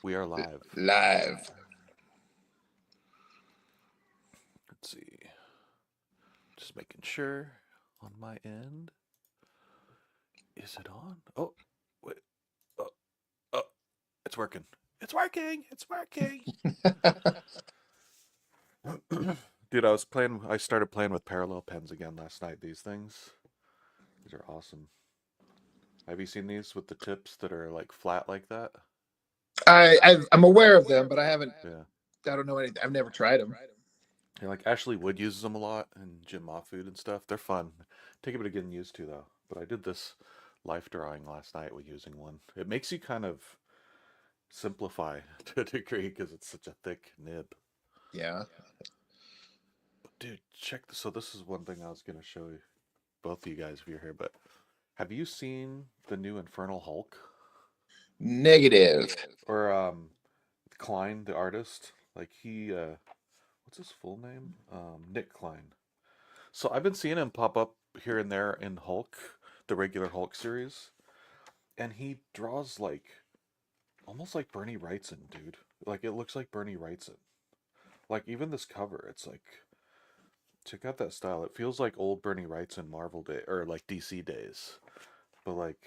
We are live. Live. Let's see. Just making sure on my end. Is it on? Oh, wait. Oh, oh, it's working. It's working. It's working. Dude, I started playing with parallel pens again last night. These things. These are awesome. Have you seen these with the tips that are like flat like that? I'm aware of them, but I haven't. Yeah. I don't know anything. I've never tried them. Yeah, like Ashley Wood uses them a lot in Jim Ma food and stuff. They're fun. Take a bit of getting used to though. But I did this life drawing last night with using one. It makes you kind of simplify to a degree because it's such a thick nib. Yeah. But dude, check this. So this is one thing I was gonna show you, both of you guys if you're here. But have you seen the new Infernal Hulk Negative. or Klein, the artist? Like what's his full name? Nick Klein. So I've been seeing him pop up here and there in Hulk, the regular Hulk series, and he draws like almost like Bernie Wrightson, dude. Like it looks like Bernie Wrightson. Like even this cover, it's like check out that style. It feels like old Bernie Wrightson Marvel day or like DC days. But like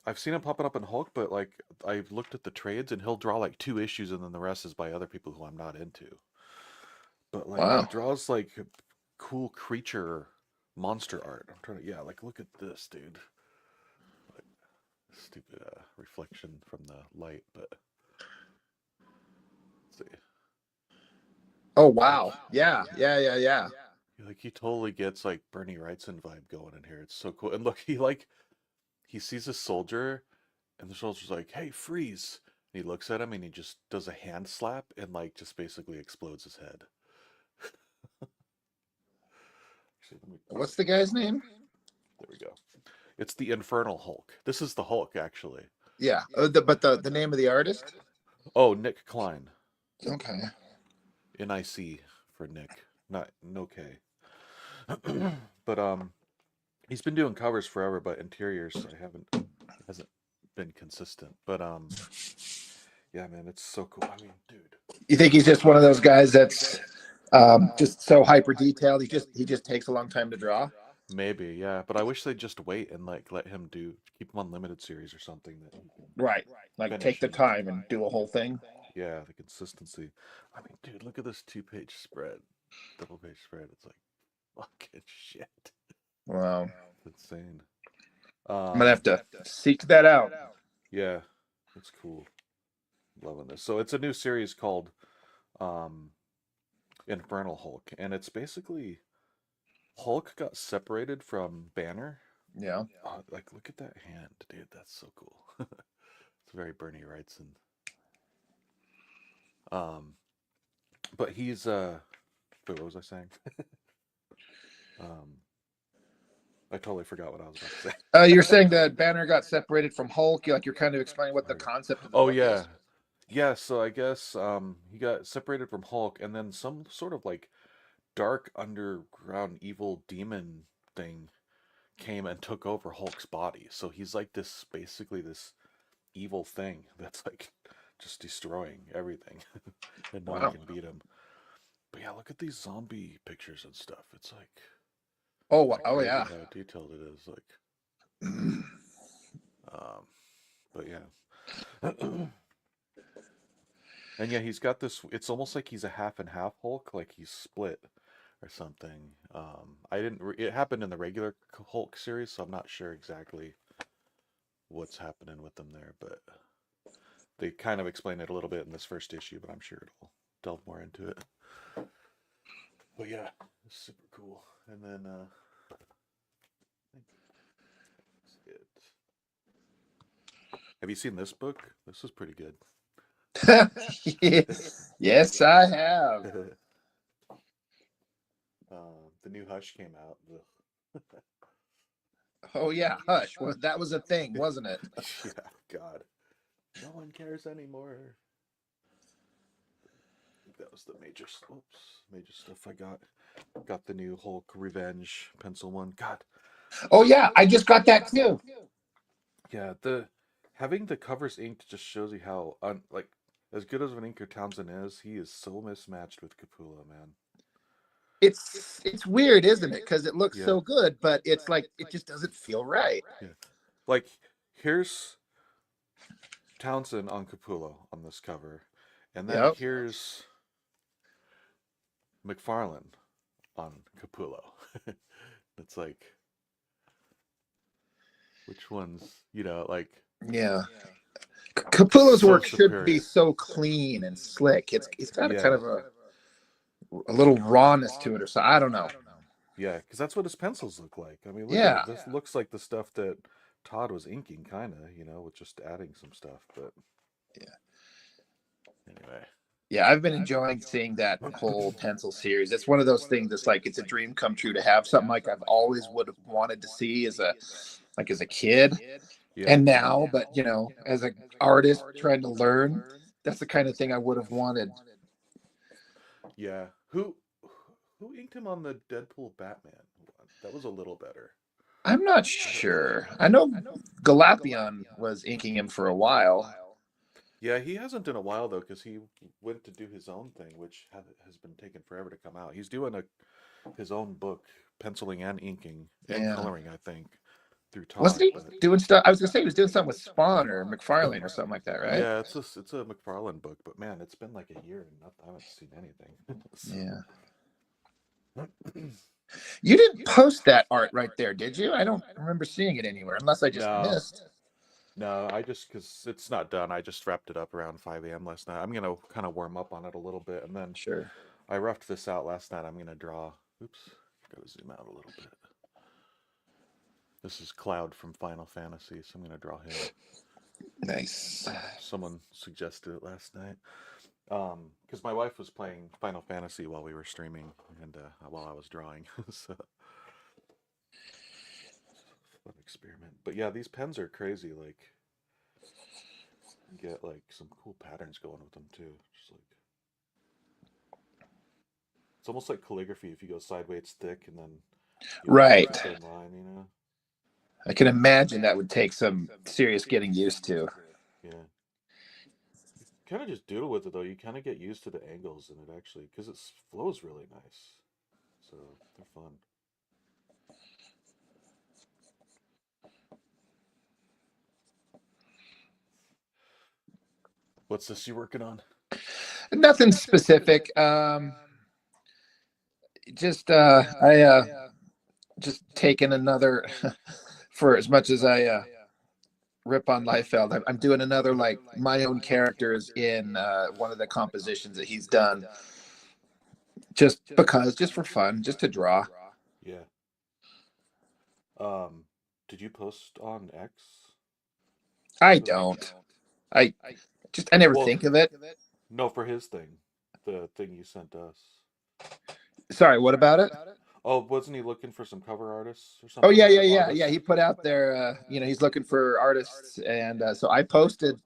I've seen him popping up in Hulk, but like I've looked at the trades and he'll draw like 2 issues and then the rest is by other people who I'm not into. But like he Wow. draws like cool creature monster art. I'm trying to yeah, like look at this, dude. Like stupid reflection from the light, but let's see. Oh Like wow. Yeah. Yeah. he totally gets like Bernie Wrightson vibe going in here. It's so cool. And look, he sees a soldier and the soldier's like, "Hey, freeze." And he looks at him and he just does a hand slap and like just basically explodes his head. Actually, let me What's the guy's name? there we go. It's the Infernal Hulk. This is the Hulk actually. Yeah. But the name of the artist. Oh, Nick Klein. Okay. NIC for Nick. Not no K. But he's been doing covers forever, but interiors I haven't hasn't been consistent. But yeah, man, it's so cool. I mean, dude. You think he's just one of those guys that's just so hyper detailed? He just takes a long time to draw. Maybe, yeah. But I wish they'd just wait and like let him keep him on limited series or something that he can Right. Like take finish the and time and do a whole thing. yeah, the consistency. I mean, dude, look at this 2 page spread. Double page spread. It's like fucking shit. Wow. It's insane. I'm gonna have Um to seek that out. yeah, it's cool. Loving this. So it's a new series called um Infernal Hulk, and it's basically Hulk got separated from Banner. Yeah. Oh, like look at that hand, dude. That's so cool. It's very Bernie Wrightson. Um, but he's wait, what was I saying? um, I totally forgot what I was about to say. You're saying that Banner got separated from Hulk. You're kind of explaining what the concept of the Oh book is. yeah, yeah. So I guess he got separated from Hulk, and then some sort of like dark underground evil demon thing came and took over Hulk's body. So he's like this basically this evil thing that's like just destroying everything, and no one Wow. can beat him. But yeah, look at these zombie pictures and stuff. It's like Oh crazy yeah. how detailed it is. Like, um, but yeah, and yeah, he's got this. It's almost like he's a half and half Hulk, like he's split or something. I didn't. It happened in the regular Hulk series, so I'm not sure exactly what's happening with them there, but they kind of explain it a little bit in this first issue. But I'm sure it'll delve more into it. But yeah, it's super cool. And then I think that's it. Have you seen this book? This is pretty good. Yes, I have. The new Hush came out. Oh yeah, Hush. Well, that was a thing, wasn't it? Yeah, God, no one cares anymore. I think that was the major stuff I got. Got the new Hulk Revenge pencil one. God, Oh yeah, I just got that too. yeah, the having the covers inked just shows you how like as good as an inker Townsend is, he is so mismatched with Capullo, man. It's weird, isn't it? Because it looks Yeah, so good, but it's like it just doesn't feel right. yeah. Like here's Townsend on Capullo on this cover, and then Yep. here's McFarlane on Capullo. It's like which one's like Yeah. Capullo's so work should be superior. so clean and slick. It's got a kind Yeah, of a little rawness to it or so. I don't know. yeah, because that's what his pencils look like. I mean, look at Yeah. it. This looks like the stuff that Todd was inking, kind of, with just adding some stuff. But Yeah. anyway, Yeah, I've been enjoying seeing that whole pencil series. It's one of those things that's like it's a dream come true to have something like I've always would have wanted to see as a kid yeah, and now, but as an artist trying to learn, that's the kind of thing I would have wanted. yeah. Who inked him on the Deadpool Batman one? That was a little better. I'm not sure. I know Galapion was inking him for a while. Yeah, he hasn't in a while though, because he went to do his own thing, which has been taking forever to come out. He's doing his own book, penciling and inking and Yeah. coloring, I think, through Wasn't Todd. he But doing stuff? I was gonna say he was doing something with Spawn or McFarlane or something like that, right? yeah, it's a McFarlane book, but man, it's been like a year and I haven't seen anything. Yeah. So, You didn't post that art right there, did you? I don't remember seeing it anywhere, unless I just no, missed. no, I just because it's not done. I just wrapped it up around 5 a.m. last night. I'm gonna kind of warm up on it a little bit, and then Sure. I roughed this out last night. I'm gonna draw. Oops, gotta zoom out a little bit. This is Cloud from Final Fantasy, so I'm gonna draw him. Nice. Someone suggested it last night. Because my wife was playing Final Fantasy while we were streaming and while I was drawing, so fun experiment. But yeah, these pens are crazy. Like, you get like some cool patterns going with them too. Just like it's almost like calligraphy. If you go sideways, it's thick, and then you have a Right. thin line. I can imagine that would take some serious getting used to. Yeah. Kind of just doodle with it though. You kind of get used to the angles, and it actually because it flows really nice. So they're fun. What's this you working on? Nothing specific. Just I just taking another for as much as I rip on Liefeld. I'm doing another like my own characters in one of the compositions that he's done, just for fun, just to draw. Yeah. Um, did you post on X? I For that? don't. I never Well, think of it. no, for his thing, the thing you sent us. Sorry, what about it? Oh, wasn't he looking for some cover artists or Oh something, yeah, or yeah, yeah, yeah. artists? He put out there, he's looking for artists, and so I posted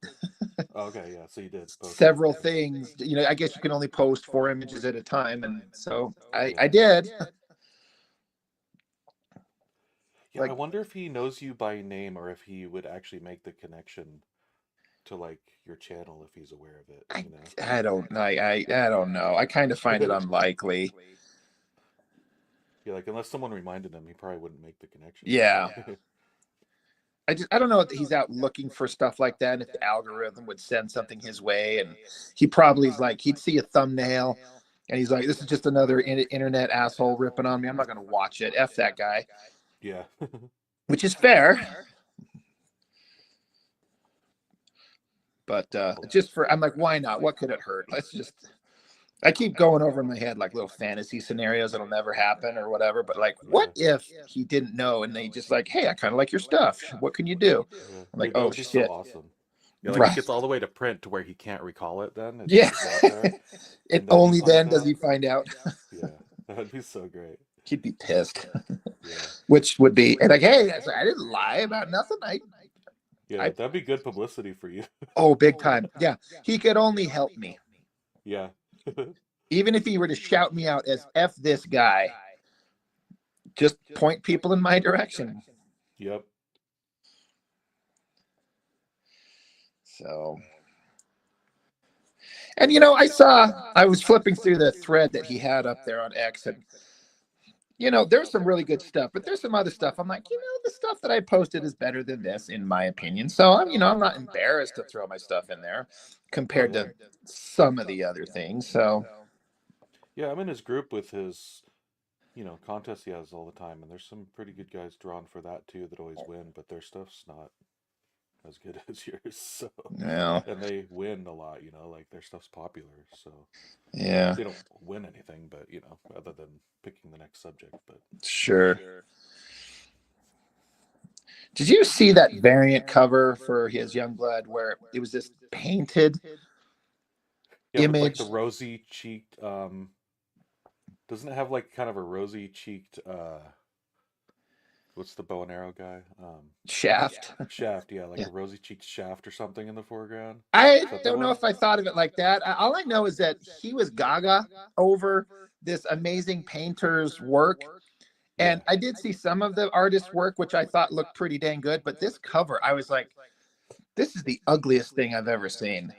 Oh, okay, yeah. So you did post it. several things. I guess you can only post 4 images at a time, and so I Yeah. I did. Yeah, I Like wonder if he knows you by name or if he would actually make the connection to like your channel if he's aware of it, I you know? I don't know. I don't know. I kind of find it unlikely. Yeah, like unless someone reminded him, he probably wouldn't make the connection. Yeah. I don't know if he's out looking for stuff like that, and if the algorithm would send something his way, and he probably is like he'd see a thumbnail, and he's like, "This is just another internet asshole ripping on me. I'm not going to watch it. F that guy," Yeah. which is fair. But I'm like, why not? What could it hurt? Let's just. I keep going over in my head like little fantasy scenarios that'll never happen or whatever. But like, what Yeah. if he didn't know and they just like, hey, I kind of like your stuff. What can you do? Yeah. I'm like, Dude, that oh would be so shit, awesome. Yeah, like it right? gets all the way to print to where he can't recall it then. It's Yeah. just out there. And And then he only finds then does out. he find out. Yeah. That'd be so great. He'd be pissed. Yeah. Which would be and like, hey, I didn't lie about nothing. Yeah, I that'd be good publicity for you. oh, big time. Yeah, he could only help me. Yeah. Even if he were to shout me out as F this guy, just point people in my direction. Yep. So, and I was flipping through the thread that he had up there on X, and there's some really good stuff, but there's some other stuff. I'm like, the stuff that I posted is better than this, in my opinion. So I'm not embarrassed to throw my stuff in there Oh compared yeah. to some of the other things. So, Yeah, I'm in his group with his, contests he has all the time, and there's some pretty good guys drawn for that too that always win, but their stuff's not as good as yours. So, yeah, and they win a lot, like their stuff's popular. So yeah, they don't win anything, but other than picking the next subject. But sure. Did you see that variant cover for his Youngblood where it was this painted yeah, with like the image rosy cheeked, doesn't it have like kind of a rosy cheeked, what's the bow and arrow guy? shaft? Shaft, yeah, like Yeah. a rosy cheeked shaft or something in the foreground. I Is that the don't know one? if I thought of it like that. All I know is that he was gaga over this amazing painter's work. Yeah. And I did see some of the artist's work, which I thought looked pretty dang good. But this cover, I was like, this is the ugliest thing I've ever seen.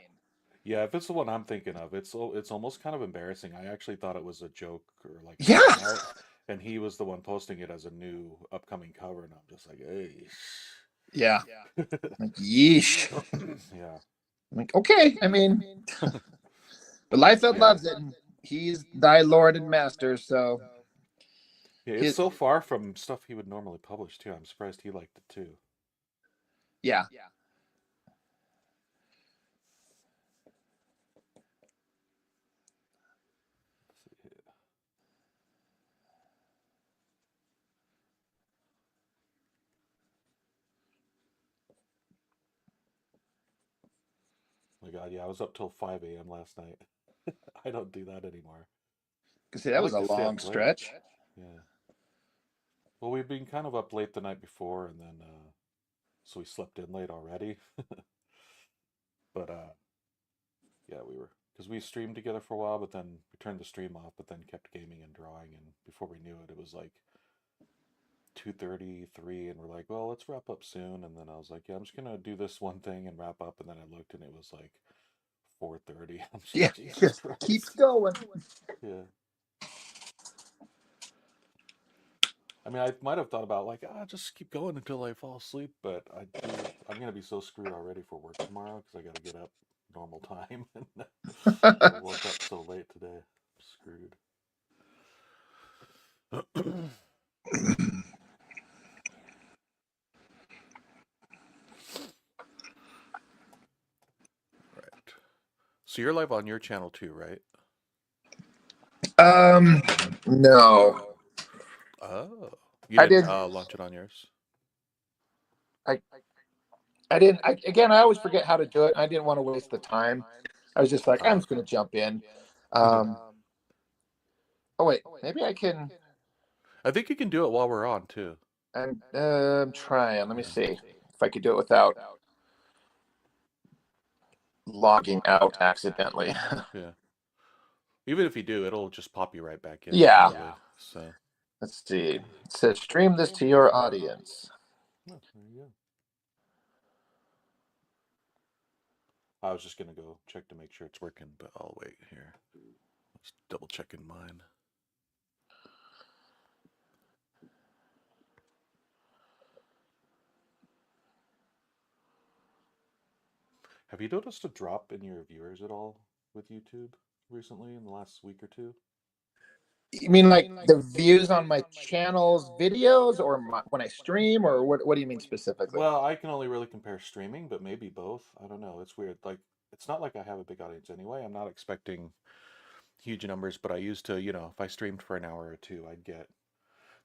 Yeah, if it's the one I'm thinking of, it's almost kind of embarrassing. I actually thought it was a joke or like a Yeah. fan art, and he was the one posting it as a new upcoming cover, and I'm just like, hey. Yeah. Like, yeesh. Yeah. I'm like, okay. I mean, but life that Yeah. loves it. And he's thy Lord and Master. So Yeah, it's his, so far from stuff he would normally publish too. I'm surprised he liked it too. yeah. Let's see here. Oh my God, yeah, I was up till 5 a.m. last night. I don't do that anymore. Because see, I that was like a to stay long up late. stretch. Yeah. Well, we've been kind of up late the night before, and then so we slept in late already. But yeah, we were because we streamed together for a while, but then we turned the stream off, but then kept gaming and drawing, and before we knew it, it was like 2:33, and we're like, well, let's wrap up soon. And then I was like, yeah, I'm just gonna do this one thing and wrap up. And then I looked, and it was like 4:30. I'm just Yeah. like, Jesus Just keep Christ. going. Yeah. I mean, I might have thought about like, just keep going until I fall asleep, but I'm gonna be so screwed already for work tomorrow because I got to get up normal time, and I woke up so late today. Screwed. Right. So you're live on your channel too, right? Um, no, Oh, you I didn't didn't. launch it on yours? I I didn't. Again, I always forget how to do it. I didn't want to waste the time. I was just like, I'm just Okay. going to jump in. Yeah. Oh wait, maybe I can. I think you can do it while we're on too. I'm trying. Let me Yeah. see if I could do it without logging out accidentally. Yeah. Even if you do, it'll just pop you right back in Yeah. anyway. So, Let's see. It says stream this to your audience. oh, there you go. I was just gonna go check to make sure it's working, but I'll wait here. Let's double check in mine. Have you noticed a drop in your viewers at all with YouTube recently in the last week or two? You mean like the views on my channel's videos, or when I stream, or what? What do you mean specifically? Well, I can only really compare streaming, but maybe both. I don't know. It's weird. Like, it's not like I have a big audience anyway. I'm not expecting huge numbers, but I used to, if I streamed for an hour or two,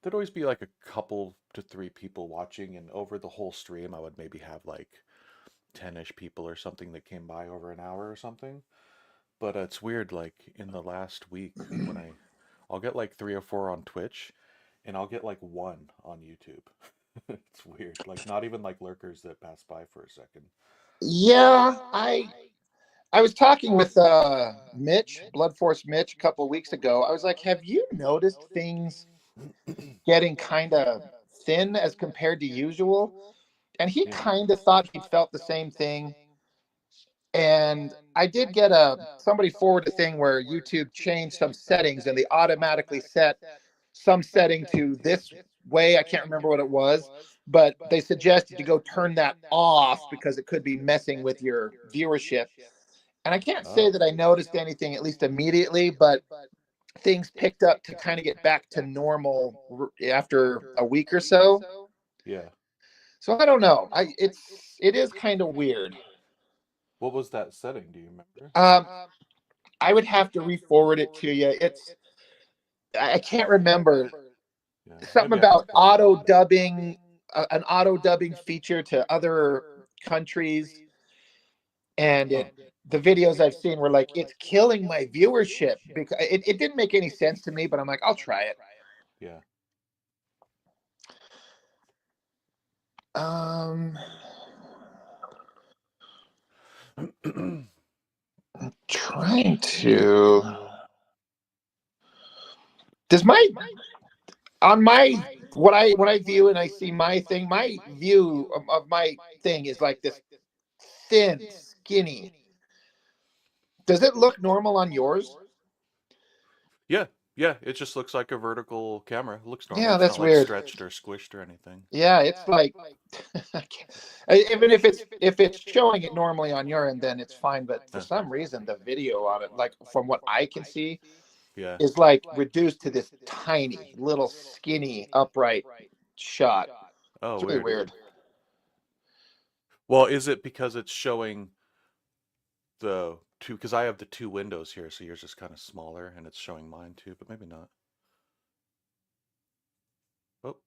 there'd always be like a couple to three people watching, and over the whole stream, I would maybe have like 10-ish people or something that came by over an hour or something. But it's weird, like in the last week when I'll get like three or four on Twitch, and I'll get like one on YouTube. It's weird. Like not even like lurkers that pass by for a second. Yeah, I was talking with Mitch, Blood Force Mitch, a couple of weeks ago. I was like, have you noticed things getting kind of thin as compared to usual? And he Yeah. kind of thought he felt the same thing. And I did get somebody forward a thing where YouTube changed some settings and they automatically set some setting to this way. I can't remember what it was, but they suggested to go turn that off because it could be messing with your viewership. And I can't say Oh, that I noticed anything, at least immediately, but things picked up to kind of get back to normal after a week or so. yeah. So I don't know. It is kind of weird. What was that setting? Do you remember? Um, I would have to re-forward it to you. I can't remember. Yeah, Something maybe I can about find it. auto dubbing, an auto dubbing feature to other countries, and Huh. the videos I've seen were like, it's killing my viewership because it didn't make any sense to me, but I'm like, I'll try it. Yeah. Um, trying to. Does my on my what I view and I see my thing, my view of my thing is like this thin, skinny. Does it look normal on yours? Yeah, yeah. It just looks like a vertical camera. It looks normal. Yeah, It's that's not like weird. stretched or squished or anything. Yeah, it's like even if it's showing it normally on your end, then it's fine. But for Huh. some reason, the video on it, like from what I can see, Yeah. is like reduced to this tiny, little, skinny, upright shot. Oh, It's really weird. weird. Well, is it because it's showing the two? Because I have the two windows here, so yours is kind of smaller, and it's showing mine too, but maybe not. Oh,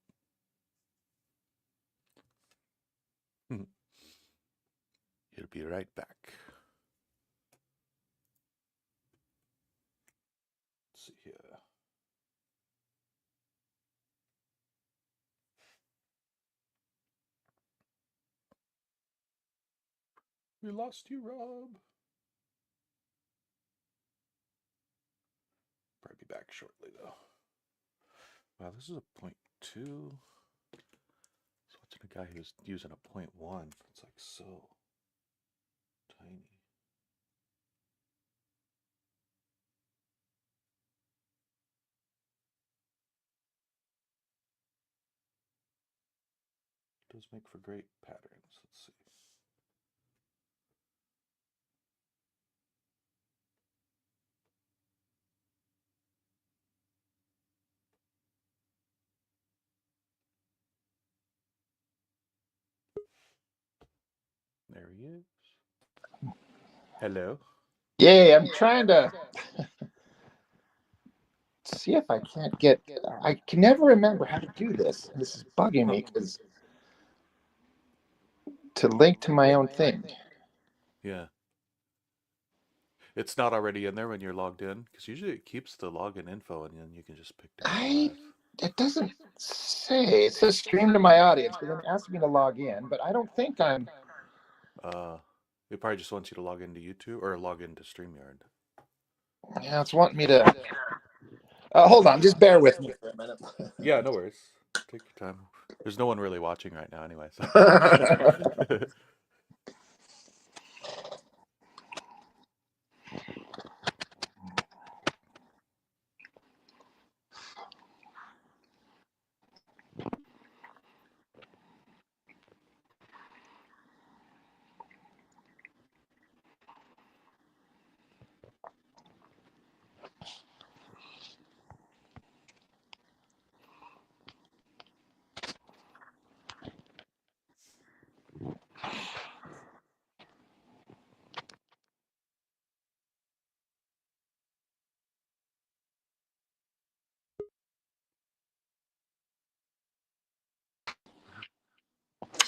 it'll be right back. Let's see here. We lost you, Rob. Probably be back shortly, though. Wow, this is a .2. So watching a guy who's using a .1. It's like so tiny. It does make for great patterns. Let's see. There he is. Hello. Yay! I'm trying to see if I can't get. I can never remember how to do this. This is bugging Huh. me because to link to my own thing. Yeah. It's not already in there when you're logged in, because usually it keeps the login info and then you can just pick to go I live. It doesn't say. It says stream to my audience, but then it asks me to log in. But I don't think I'm. Uh, it probably just wants you to log into YouTube or log into StreamYard. Yeah, it's wanting me to. Hold on, just bear with me for a minute. Yeah, no worries. Take your time. There's no one really watching right now, anyway. So.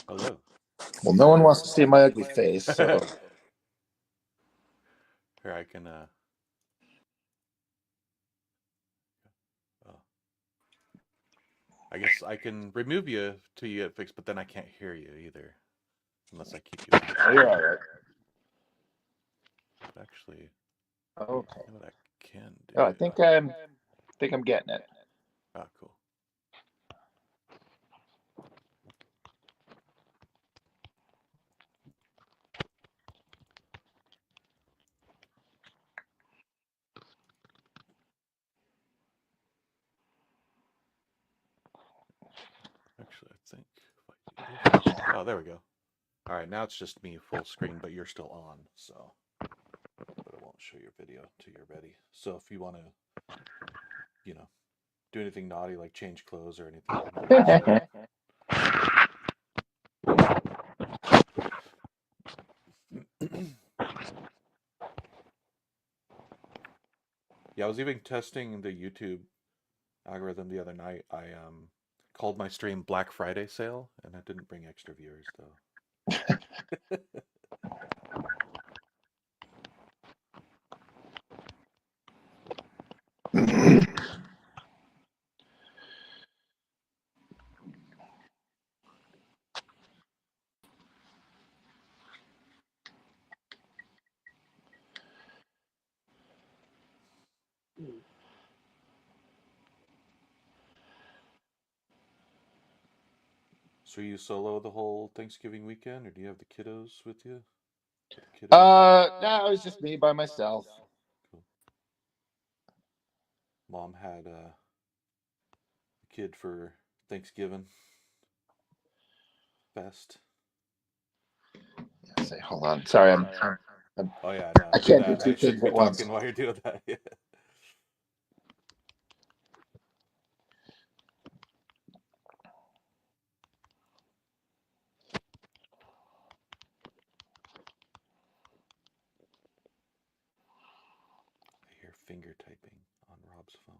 Hello. Well, no one wants to see my ugly face, so. Here I can. Oh, I guess I can remove you till you get fixed, but then I can't hear you either, unless I keep you on. Oh, you're all right. But actually, Okay. you know what I can do? Oh, I think I'm getting it. Ah, cool. Oh, there we go. All right, now it's just me full screen, but you're still on, so. But it won't show your video till you're ready. So if you want to, do anything naughty like change clothes or anything, yeah, I was even testing the YouTube algorithm the other night. I called my stream Black Friday sale, and that didn't bring extra viewers though. So are you solo the whole Thanksgiving weekend, or do you have the kiddos with you? No, it was just me by myself. Cool. Mom had a kid for Thanksgiving fest. Say, hold on. Sorry, I'm Oh yeah, no, I do can't do that. two I shouldn't things be at once. talking while you're doing that. Yeah. I hear finger typing on Rob's phone.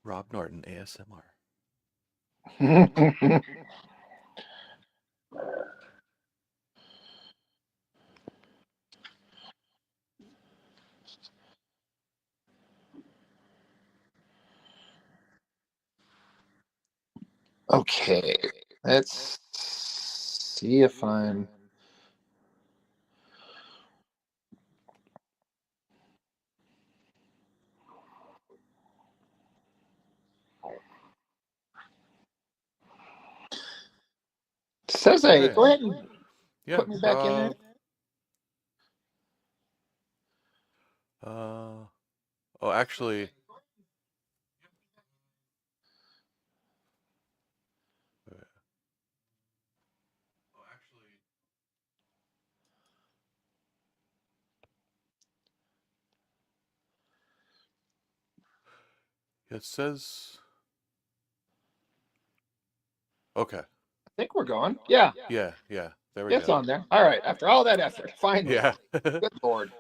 Rob Norton ASMR. Okay, let's see if I'm. Says Okay. go ahead and Yeah. put me back in there. Oh, actually, it says. Okay. I think we're going. Yeah, Yeah. There we it's go. on there. All right, after all that effort, finally. Yeah. Good Lord.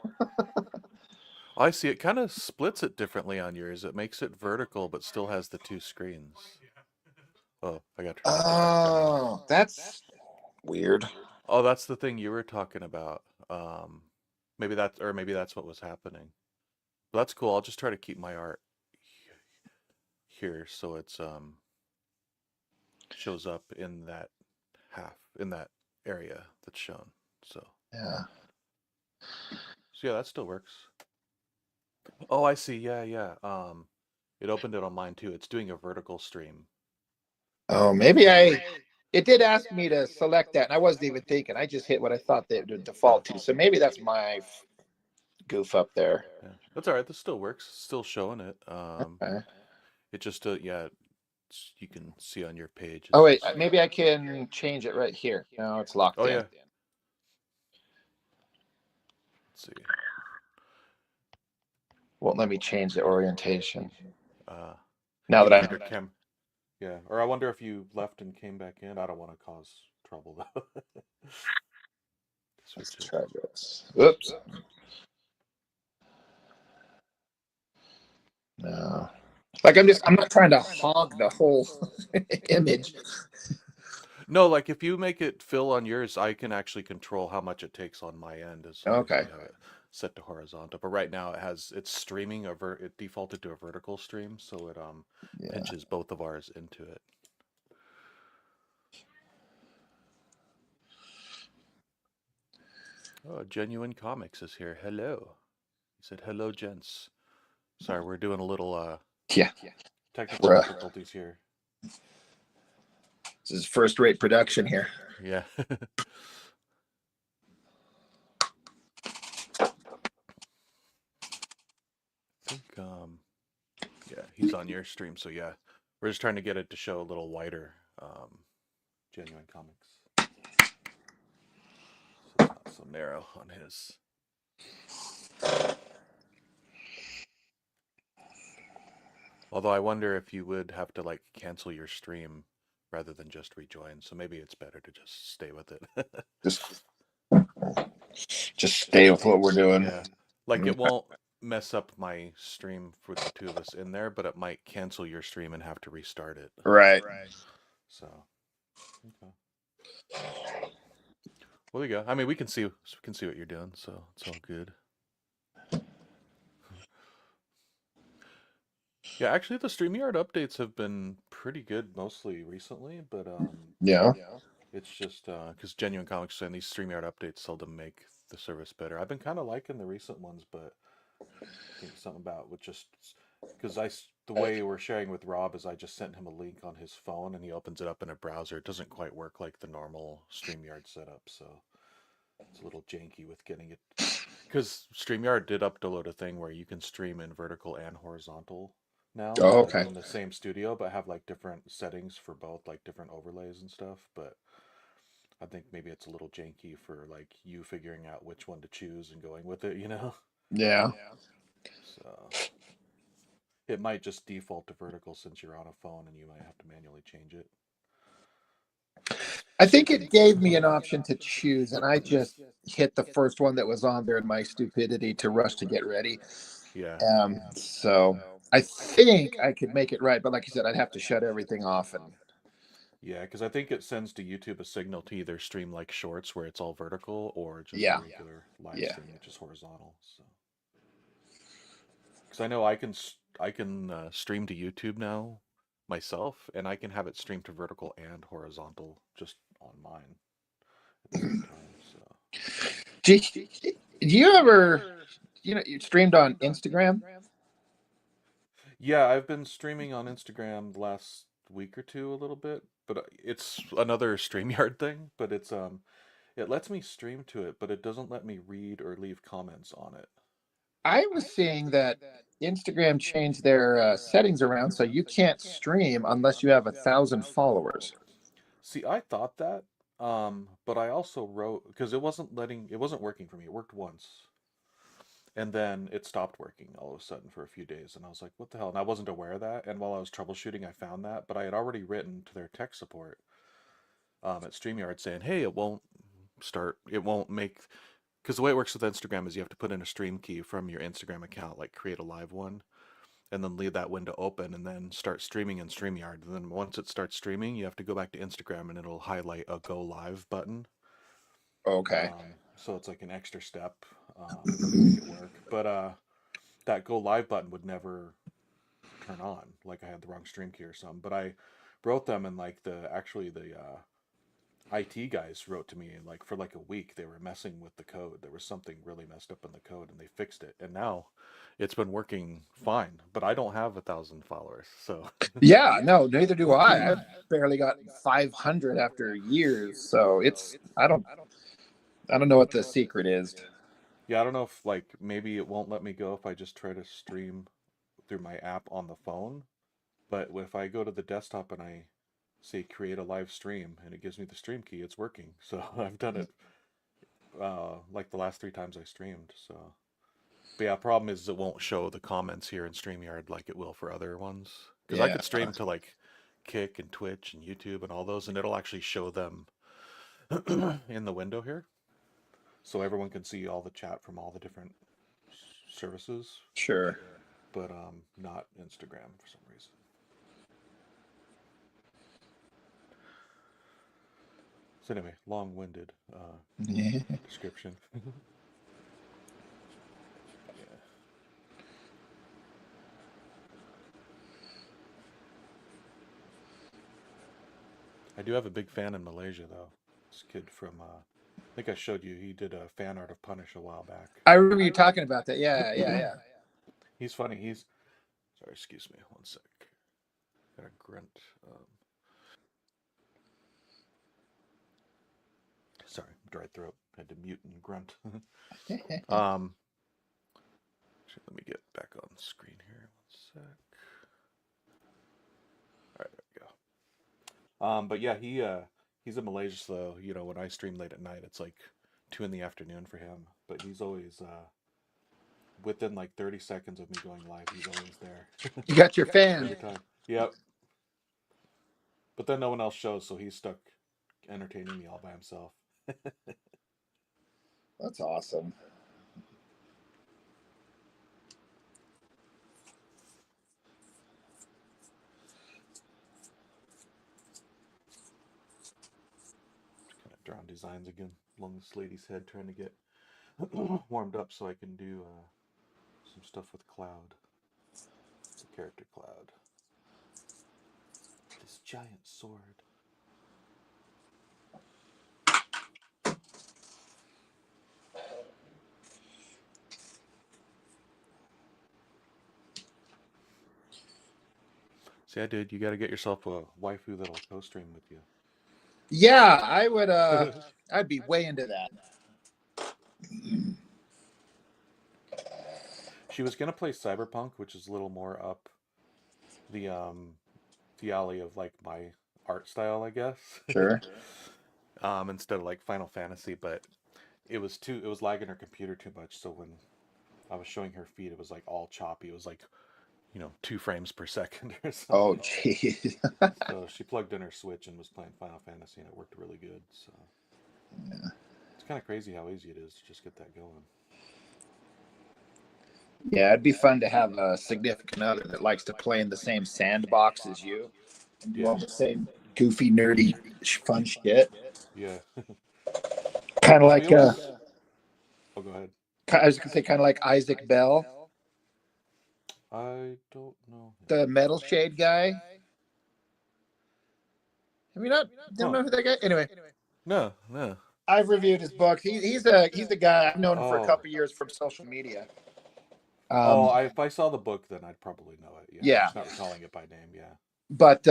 I see. It kind of splits it differently on yours. It makes it vertical, but still has the two screens. Oh, I got to turn off the background. Oh, that's weird. Oh, that's the thing you were talking about. Maybe that's what was happening. But that's cool. I'll just try to keep my art here so it's shows up in that area that's shown. So Yeah. yeah, that still works. Oh, I see. Yeah. It opened it on mine too. It's doing a vertical stream. Oh, maybe it did ask me to select that, and I wasn't even thinking. I just hit what I thought they would default to. So maybe that's my goof up there. Yeah, that's all right. This still works. Still showing it. Okay. It just you can see on your page. Oh wait, maybe I can change it right here. No, it's locked Oh in. yeah. Let's see. Won't let me change the orientation. Uh, Now you that left I'm your cam. Yeah, or I wonder if you left and came back in. I don't want to cause trouble though. let's Switch it. try this. Oops. No. Like I'm not trying to hog the whole image. No, like if you make it fill on yours, I can actually control how much it takes on my end as long as I Okay. have it set to horizontal. But right now it's streaming it defaulted to a vertical stream, so it Yeah. pinches both of ours into it. Oh, Genuine Comics is here. Hello. He said hello, gents. Sorry, we're doing a little Yeah. technical difficulties here. This is first rate production here. Yeah. I think Yeah, he's on your stream, so yeah. We're just trying to get it to show a little wider, genuine comics. So it's not so narrow on his. Although I wonder if you would have to like cancel your stream rather than just rejoin. So maybe it's better to just stay with it. Just stay with what we're doing. Yeah. Like it won't mess up my stream with the two of us in there, but it might cancel your stream and have to restart it. Right. So, okay. Well, there you go. I mean, we can see what you're doing, so it's all good. Yeah, actually, the StreamYard updates have been pretty good mostly recently, but Yeah. it's just because Genuine Comics saying these StreamYard updates seldom make the service better. I've been kind of liking the recent ones, but I think something about with just because the way we're sharing with Rob is I just sent him a link on his phone and he opens it up in a browser. It doesn't quite work like the normal StreamYard setup, so it's a little janky with getting it. Because StreamYard did upload a thing where you can stream in vertical and horizontal now, Oh, like okay. in the same studio, but have like different settings for both, like different overlays and stuff. But I think maybe it's a little janky for like you figuring out which one to choose and going with it, you know? Yeah. So it might just default to vertical since you're on a phone and you might have to manually change it. I think it gave me an option to choose, and I just hit the first one that was on there in my stupidity to rush to get ready. Yeah. So I think I could make it right, but like you said, I'd have to shut everything off and Yeah, because I think it sends to YouTube a signal to either stream like shorts where it's all vertical or just a yeah, regular live yeah. stream which is horizontal. So, because I know I can stream to YouTube now myself, and I can have it stream to vertical and horizontal just on mine at the same time. So, Do, do you ever, you streamed on Instagram? yeah, I've been streaming on Instagram the last week or two a little bit, but it's another StreamYard thing. But it lets me stream to it, but it doesn't let me read or leave comments on it. I was seeing that Instagram changed their settings around so you can't stream unless you have 1,000 followers. See, I thought that, but I also wrote because it wasn't working for me. It worked once, and then it stopped working all of a sudden for a few days, and I was like, "What the hell?" And I wasn't aware of that. And while I was troubleshooting, I found that, but I had already written to their tech support at StreamYard saying, "Hey, it won't make." Because the way it works with Instagram is you have to put in a stream key from your Instagram account, like create a live one, and then leave that window open and then start streaming in StreamYard. And then once it starts streaming, you have to go back to Instagram and it'll highlight a go live button. Okay. So it's like an extra step to make it work. But that go live button would never turn on. Like I had the wrong stream key or something. But I wrote them and like the IT guys wrote to me and like for like a week they were messing with the code. There was something really messed up in the code and they fixed it. And now it's been working fine. But I don't have 1,000 followers, so Yeah, no, neither do I. I've barely got 500 after years, so I don't know what the secret is. yeah, I don't know if like maybe it won't let me go if I just try to stream through my app on the phone. But if I go to the desktop and I say create a live stream and it gives me the stream key, it's working. So I've done it like the last 3 times I streamed. So, but yeah, problem is it won't show the comments here in StreamYard like it will for other ones. Because I Yeah, could stream to like Kick and Twitch and YouTube and all those, and it'll actually show them in the window here, so everyone can see all the chat from all the different services. sure. But not Instagram for some reason. So anyway, long-winded Yeah. description. Yeah. I do have a big fan in Malaysia though. This kid from I think I showed you. He did a fan art of Punish a while back. I remember you talking about that. Yeah, yeah, yeah. He's funny. He's sorry. Excuse me. One sec. Got a grunt. Sorry, dry throat. Had to mute and grunt. um, let me get back on screen here. One sec. But yeah, he's in Malaysia, so you know when I stream late at night, it's like 2 in the afternoon for him. But he's always within like 30 seconds of me going live, he's always there You got your fan. every time. Yep. But then no one else shows, so he's stuck entertaining me all by himself. That's awesome. Kind of drawing designs again along this lady's head, trying to get warmed up so I can do some stuff with Cloud, the character Cloud. This giant sword. See, I did. You got to get yourself a waifu that'll co-stream with you. Yeah, I would. I'd be way into that. She was gonna play Cyberpunk, which is a little more up the alley of like my art style, I guess. Sure. Instead of like Final Fantasy, but it was lagging her computer too much. So when I was showing her feed, it was like all choppy. It was like 2 frames per second or Oh, something. jeez. So she plugged in her Switch and was playing Final Fantasy, and it worked really good. So Yeah. it's kind of crazy how easy it is to just get that going. Yeah, it'd be fun to have a significant other that likes to play in the same sandbox as you and do all the same goofy, nerdy, fun shit. Yeah. Kind of And we like, always. Oh, go ahead. I was gonna say, kind of like Isaac Bell, I don't know him. the Metal Shade guy. Have you not? Don't know who that guy? Anyway, No, no. I've reviewed his books. He's a guy I've known for a couple years from social media. If I saw the book, then I'd probably know it. Yeah, Yeah. I'm just not recalling it by name. Yeah. But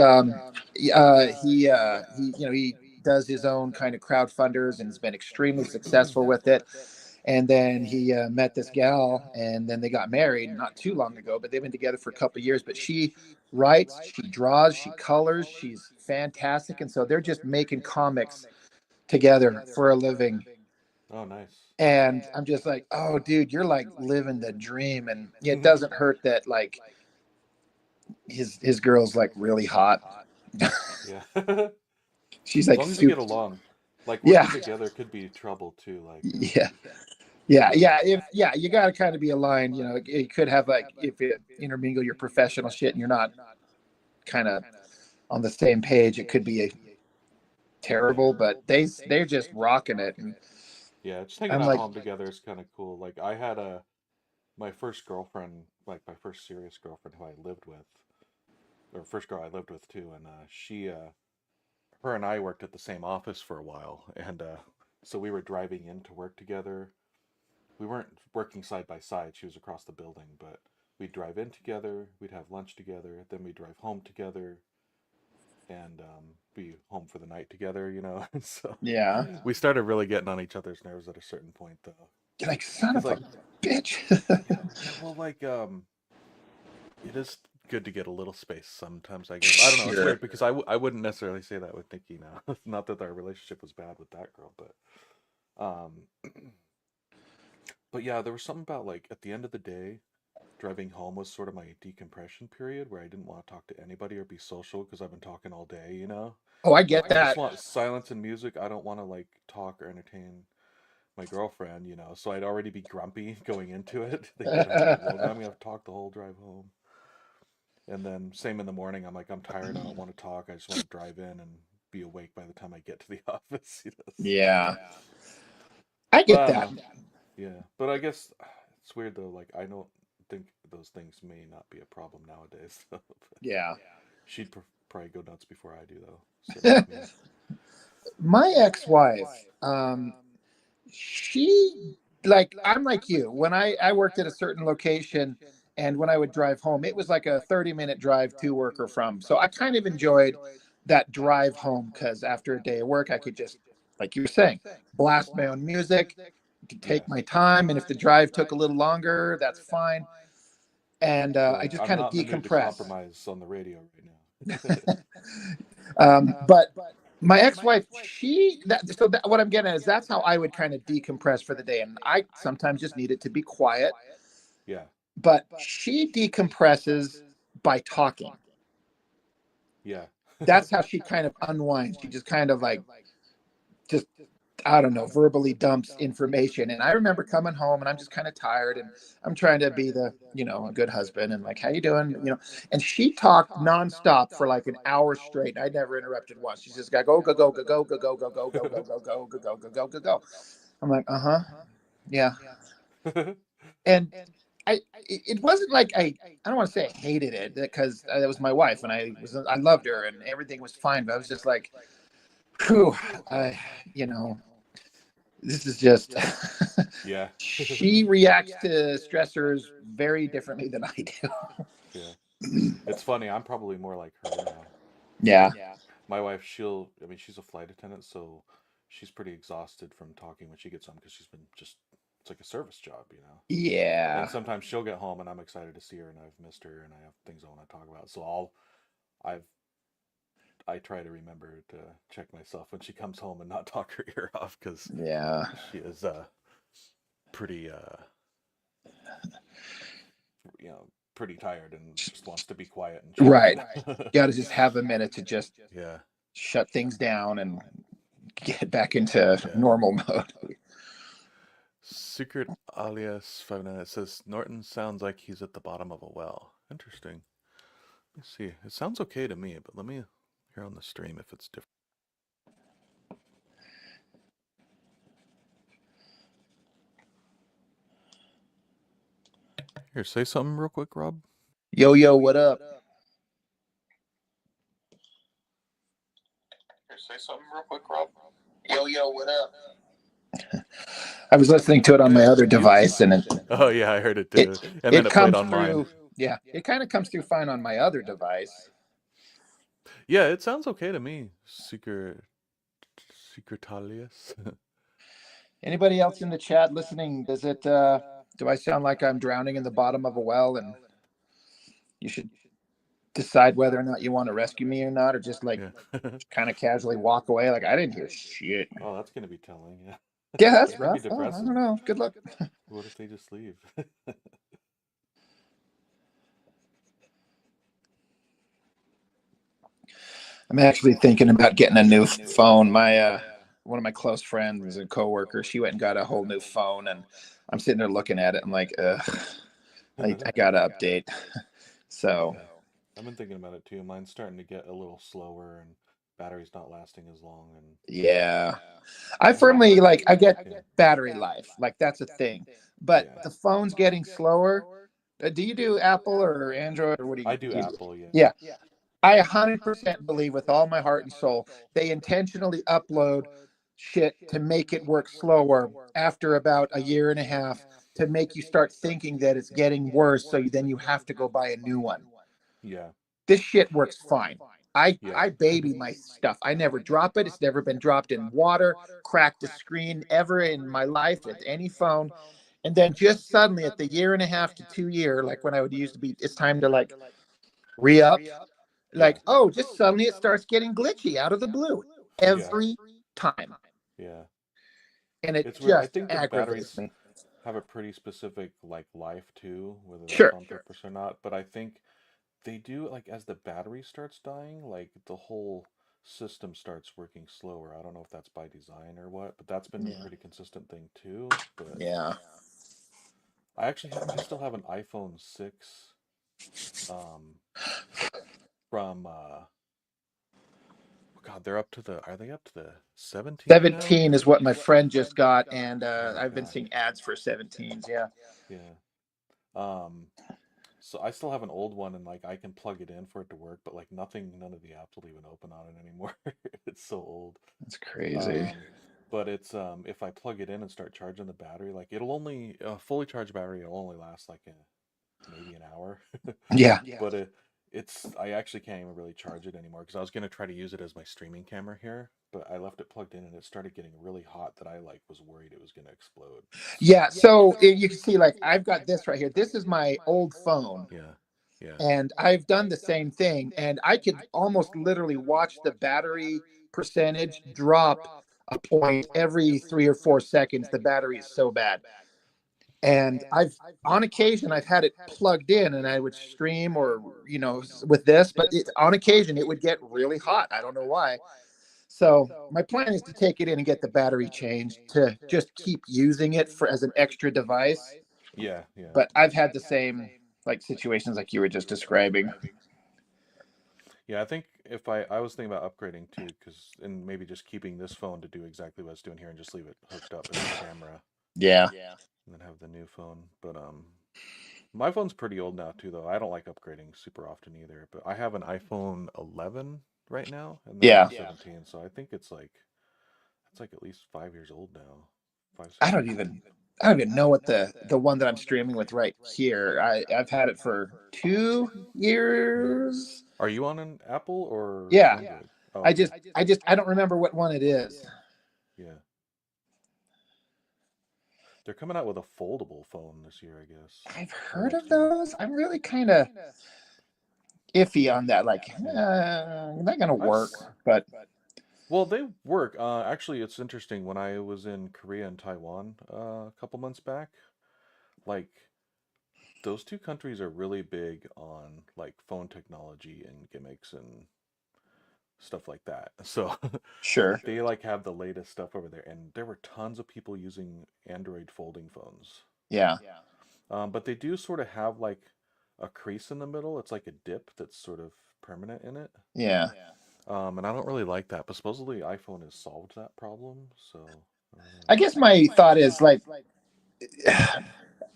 he does his own kind of crowdfunders and has been extremely successful with it. And then he met this gal, and then they got married not too long ago. But they've been together for a couple of years. But she writes, she draws, she colors. She's fantastic, and so they're just making comics together for a living. Oh, nice. And I'm just like, oh, dude, you're like living the dream. And it doesn't hurt that like his girl's like really hot. Yeah. She's As like long as you super, get along, like yeah, working together could be trouble too. Like, yeah. You got to kind of be aligned. You know, you could have like if you intermingle your professional shit and you're not kind of on the same page, it could be terrible. But they're just rocking it. And yeah, just hanging I'm out like, home together is kind of cool. Like, I had my first girlfriend, like my first serious girlfriend who I lived with, or first girl I lived with too, and her and I worked at the same office for a while, and so we were driving into work together. We weren't working side by side. She was across the building, but we'd drive in together, we'd have lunch together, then we'd drive home together, and be home for the night together, So yeah, we started really getting on each other's nerves at a certain point, though. you're like son of Like, a bitch. yeah, well, like, it is good to get a little space sometimes, I guess. I don't know. It's Sure. weird because I wouldn't necessarily say that with Nikki now. Not that our relationship was bad with that girl, but yeah, there was something about like at the end of the day, driving home was sort of my decompression period where I didn't want to talk to anybody or be social because I've been talking all day. Oh, I Like, get I just that. want silence and music. I don't want to like talk or entertain my girlfriend. So I'd already be grumpy going into it. Thinking, okay, well, now I'm gonna have to talk the whole drive home. And then same in the morning, I'm like, I'm tired. I don't want to talk. I just want to drive in and be awake by the time I get to the office. Yeah, I But get I don't that. know. Yeah, but I guess it's weird though. Like, I don't think those things may not be a problem nowadays. But Yeah. she'd probably go nuts before I do, though. Certainly with me. My ex-wife, she like I'm like you. When I worked at a certain location and when I would drive home, it was like a 30-minute drive to work or from. So I kind of enjoyed that drive home because after a day of work, I could just, like you were saying, blast my own music, could Yeah. take my time. And if the drive took a little longer, that's fine. And You're I like, just I'm kind of not in the mood to decompress. compromise on the radio right now. But my ex-wife, what I'm getting at is that's how I would kind of decompress for the day, and I sometimes just need it to be quiet. Yeah. But she decompresses by talking. Yeah. That's how she kind of unwinds. She just kind of like just I don't know, verbally dumps information. And I remember coming home and I'm just kind of tired and I'm trying to be a good husband and like, how you doing? And she talked nonstop for like an hour straight. And I never interrupted once. She just got go, go, go, go, go, go, go, go, go, go, go, go, go, go, go, go, go, go, go. I'm like, uh-huh. Yeah. And it wasn't like I don't want to say I hated it because that was my wife and I loved her and everything was fine. But I was just like, whew, you know, this is just Yeah. she reacts to stressors very differently than I do. Yeah. It's funny. I'm probably more like her now. Yeah. Like my wife, I mean, she's a flight attendant, so she's pretty exhausted from talking when she gets home because she's been it's like a service job, you know. And Yeah. sometimes she'll get home and I'm excited to see her and I've missed her and I have things I want to talk about. So I've, I try to remember to check myself when she comes home and not talk her ear off because Yeah. she is pretty you know pretty tired and just wants to be quiet and chill. Right. Got to just have a minute to just Yeah. shut things down and get back into Yeah. normal mode. Secret alias 59 says Norton sounds like he's at the bottom of a well. Interesting. Let's see. It sounds okay to me, but let me hear on the stream if it's different. Here, say something real quick, Rob. Yo, yo, what up? Here, say something real quick, Rob. Yo, yo, what up? I was listening to it on my other device and Oh yeah, I heard it too. And then it it played comes on mine. through. Yeah, it kind of comes through fine on my other device. Yeah, it sounds okay to me. Secretalius. Anybody else in the chat listening? Do I sound like I'm drowning in the bottom of a well and you should decide whether or not you want to rescue me or not, or just like Yeah. kind of casually walk away like I didn't hear shit? Oh, that's gonna be telling. Yeah. Yeah, that's That could be rough. Oh, I depressing. don't know. Good luck. What if they just leave? I'm actually thinking about getting a new phone. My one of my close friends, a coworker, she went and got a whole new phone, and I'm sitting there looking at it. I'm like, I gotta update. So Yeah. I've been thinking about it too. Mine's starting to get a little slower and battery's not lasting as long and yeah, I firmly like I get yeah. battery life, like that's a thing, but Yeah. the phone's getting slower. Do you do Apple or Android or what do I you do use? Apple, yeah. Yeah, I 100% believe with all my heart and soul they intentionally upload shit to make it work slower after about a year and a half to make you start thinking that it's getting worse, so then you have to go buy a new one. Yeah. This shit works fine. I Yeah. I baby my stuff. I never drop it. It's never been dropped in water, cracked a screen ever in my life with any phone. And then just suddenly at the year and a half to 2 year, like when I would used to be, it's time to like re-up. Yeah. Like, oh, just suddenly it starts getting glitchy out of the blue Yeah. every time. Yeah. And it It's weird. I just think the aggravates batteries me. have a pretty specific like life too, whether that's Sure. on purpose or not. But I think they do like as the battery starts dying, like the whole system starts working slower. I don't know if that's by design or what, but that's been a Yeah. pretty consistent thing too. But Yeah. I still have an iPhone 6 um from God, they're up to the are they up to the 17 now? 17 is what my friend just got. And Oh my I've been God. seeing ads for 17s. Yeah. Yeah. Um so I still have an old one and like I can plug it in for it to work, but like none of the apps will even open on it anymore. It's so old. That's crazy. Um, but it's if I plug it in and start charging the battery, like it'll only a fully charged battery will only last like maybe an hour. Yeah. But it's I actually can't even really charge it anymore because I was gonna try to use it as my streaming camera here, but I left it plugged in and it started getting really hot that I like was worried it was gonna explode. So Yeah. So you can see, like, I've got this right here. This is my old phone. yeah, Yeah. And I've done the same thing, and I could almost literally watch the battery percentage drop a point every 3 or 4 seconds. The battery is so bad. And on occasion, I've had it plugged in and I would stream or, with this, but on occasion, it would get really hot. I don't know why. So my plan is to take it in and get the battery changed to just keep using it as an extra device. Yeah, yeah. But I've had the same like situations like you were just describing. Yeah, I think if I was thinking about upgrading too, because and maybe just keeping this phone to do exactly what it's doing here and just leave it hooked up as a camera, Yeah. and then have the new phone. But my phone's pretty old now too, though. I don't like upgrading super often either. But I have an iPhone 11 right now, and then I have Yeah. a 17, so I think it's like at least 5 years old now, five I six don't years old. even I don't even know what the one that I'm streaming with right here. I've had it for 2 years. Are you on an Apple or Yeah. Android? Oh, I okay. just I just I don't remember what one it is. Yeah. They're coming out with a foldable phone this year, I guess. I've Or heard of next year. those. I'm really kind of iffy on that. Like, Yeah. not gonna I've work. But well, they work. Actually, it's interesting. When I was in Korea and Taiwan a couple months back, like those two countries are really big on like phone technology and gimmicks and stuff like that. So sure. they like have the latest stuff over there, and there were tons of people using Android folding phones. Yeah. But they do sort of have like a crease in the middle. It's like a dip that's sort of permanent in it. Yeah. And I don't really like that. But supposedly iPhone has solved that problem. So I don't know. I guess my thought is like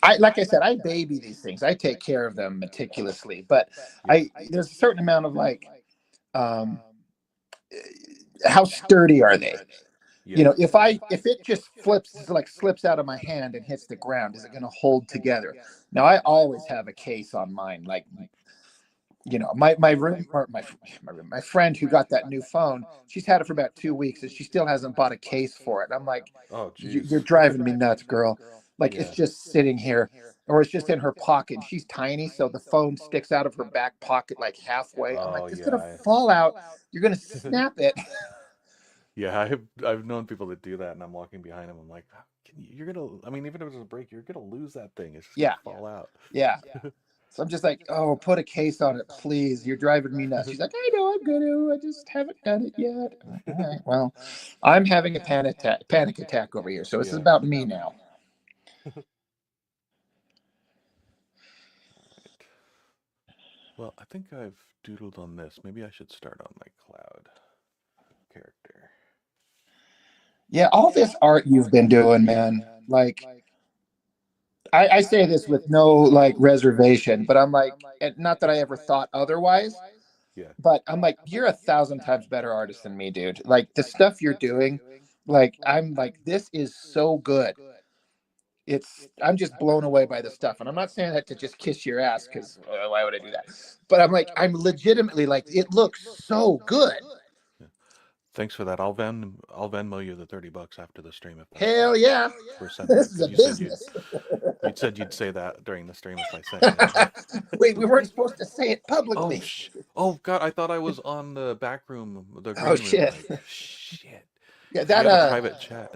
I like I said, I baby these things. I take care of them meticulously, but Yeah. there's a certain amount of like um how sturdy are they? Yeah. If it just slips out of my hand and hits the ground, is it going to hold together? Now I always have a case on mine. Like, my room or my friend who got that new phone, she's had it for about 2 weeks and she still hasn't bought a case for it. I'm like, Oh, you're jeez. driving me nuts, girl. Like, it's Yeah. just sitting here, or it's just in her pocket. And she's tiny, so the phone sticks out of her back pocket like halfway. I'm like, Oh, it's gonna yeah. fall out. You're gonna snap it. Yeah, I've known people that do that, and I'm walking behind them. I'm like, "How you're gonna. I mean, even if it's a break, you're gonna lose that thing. It's just gonna Yeah, fall out." yeah. So I'm just like, oh, put a case on it, please. You're driving me nuts. She's like, I know I'm gonna. I just haven't done it yet. I'm like, all right, well, I'm having a panic attack over here. So this is Yeah. about me now. Right. Well, I think I've doodled on this. Maybe I should start on my cloud character. Yeah, all this art you've been doing, man. Like, I say this with no like reservation, but I'm like, and not that I ever thought otherwise, Yeah. but I'm like, you're 1,000 times better artist than me, dude. Like the stuff you're doing, like I'm like, this is so good. I'm just blown away by the stuff, and I'm not saying that to just kiss your ass because why would I do that? But I'm like, I'm legitimately like, it looks so good. Yeah. Thanks for that. I'll Venmo you the $30 after the stream if that's Hell yeah, for sending this it is because a business. you said you'd say that during the stream if I sent you it. Wait, we weren't supposed to say it Oh publicly. oh God! I thought I was on the back room, the Oh green room shit. mic. Shit. Yeah, We that have a private chat.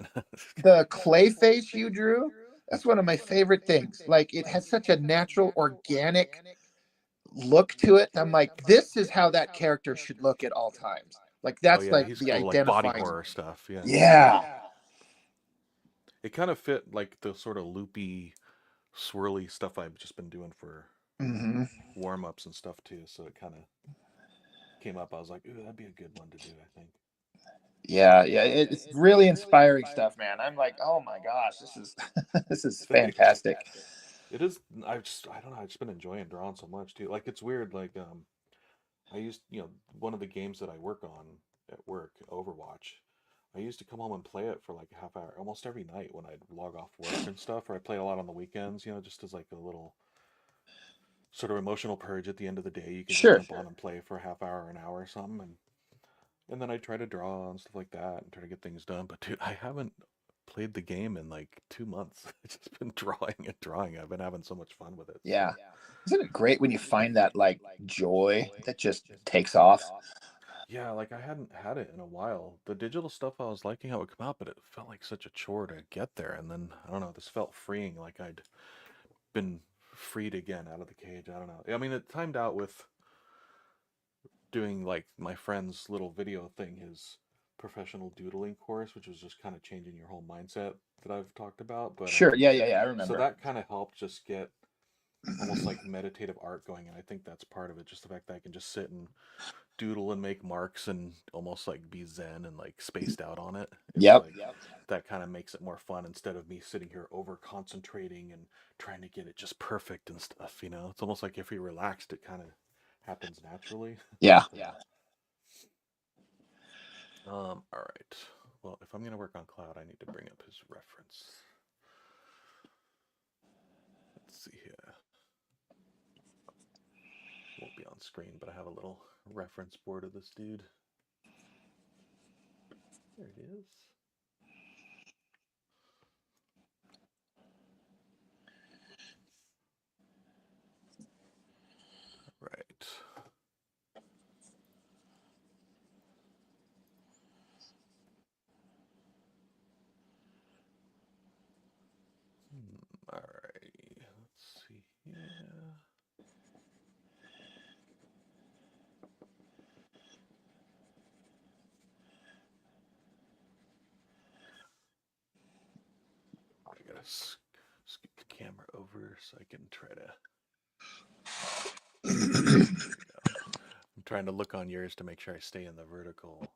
the clay face you drew, that's one of my favorite things. Like it has such a natural, organic look to it. I'm like, this is how that character should look at all times. Like Oh that's yeah, like he's the cool, like body identifying. horror stuff. Yeah, Yeah. it kind of fit like the sort of loopy, swirly stuff I've just been doing for Hmm. warm ups and stuff too. So it kind of came up. I was like, ooh, that'd be a good one to do. I think. Yeah, yeah. It's really inspiring stuff, man. I'm like, oh my gosh, this is this is Thanks. fantastic. It is. I don't know. I've just been enjoying drawing so much too. Like it's weird. Like I used, one of the games that I work on at work, Overwatch. I used to come home and play it for like a half hour almost every night when I'd log off work and stuff, or I play a lot on the weekends, just as like a little sort of emotional purge at the end of the day. You can just Sure. jump on and play for a half hour, an hour or something, and then I try to draw and stuff like that and try to get things done. But dude, I haven't. played the game in like 2 months. It's just been drawing and drawing. I've been having so much fun with it. Yeah. Isn't it great when you find that like joy that just takes off? Yeah, like I hadn't had it in a while. The digital stuff I was liking how it would come out, but it felt like such a chore to get there. And then I don't know, this felt freeing, like I'd been freed again out of the cage. I don't know. I mean, it timed out with doing like my friend's little video thing, his professional doodling course, which was just kind of changing your whole mindset that I've talked about. But Sure. Yeah. I so remember. that kind of helped just get almost like meditative art going, and I think that's part of it. Just the fact that I can just sit and doodle and make marks and almost like be zen and like spaced out on it. It's Yep. like that kind of makes it more fun instead of me sitting here over concentrating and trying to get it just perfect and stuff. It's almost like if you're relaxed, it kind of happens naturally. Yeah. All right. Well, if I'm gonna work on Cloud, I need to bring up his reference. Let's see here. Won't be on screen, but I have a little reference board of this dude. There it is. Right. Alrighty. Let's see here. I gotta scoot the camera over so I can try to. I'm trying to look on yours to make sure I stay in the vertical.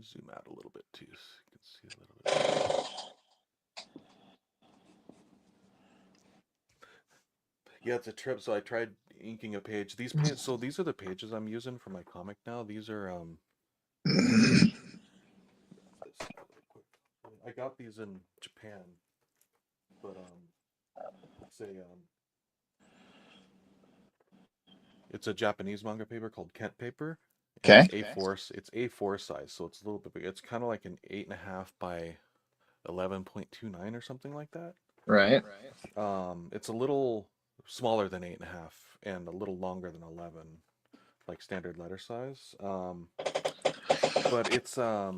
Zoom out a little bit too, so you can see a little bit. Yeah, it's a trip. So I tried inking a page. These are the pages I'm using for my comic now. These are I got these in Japan, but it's a Japanese manga paper called Kent paper, and Okay. it's A4 size, so it's a little bit big. It's kind of like an 8.5 by 11.29 or something like that. Right. It's a little smaller than 8.5 and a little longer than 11, like standard letter size. But it's a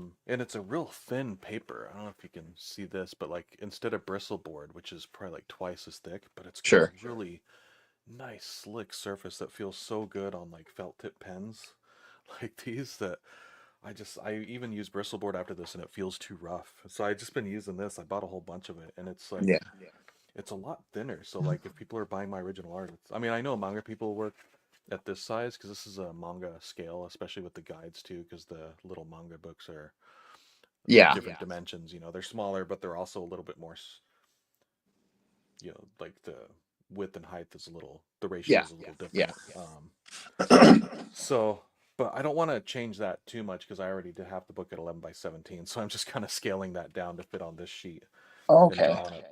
real thin paper. I don't know if you can see this, but like instead of bristle board, which is probably like twice as thick, but it's got a Sure. really nice slick surface that feels so good on like felt tip pens like these that I even use bristle board after this and it feels too rough. So I just been using this. I bought a whole bunch of it and it's like Yeah. it's a lot thinner. So like if people are buying my original art, I mean I know manga people work at this size because this is a manga scale, especially with the guides too, because the little manga books are Yeah. different dimensions. They're smaller, but they're also a little bit more. Like the width and height is the ratio Yeah. is a little Yeah. different. So, but I don't want to change that too much because I already did half the book at 11 by 17. So I'm just kind of scaling that down to fit on this sheet and Okay. drawing it.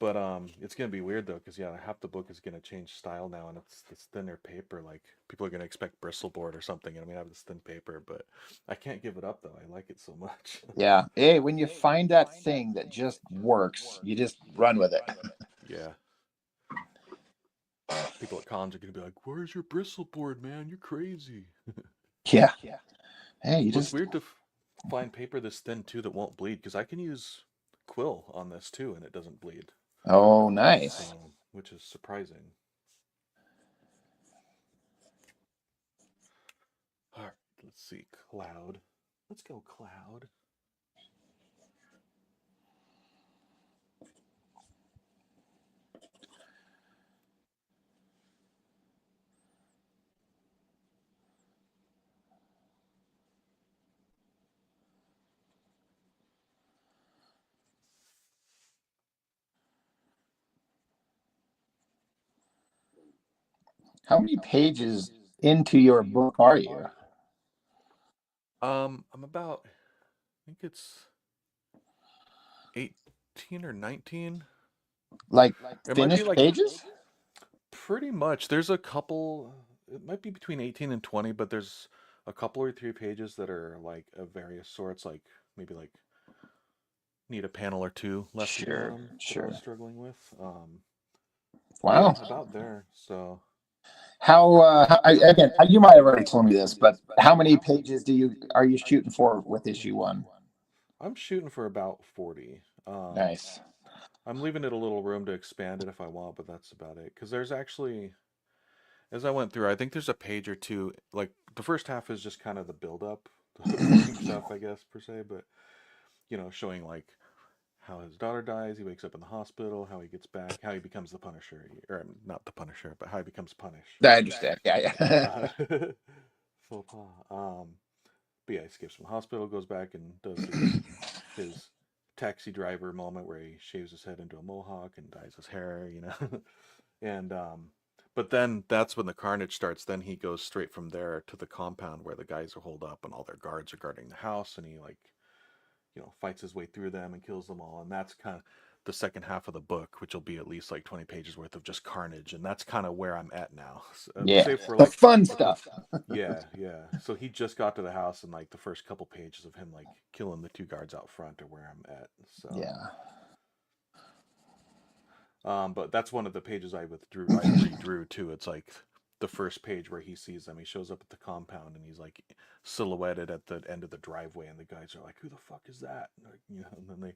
But it's gonna be weird though, because yeah, half the book is gonna change style now, and it's this thinner paper. Like people are gonna expect bristle board or something, and I'm gonna have this thin paper. But I can't give it up though. I like it so much. Yeah. Hey, when you find that thing that just works, you just run with it. Yeah. People at cons are gonna be like, "Where's your bristle board, man? You're crazy." Yeah. Hey, you Well, it's just. weird to find paper this thin too that won't bleed, because I can use quill on this too, and it doesn't bleed. Oh, nice. Which is surprising. All right, let's see. Cloud. Let's go, Cloud. How many pages into your book are you? I'm about, I think it's 18 or 19. Like It might be finished like pages? pretty much. There's a couple, it might be between 18 and 20, but there's a couple or three pages that are like of various sorts, like maybe like need a panel or two left to do in Sure, them that I was sure. struggling with. But yeah, Wow. about there. So Again, you might have already told me this, but how many pages are you shooting for with issue one? I'm shooting for about 40. Nice. I'm leaving it a little room to expand it if I want, but that's about it. Because there's actually, as I went through, I think there's a page or two. Like the first half is just kind of the build up, the boring stuff, I guess, per se. But showing like how his daughter dies, he wakes up in the hospital, how he gets back, how he becomes the Punisher, or not the Punisher, but how he becomes Punish. I understand. Yeah, yeah. Uh, faux pas. But yeah, he escapes from the hospital, goes back and does his taxi driver moment where he shaves his head into a mohawk and dyes his hair. And but then that's when the carnage starts. Then he goes straight from there to the compound where the guys are holed up and all their guards are guarding the house, and he like fights his way through them and kills them all. And that's kind of the second half of the book, which will be at least like 20 pages worth of just carnage. And that's kind of where I'm at now. Yeah. Save for The like fun the first, stuff. yeah, yeah. So he just got to the house, and like the first couple pages of him like killing the two guards out front are where I'm at. So, Yeah. but that's one of the pages I withdrew. I redrew too. It's like the first page where he sees them. He shows up at the compound and he's like silhouetted at the end of the driveway, and the guys are like, "Who the fuck is that?" And then they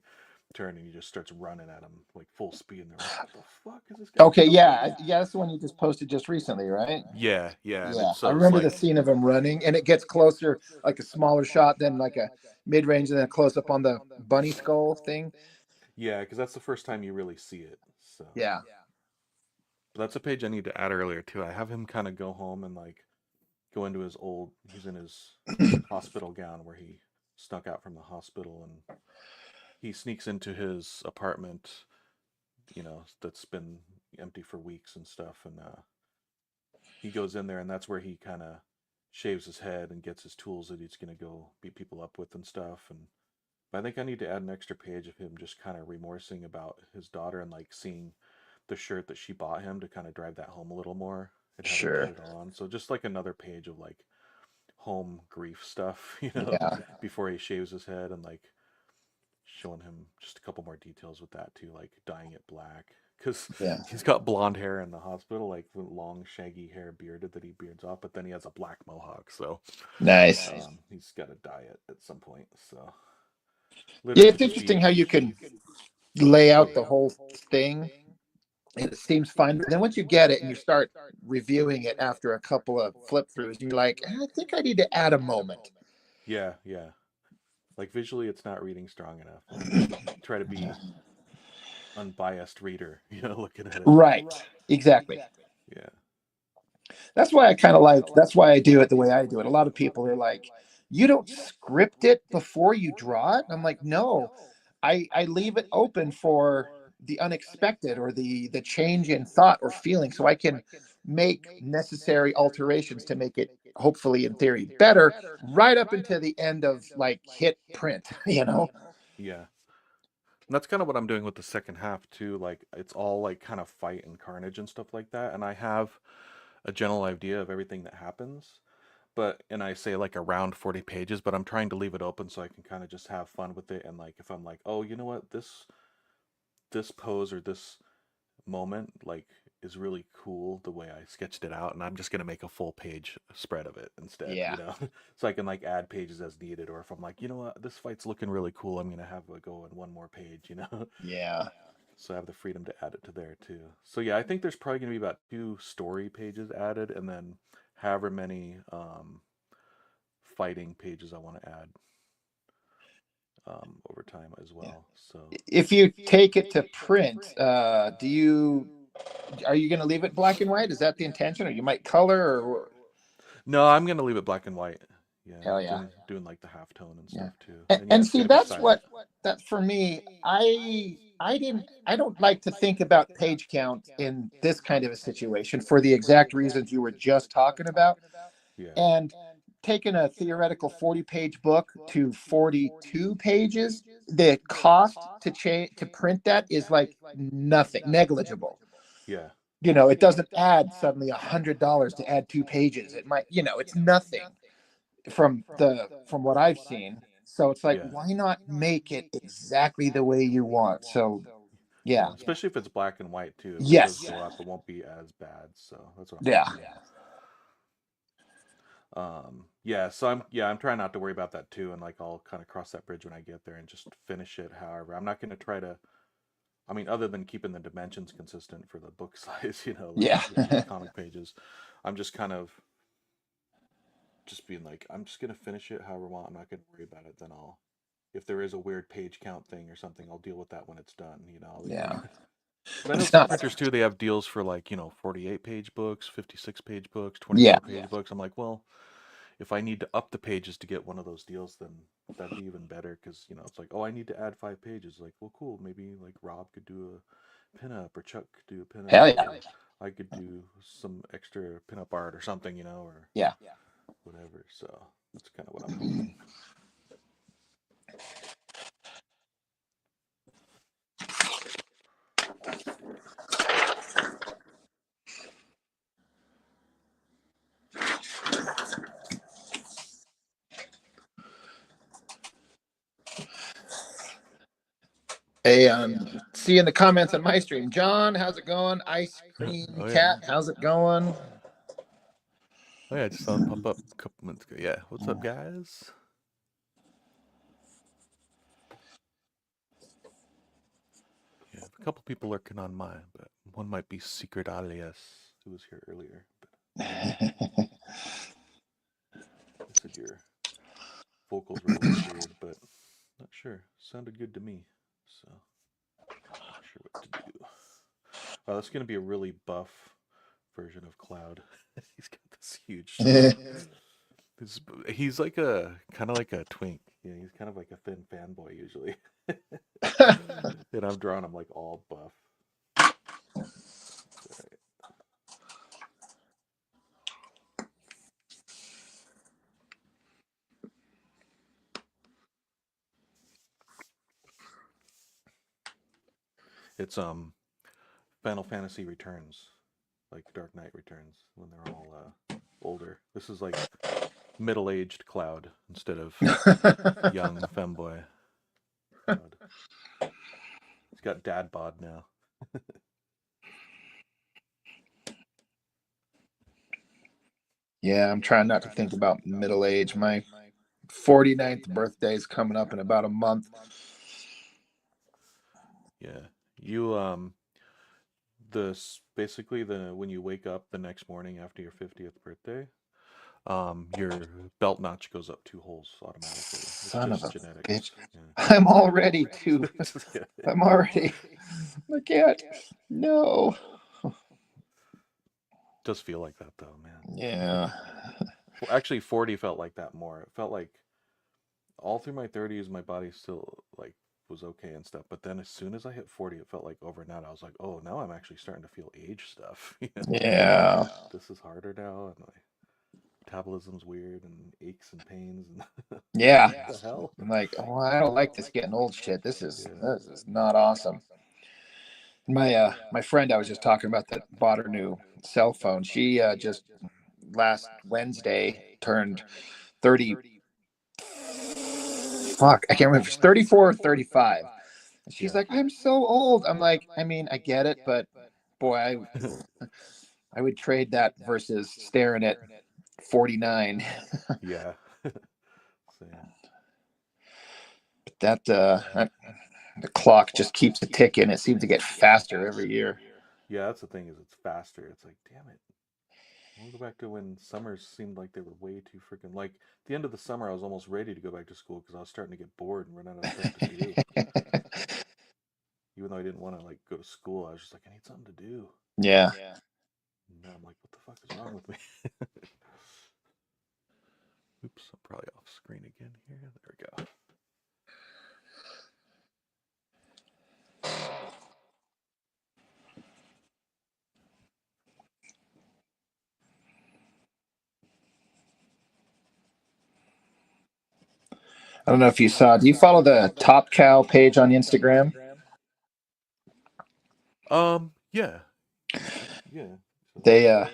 turn and he just starts running at him like full speed, and they're like, "What the fuck is this guy Okay, doing?" yeah. Yeah, that's the one you just posted just recently, right? Yeah, yeah, and Yeah. it's I so it's remember the like scene of him running, and it gets closer, like a smaller shot, then like a mid range, and then a close up on the bunny skull thing. yeah, because that's the first time you really see it. So, Yeah. but that's a page I need to add earlier too. I have him kind of go home and like go into his old. He's in his hospital gown where he snuck out from the hospital, and he sneaks into his apartment, that's been empty for weeks and stuff, and he goes in there, and that's where he kind of shaves his head and gets his tools that he's going to go beat people up with and stuff. And but I think I need to add an extra page of him just kind of remorsing about his daughter and like seeing the shirt that she bought him to kind of drive that home a little more and having put Sure. it on. So just like another page of like home grief stuff, Yeah. before he shaves his head, and like showing him just a couple more details with that too, like dyeing it black because Yeah. he's got blonde hair in the hospital, like long shaggy hair bearded that he beards off, but then he has a black mohawk, so Nice. he's got to dye it at some point. So Yeah, literally it's just interesting be how you can lay oh out yeah the whole thing, and it seems fine. But then once you get it and you start reviewing it after a couple of flip throughs, you're like, I think I need to add a moment. yeah yeah, like visually it's not reading strong enough, like try to be unbiased reader, looking at it. Right. Exactly. Yeah, That's why that's why I do it the way I do it. A lot of people are like, you don't script it before you draw it. And I'm like, no, I leave it open for the unexpected or the change in thought or feeling so I can make necessary alterations to make it hopefully in theory better right up until the end of like hit print, you know? yeah. And that's kind of what I'm doing with the second half too. Like it's all like kind of fight and carnage and stuff like that. And I have a general idea of everything that happens. And I say like around 40 pages, but I'm trying to leave it open so I can kind of just have fun with it. And like if I'm like, oh, you know what, this pose or this moment like is really cool the way I sketched it out, and I'm just gonna make a full page spread of it instead, Yeah. so I can like add pages as needed. Or if I'm like, you know what, this fight's looking really cool, I'm gonna have a go in one more page. Yeah. So I have the freedom to add it to there too. So yeah, I think there's probably gonna be about 2 story pages added, and then however many fighting pages I want to add over time as Yeah. well. So If you take it to print, are you going to leave it black and white? Is that the intention, or you might color or? no, I'm gonna leave it black and white. Yeah, Hell yeah. doing like the halftone and Yeah. stuff too. And, And yeah, and it's see, gonna be that's silent. what that for me, I don't like to think about page count in this kind of a situation for the exact reasons you were just talking about. Yeah, And taking a theoretical 40-page book to 42 pages, the cost to change to print that is like nothing, negligible. yeah, It doesn't add suddenly $100 to add 2 pages. It might, it's nothing. from what I've seen. So it's like, Yeah. why not make it exactly the way you want? So Yeah, yeah, especially if it's black and white too. If it does yes, go up, it won't be as bad. So that's what I'm yeah, thinking. Yeah, so I'm trying not to worry about that too, and like I'll kind of cross that bridge when I get there and just finish it. However, I'm not going to try to. I mean, other than keeping the dimensions consistent for the book size, like yeah, the comic pages, I'm just kind of just being like, I'm just gonna finish it however I want. I'm not gonna worry about it. Then I'll, if there is a weird page count thing or something, I'll deal with that when it's done. I'll leave it. yeah. But I know It's some not. printers too. They have deals for like 48 page books, 56 page books, Yeah, 24 page books. I'm like, well, if I need to up the pages to get one of those deals, then that'd be even better because it's like, oh, I need to add 5 pages. Like, well, cool. Maybe like Rob could do a pinup or Chuck could do a pinup hell yeah, or I could do some extra pinup art or something, or yeah. whatever. So that's kind of what I'm thinking. Hey, see in the comments on my stream, John, how's it going? Ice Cream Oh yeah. Cat, how's it going? Oh yeah, I just saw it pop up a couple minutes ago. Yeah, what's up, guys? Yeah, a couple people lurking on mine, but one might be Secret Alias, who was here earlier. But I said your vocals were a little weird, but not sure. Sounded good to me, so not sure what to do. Oh, that's gonna be a really buff version of Cloud. He's got this huge. He's like a kind of like a twink. He's kind of like a thin fanboy usually. And I'm drawing him like all buff. Right. It's Final Fantasy Returns, like Dark Knight Returns, when they're all older. This is like middle-aged Cloud instead of young femboy Cloud. He's got dad bod now. Yeah, I'm trying not to think about middle age. My 49th birthday is coming up in about a month. Yeah, you this basically the when you wake up the next morning after your 50th birthday, your belt notch goes up 2 holes automatically. It's Son of just a genetics. bitch. Yeah. I'm already too. Yeah. I'm already. I can't. No. Does feel like that though, man. Yeah. Well, actually, 40 felt like that more. It felt like all through my 30s, my body still like was okay and stuff. But then as soon as I hit 40, it felt like overnight. I was like, oh, now I'm actually starting to feel age stuff. Yeah. This is harder now, and my metabolism's weird, and aches and pains, and Yeah. what the hell? I'm like, oh, I don't like this getting old shit. This is Yeah. this is not awesome. My friend I was just talking about that bought her new cell phone. She just last Wednesday turned 30. Fuck, I can't remember. She's 34 or 35. And she's Yeah. like, I'm so old. I'm like, I mean, I get it, but boy, I would trade that versus staring at 49. Yeah. Same. That the clock just keeps a ticking. It seems to get faster every year. Yeah, that's the thing is it's faster. It's like, damn it. We'll go back to when summers seemed like they were way too freaking like the end of the summer. I was almost ready to go back to school because I was starting to get bored and run out of stuff to do. Even though I didn't want to like go to school, I was just like, I need something to do. Yeah. And now I'm like, what the fuck is wrong with me? Oops, I'm probably off screen again here. There we go. I don't know if you saw. Do you follow the Top Cow page on Instagram? Yeah. Yeah. So, They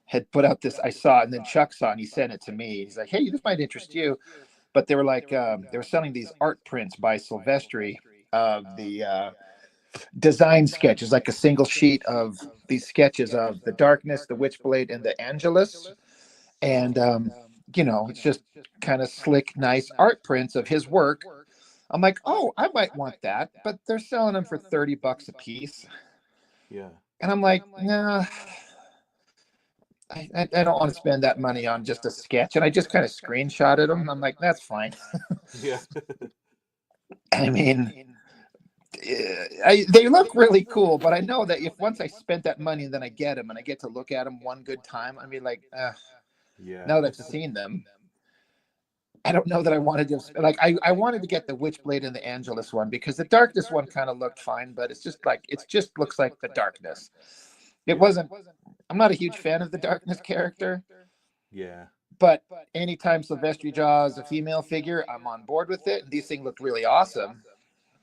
had put out this. I saw it, and then Chuck saw it, and he sent it to me. He's like, "Hey, this might interest you." But they were like, they were selling these art prints by Silvestri of the design sketches, like a single sheet of these sketches of the Darkness, the Witchblade, and the Angelus. And it's just kind of slick, nice art prints of his work. I'm like, oh, I might want that, but they're selling them for $30 a piece. Yeah. And I'm like, nah, I don't want to spend that money on just a sketch. And I just kind of screenshotted them. I'm like, that's fine. Yeah. I mean, they look really cool, but I know that if once I spent that money and then I get them and I get to look at them one good time, I mean, like, Yeah. now that I've seen them, I don't know that I wanted to like. I wanted to get the Witchblade and the Angelus one because the Darkness one kind of looked fine, but it's just like it just looks like the Darkness. It wasn't. I'm not a huge fan of the Darkness character. Yeah. But anytime Silvestri draws a female figure, I'm on board with it. And these things look really awesome.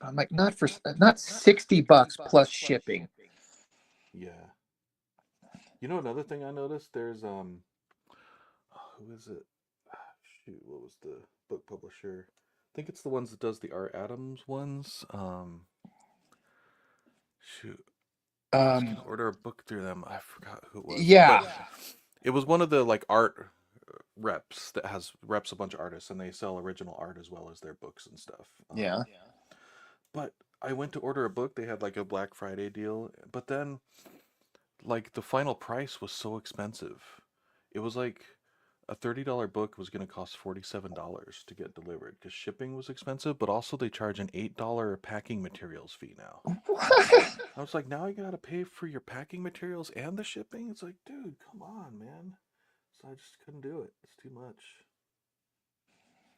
I'm like, not $60 plus shipping. Yeah. You know, another thing I noticed, there's who is it? Shoot, what was the book publisher? I think it's the ones that does the Art Adams ones. Shoot, I was gonna order a book through them. I forgot who it was. Yeah. But it was one of the like art reps that has reps a bunch of artists, and they sell original art as well as their books and stuff. Yeah. But I went to order a book. They had like a Black Friday deal, but then like the final price was so expensive. It was like a $30 book was going to cost $47 to get delivered because shipping was expensive, but also they charge an $8 packing materials fee now. I was like, now I got to pay for your packing materials and the shipping? It's like, dude, come on, man. So I just couldn't do it. It's too much.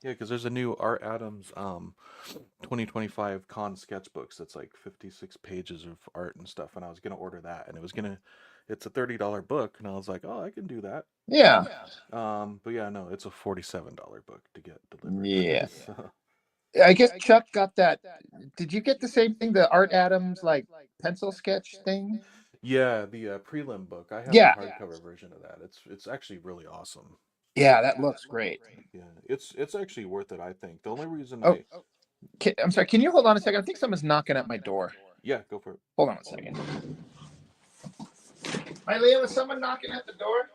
Yeah, because there's a new Art Adams 2025 con sketchbooks that's like 56 pages of art and stuff, and I was gonna order that, and it's a $30 book, and I was like, oh, I can do that. Yeah. But yeah, no, it's a $47 book to get delivered. Yeah. So, I guess Chuck got that. Did you get the same thing? The Art Adams like pencil sketch thing? yeah, the prelim book, I have the Yeah. hardcover version of that. It's actually really awesome. Yeah, that looks great. Yeah, it's actually worth it. I think the only reason Oh, I'm sorry. Can you hold on a second? I think someone's knocking at my door. yeah, go for it. Hold on a second. Hi, Liam. Is someone knocking at the door?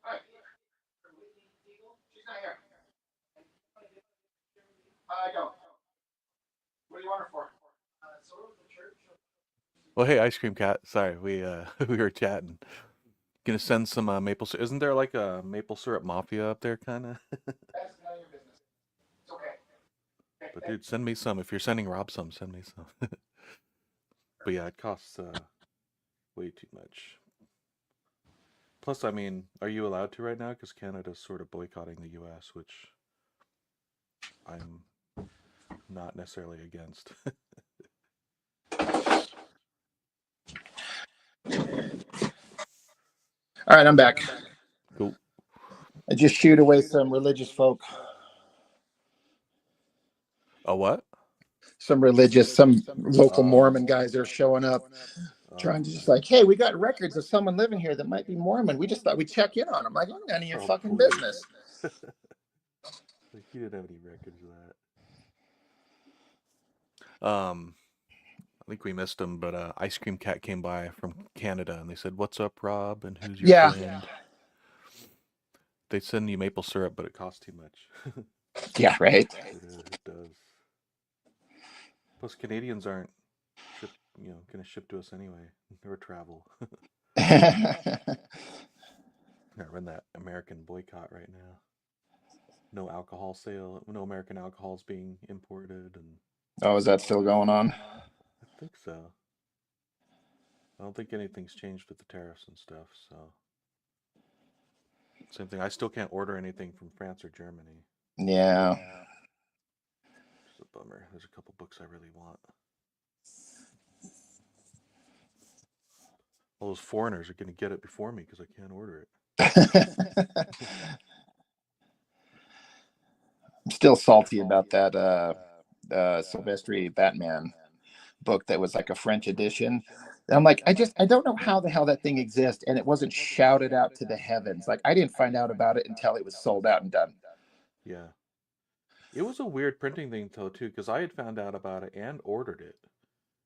Hi. She's not here. I don't. What do you want her for? Well, hey, Ice Cream Cat. Sorry, we we were chatting. Gonna send some maple syrup. Isn't there like a maple syrup mafia up there, kind of? That's none of your business. It's okay. But dude, send me some. If you're sending Rob some, send me some. But yeah, it costs way too much. Plus, I mean, are you allowed to right now? Because Canada's sort of boycotting the U.S., which I'm not necessarily against. All right, I'm back. Cool. I just shooed away some religious folk. A what? Some local Mormon guys are showing up, trying to just like, hey, we got records of someone living here that might be Mormon. We just thought we'd check in on them. Like, none of your fucking please. business. Like, you didn't have any records of that. I think we missed him, but Ice Cream Cat came by from Canada, and they said, "What's up, Rob? And who's your friend?" They send you maple syrup, but it costs too much. Yeah, right. It does. Plus, Canadians aren't going to ship to us anyway, or travel. I run that American boycott right now. No alcohol sale. No American alcohol is being imported, and Oh, is that still going on? I think so. I don't think anything's changed with the tariffs and stuff. So same thing. I still can't order anything from France or Germany. Yeah. It's a bummer. There's a couple books I really want. All those foreigners are going to get it before me because I can't order it. I'm still salty about that Silvestri Batman book that was like a French edition. And I'm like, I don't know how the hell that thing exists, and it wasn't shouted out to the heavens. Like, I didn't find out about it until it was sold out and done. Yeah. It was a weird printing thing though too, because I had found out about it and ordered it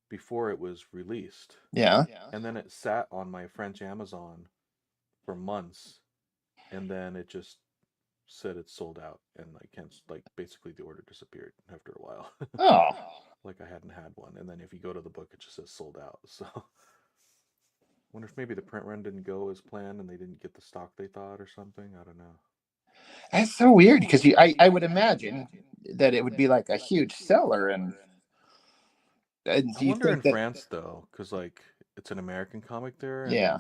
before it was released, Yeah. and then it sat on my French Amazon for months, and then it just said it's sold out, and I can't like basically the order disappeared after a while. Oh. Like I hadn't had one, and then if you go to the book, it just says sold out. So wonder if maybe the print run didn't go as planned, and they didn't get the stock they thought or something. I don't know. That's so weird because I would imagine that it would be like a huge seller, and I do you wonder in think that? France though, because like it's an American comic there, Yeah,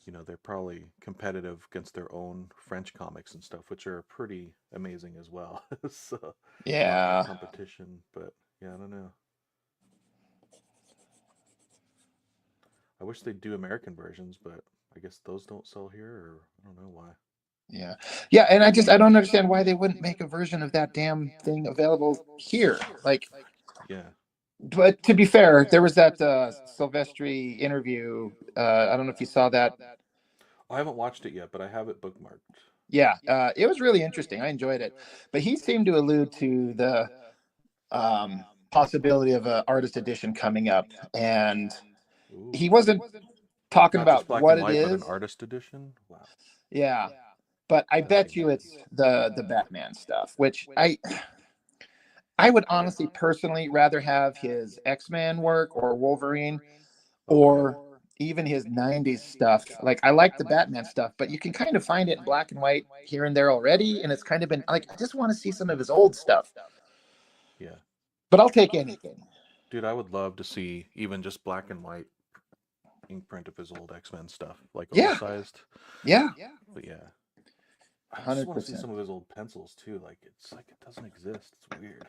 and they're probably competitive against their own French comics and stuff, which are pretty amazing as well. So a lot more yeah, competition, but yeah, I don't know. I wish they'd do American versions, but I guess those don't sell here, or I don't know why. yeah, yeah. And I don't understand why they wouldn't make a version of that damn thing available here. Like, Yeah, but to be fair, there was that Silvestri interview. I don't know if you saw that. I haven't watched it yet, but I have it bookmarked. Yeah, it was really interesting. I enjoyed it, but he seemed to allude to the possibility of an artist edition coming up, and Ooh, he wasn't talking not just about black what and it white, but an is. artist edition. Wow, Yeah, but I that'd be bet you neat. it's the Batman stuff, which I would Yeah. honestly personally rather have his X-Men work or Wolverine Okay. or even his 90s stuff. Like, I like the Batman stuff, but you can kind of find it in black and white here and there already, and it's kind of been like I just want to see some of his old stuff. Yeah. But I'll take anything. Dude, I would love to see even just black and white ink print of his old X-Men stuff, like Yeah, oversized. yeah, But yeah, I just want to see 100%. some of his old pencils too. Like it's like it doesn't exist. It's weird.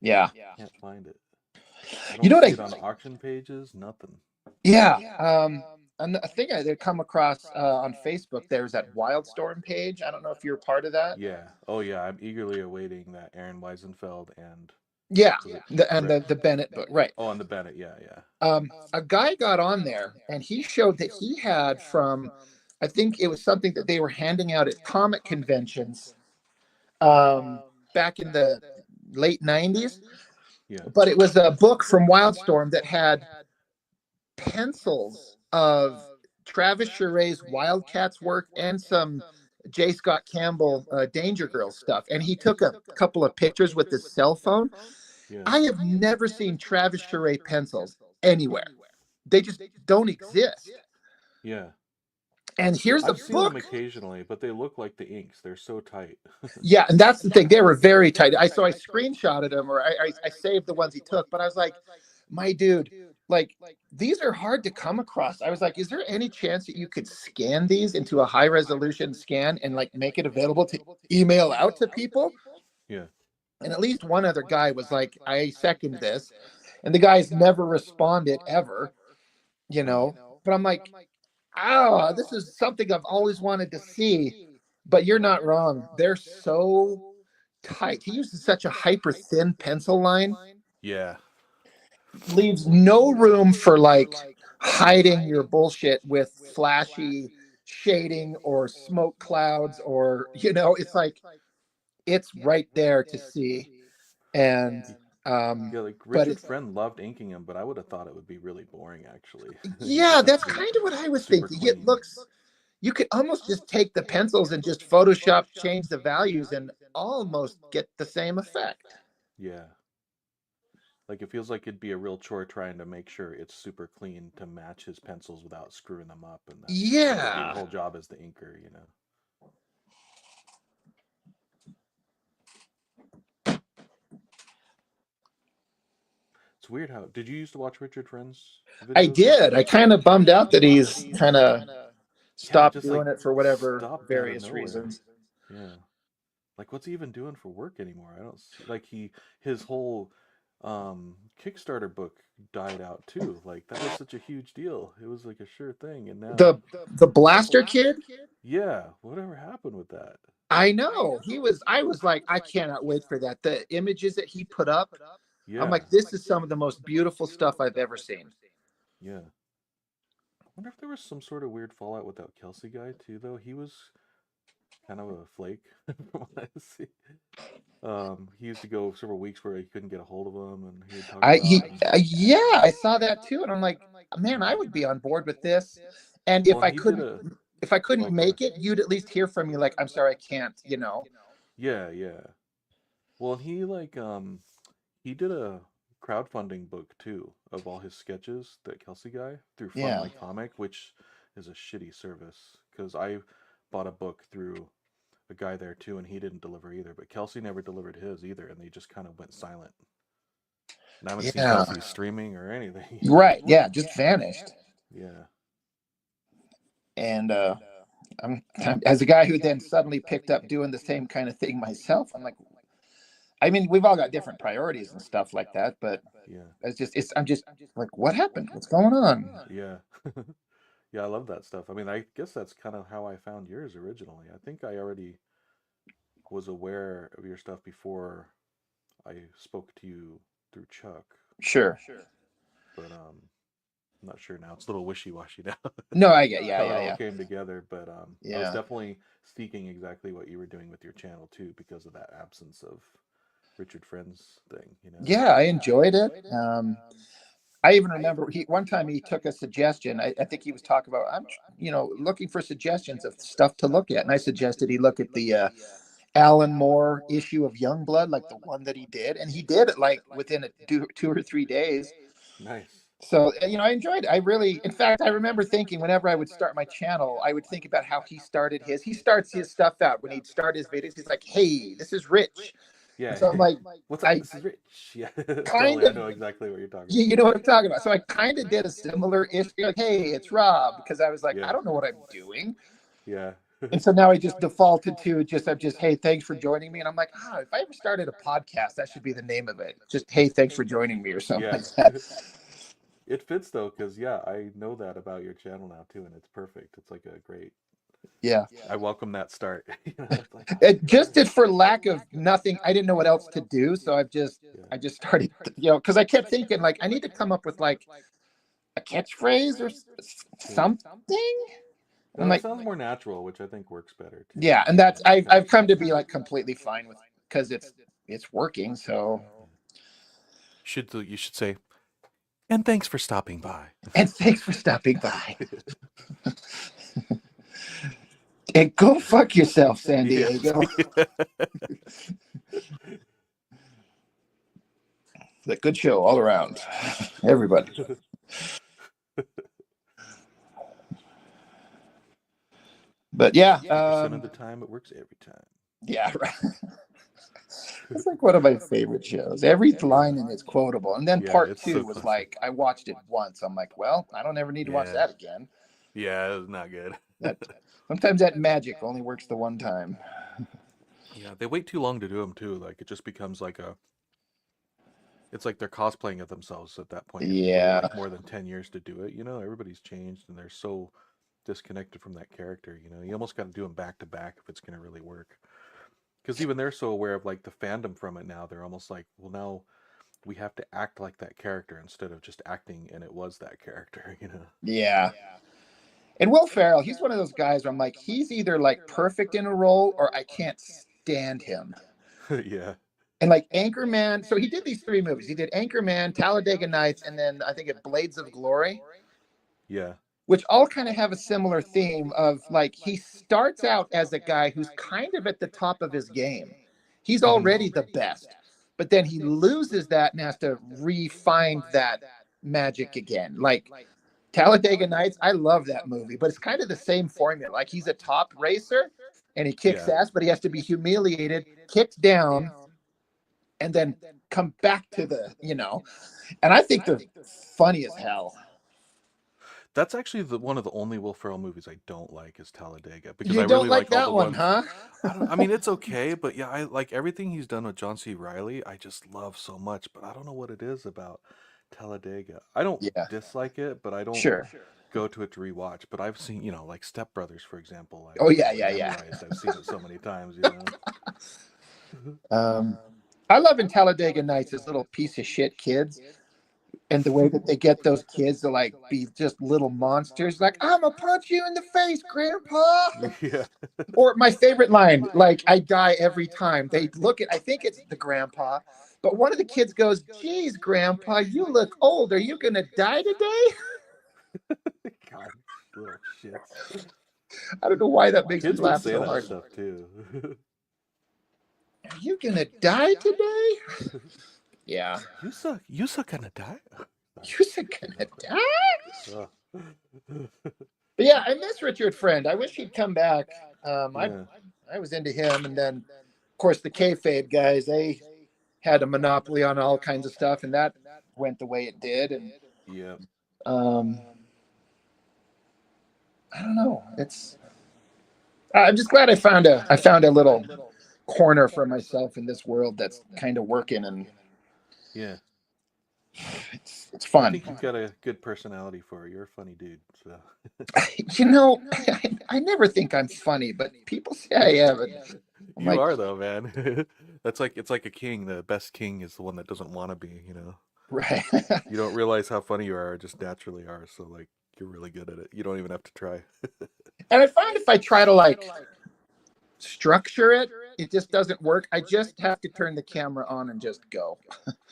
Yeah. Can't find it. I You don't know what see I it on auction pages. Nothing. Yeah. And I think I did come across on Facebook. There's that Wildstorm page. I don't know if you're part of that. Yeah. Oh yeah. I'm eagerly awaiting that Aaron Weisenfeld and Yeah, was it and Rick? the Bennett book, right? Oh, and the Bennett. Yeah, yeah. A guy got on there and he showed that he had from, I think it was something that they were handing out at comic conventions um, back in the late '90s. Yeah. But it was a book from Wildstorm that had pencils of Travis Chare's Wildcats work and some J. Scott Campbell Danger Girl stuff. And he took a couple of pictures with his cell phone. Yeah. I have never seen Travis Charest pencils anywhere. They just don't exist. Yeah. And here's the I've seen them book. occasionally, but they look like the inks. They're so tight. Yeah, and that's the thing. They were very tight. I screenshotted them or I saved the ones he took, but I was like, my dude, like these are hard to come across. I was like, is there any chance that you could scan these into a high resolution scan and like make it available to email out to people? Yeah. And at least one other guy was like, I second this. And the guy's never responded ever, you Huh. know. But I'm like, this is something I've always wanted to see. But you're not wrong. They're so tight. He uses such a hyper thin pencil line, Yeah. leaves no room for like hiding your bullshit with flashy shading or smoke clouds or it's like it's right there to see. And Yeah, like but Richard it's Friend loved inking him, but I would have thought it would be really boring actually. He yeah, just has that's to be kind of what I was super thinking. It clean. looks you could almost just take the pencils and just Photoshop change the values and almost get the same effect. Yeah. Like it feels like it'd be a real chore trying to make sure it's super clean to match his pencils without screwing them up, and that's your Yeah. whole job as the inker. It's weird how did you used to watch Richard Friend's I videos and did. stuff? I kind of bummed out that he's kind of Yeah, it stopped just like doing it for whatever stopped out of various nowhere. reasons. Yeah. Like what's he even doing for work anymore? I don't see like his whole Kickstarter book died out too. Like that was such a huge deal. It was like a sure thing, and now The Blaster Kid, yeah, whatever happened with that? I know he was. I was like, I cannot wait for that. The images that he put up, I'm Yeah, like, this is some of the most beautiful stuff I've ever seen. yeah. I wonder if there was some sort of weird fallout with that Kelsey guy too, though. He was kind of a flake from what I see. He used to go several weeks where he couldn't get a hold of him, and he would talk about. And, Yeah, I saw that too, and I'm like, man, I would be on board with this. And well, and he did a. if I couldn't Oh, go ahead. make it, you'd at least hear from me, like, I'm sorry, I can't. You know? Yeah, yeah. Well, he did a crowdfunding book too of all his sketches, that Kelsey guy, through Fun Yeah, Like Comic, which is a shitty service because I bought a book through a guy there too, and he didn't deliver either. But Kelsey never delivered his either, and they just kind of went silent. And I haven't seen yeah, Kelsey streaming or anything. right, yeah, just vanished. Yeah, And as a guy who then suddenly picked up doing the same kind of thing myself, I'm like, I mean, we've all got different priorities and stuff like that, but yeah, I'm just like, what happened? What's going on? yeah. Yeah, I love that stuff. I mean, I guess that's kind of how I found yours originally. I think I already was aware of your stuff before I spoke to you through Chuck, Sure. but I'm not sure now. It's a little wishy-washy now No, I get, yeah, how it yeah, all yeah, came together. But I was yeah, definitely seeking exactly what you were doing with your channel too, because of that absence of Richard Friends thing. You know? yeah. I enjoyed it. I even remember one time he took a suggestion. I think he was talking about looking for suggestions of stuff to look at, and I suggested he look at the Alan Moore issue of Youngblood, like the one that he did, and he did it like within 2 or 3 days. Nice. So I enjoyed it. I really, in fact, I remember thinking whenever I would start my channel, I would think about how he started his. He starts his stuff out when he'd start his videos. He's like, "Hey, this is Rich," and Yeah. so I'm like, What's up? I This is Rich. Yeah, kind totally. I of, know exactly what you're talking you know what I'm talking about. So I kind of did a similar issue, like, "Hey, it's Rob," because I was like, I about. don't know what I'm doing. Yeah. Yeah. And so now I just defaulted to I'm just, hey, thanks for joining me. And I'm like, if I ever started a podcast, that should be the name of it. Just, hey, thanks for joining me or something Yeah. like that. It fits though, because yeah, I know that about your channel now too, and it's perfect. It's like a great. Yeah. I welcome that start. It's like, oh, It here we just go. is for lack of nothing. I didn't know what else to do. So Yeah. I just started, because I kept thinking like, I need to come up with like a catchphrase or Yeah. something. No, I'm that like, sounds more natural, which I think works better too. yeah. And that's, I've come to be like completely fine with, because it's working. So, You should say, and thanks for stopping by. and thanks for stopping by. And go fuck yourself, San Yes. Diego. A good show all around. Everybody. But yeah, 50% of the time, it works every time. yeah, right. It's like one of my favorite shows. Every line in it's quotable. And then Yeah, part it's so two was classic. like, I watched it once. I'm like, well, I don't ever need to watch Yeah. that again. Yeah, it's not good. That sometimes that magic only works the one time. Yeah, they wait too long to do them too. Like it just becomes like a. It's like they're cosplaying of themselves at that point if they wait Yeah. like more than 10 years to do it. You know, everybody's changed and they're so disconnected from that character. You know, you almost got to do them back to back if it's going to really work. Because even they're so aware of like the fandom from it now, they're almost like, well, now we have to act like that character instead of just acting and it was that character. You know. Yeah. And Will Ferrell, he's one of those guys where I'm like, he's either like perfect in a role or I can't stand him. Yeah. And like Anchorman, so he did these three movies. He did Anchorman, Talladega Nights, and then I think it Blades of Glory, Yeah. which all kind of have a similar theme of like he starts out as a guy who's kind of at the top of his game. He's Hmm. already the best, but then he loses that and has to refine that magic again. Like Talladega Nights, I love that movie, but it's kind of the same formula. Like he's a top racer and he kicks Yeah. ass, but he has to be humiliated, kicked down, and then come back to and I think they're funny as hell. That's actually one of the only Will Ferrell movies I don't like is Talladega because I You don't really like like all the that one, ones. huh? I don't. I mean, it's okay, but yeah, I like everything he's done with John C. Riley. I just love so much, but I don't know what it is about Talladega. I don't Yeah, dislike it, but I don't sure. go to it to rewatch, but I've seen, like Step Brothers, for example. Oh I've yeah, got it yeah, yeah. memorized. I've seen it so many times. Um, I love in Talladega Nights this little piece of shit kids and the way that they get those kids to like be just little monsters. Like, I'm gonna punch you in the face, Grandpa. Yeah. Or my favorite line, like I die every time. They look at, I think it's the grandpa, but one of the kids goes, "Geez, Grandpa, you look old. Are you gonna die today?" God, little shits. I don't know why that makes me Kids would laugh say so that hard. stuff too. Are you gonna die today? Yeah. You suck gonna die? You're gonna die? Uh, But yeah, I miss Richard Friend. I wish he'd come back. I yeah. I was into him, and then of course the kayfabe guys, they had a monopoly on all kinds of stuff, and that went the way it did. And Yeah. um, I don't know. I'm just glad I found a little corner for myself in this world that's kind of working, and Yeah. it's I fun. think you've got a good personality for it. You're a funny dude. So You know, I never think I'm funny, but people say I am. And I'm you like, are though, man. It's like a king. The best king is the one that doesn't want to be. right. You don't realize how funny you are, just naturally are. So like you're really good at it. You don't even have to try. And I find if I try to like structure it, it just doesn't work. I just have to turn the camera on and just go.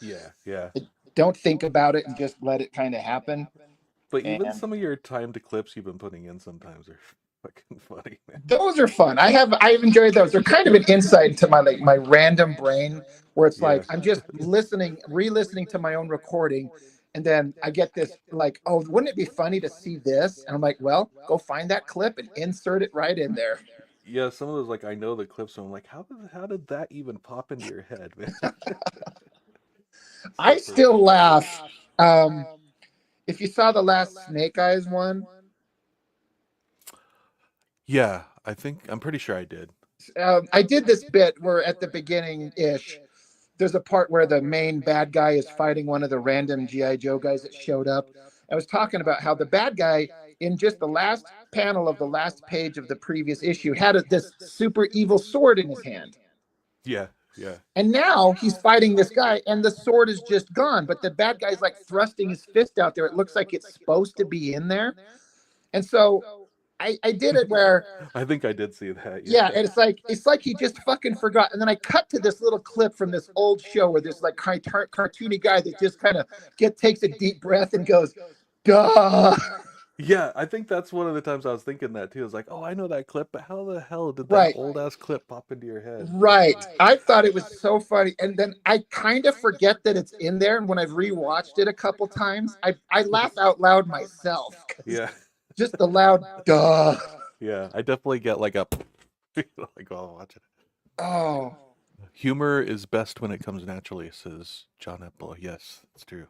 Yeah, yeah. Don't think about it and just let it kind of happen. But even And some of your timed clips you've been putting in sometimes are fucking funny, man. those are fun. I've enjoyed those. They're kind of an insight into my like my random brain where it's Yeah. like I'm just listening, re-listening to my own recording, and then I get this like, oh, wouldn't it be funny to see this? And I'm like, well, go find that clip and insert it right in there. Yeah, some of those like I know the clips, so I'm like, how did that even pop into your head, man? So I still perfect. laugh. Um, if you saw the last Snake Eyes one, Yeah, I'm pretty sure I did. I did this bit where at the beginning ish, there's a part where the main bad guy is fighting one of the random GI Joe guys that showed up. I was talking about how the bad guy in just the last panel of the last page of the previous issue had this super evil sword in his hand. Yeah, yeah. And now he's fighting this guy, and the sword is just gone. But the bad guy's like thrusting his fist out there. It looks like it's supposed to be in there. And so I did it where, I think I did see that. yeah, Yeah. and it's like he just fucking forgot. And then I cut to this little clip from this old show where this like cartoony guy that just kind of takes a deep breath and goes, duh. Yeah, I think that's one of the times I was thinking that too. I was like, oh, I know that clip, but how the hell did that Right. old ass clip pop into your head? Right. I thought it was so funny. And then I kind of forget that it's in there. And when I've rewatched it a couple times, I laugh out loud myself. Yeah. Just the loud duh. Yeah, I definitely get like a like while watching it. Oh. Humor is best when it comes naturally, says John Apple. Yes, it's true.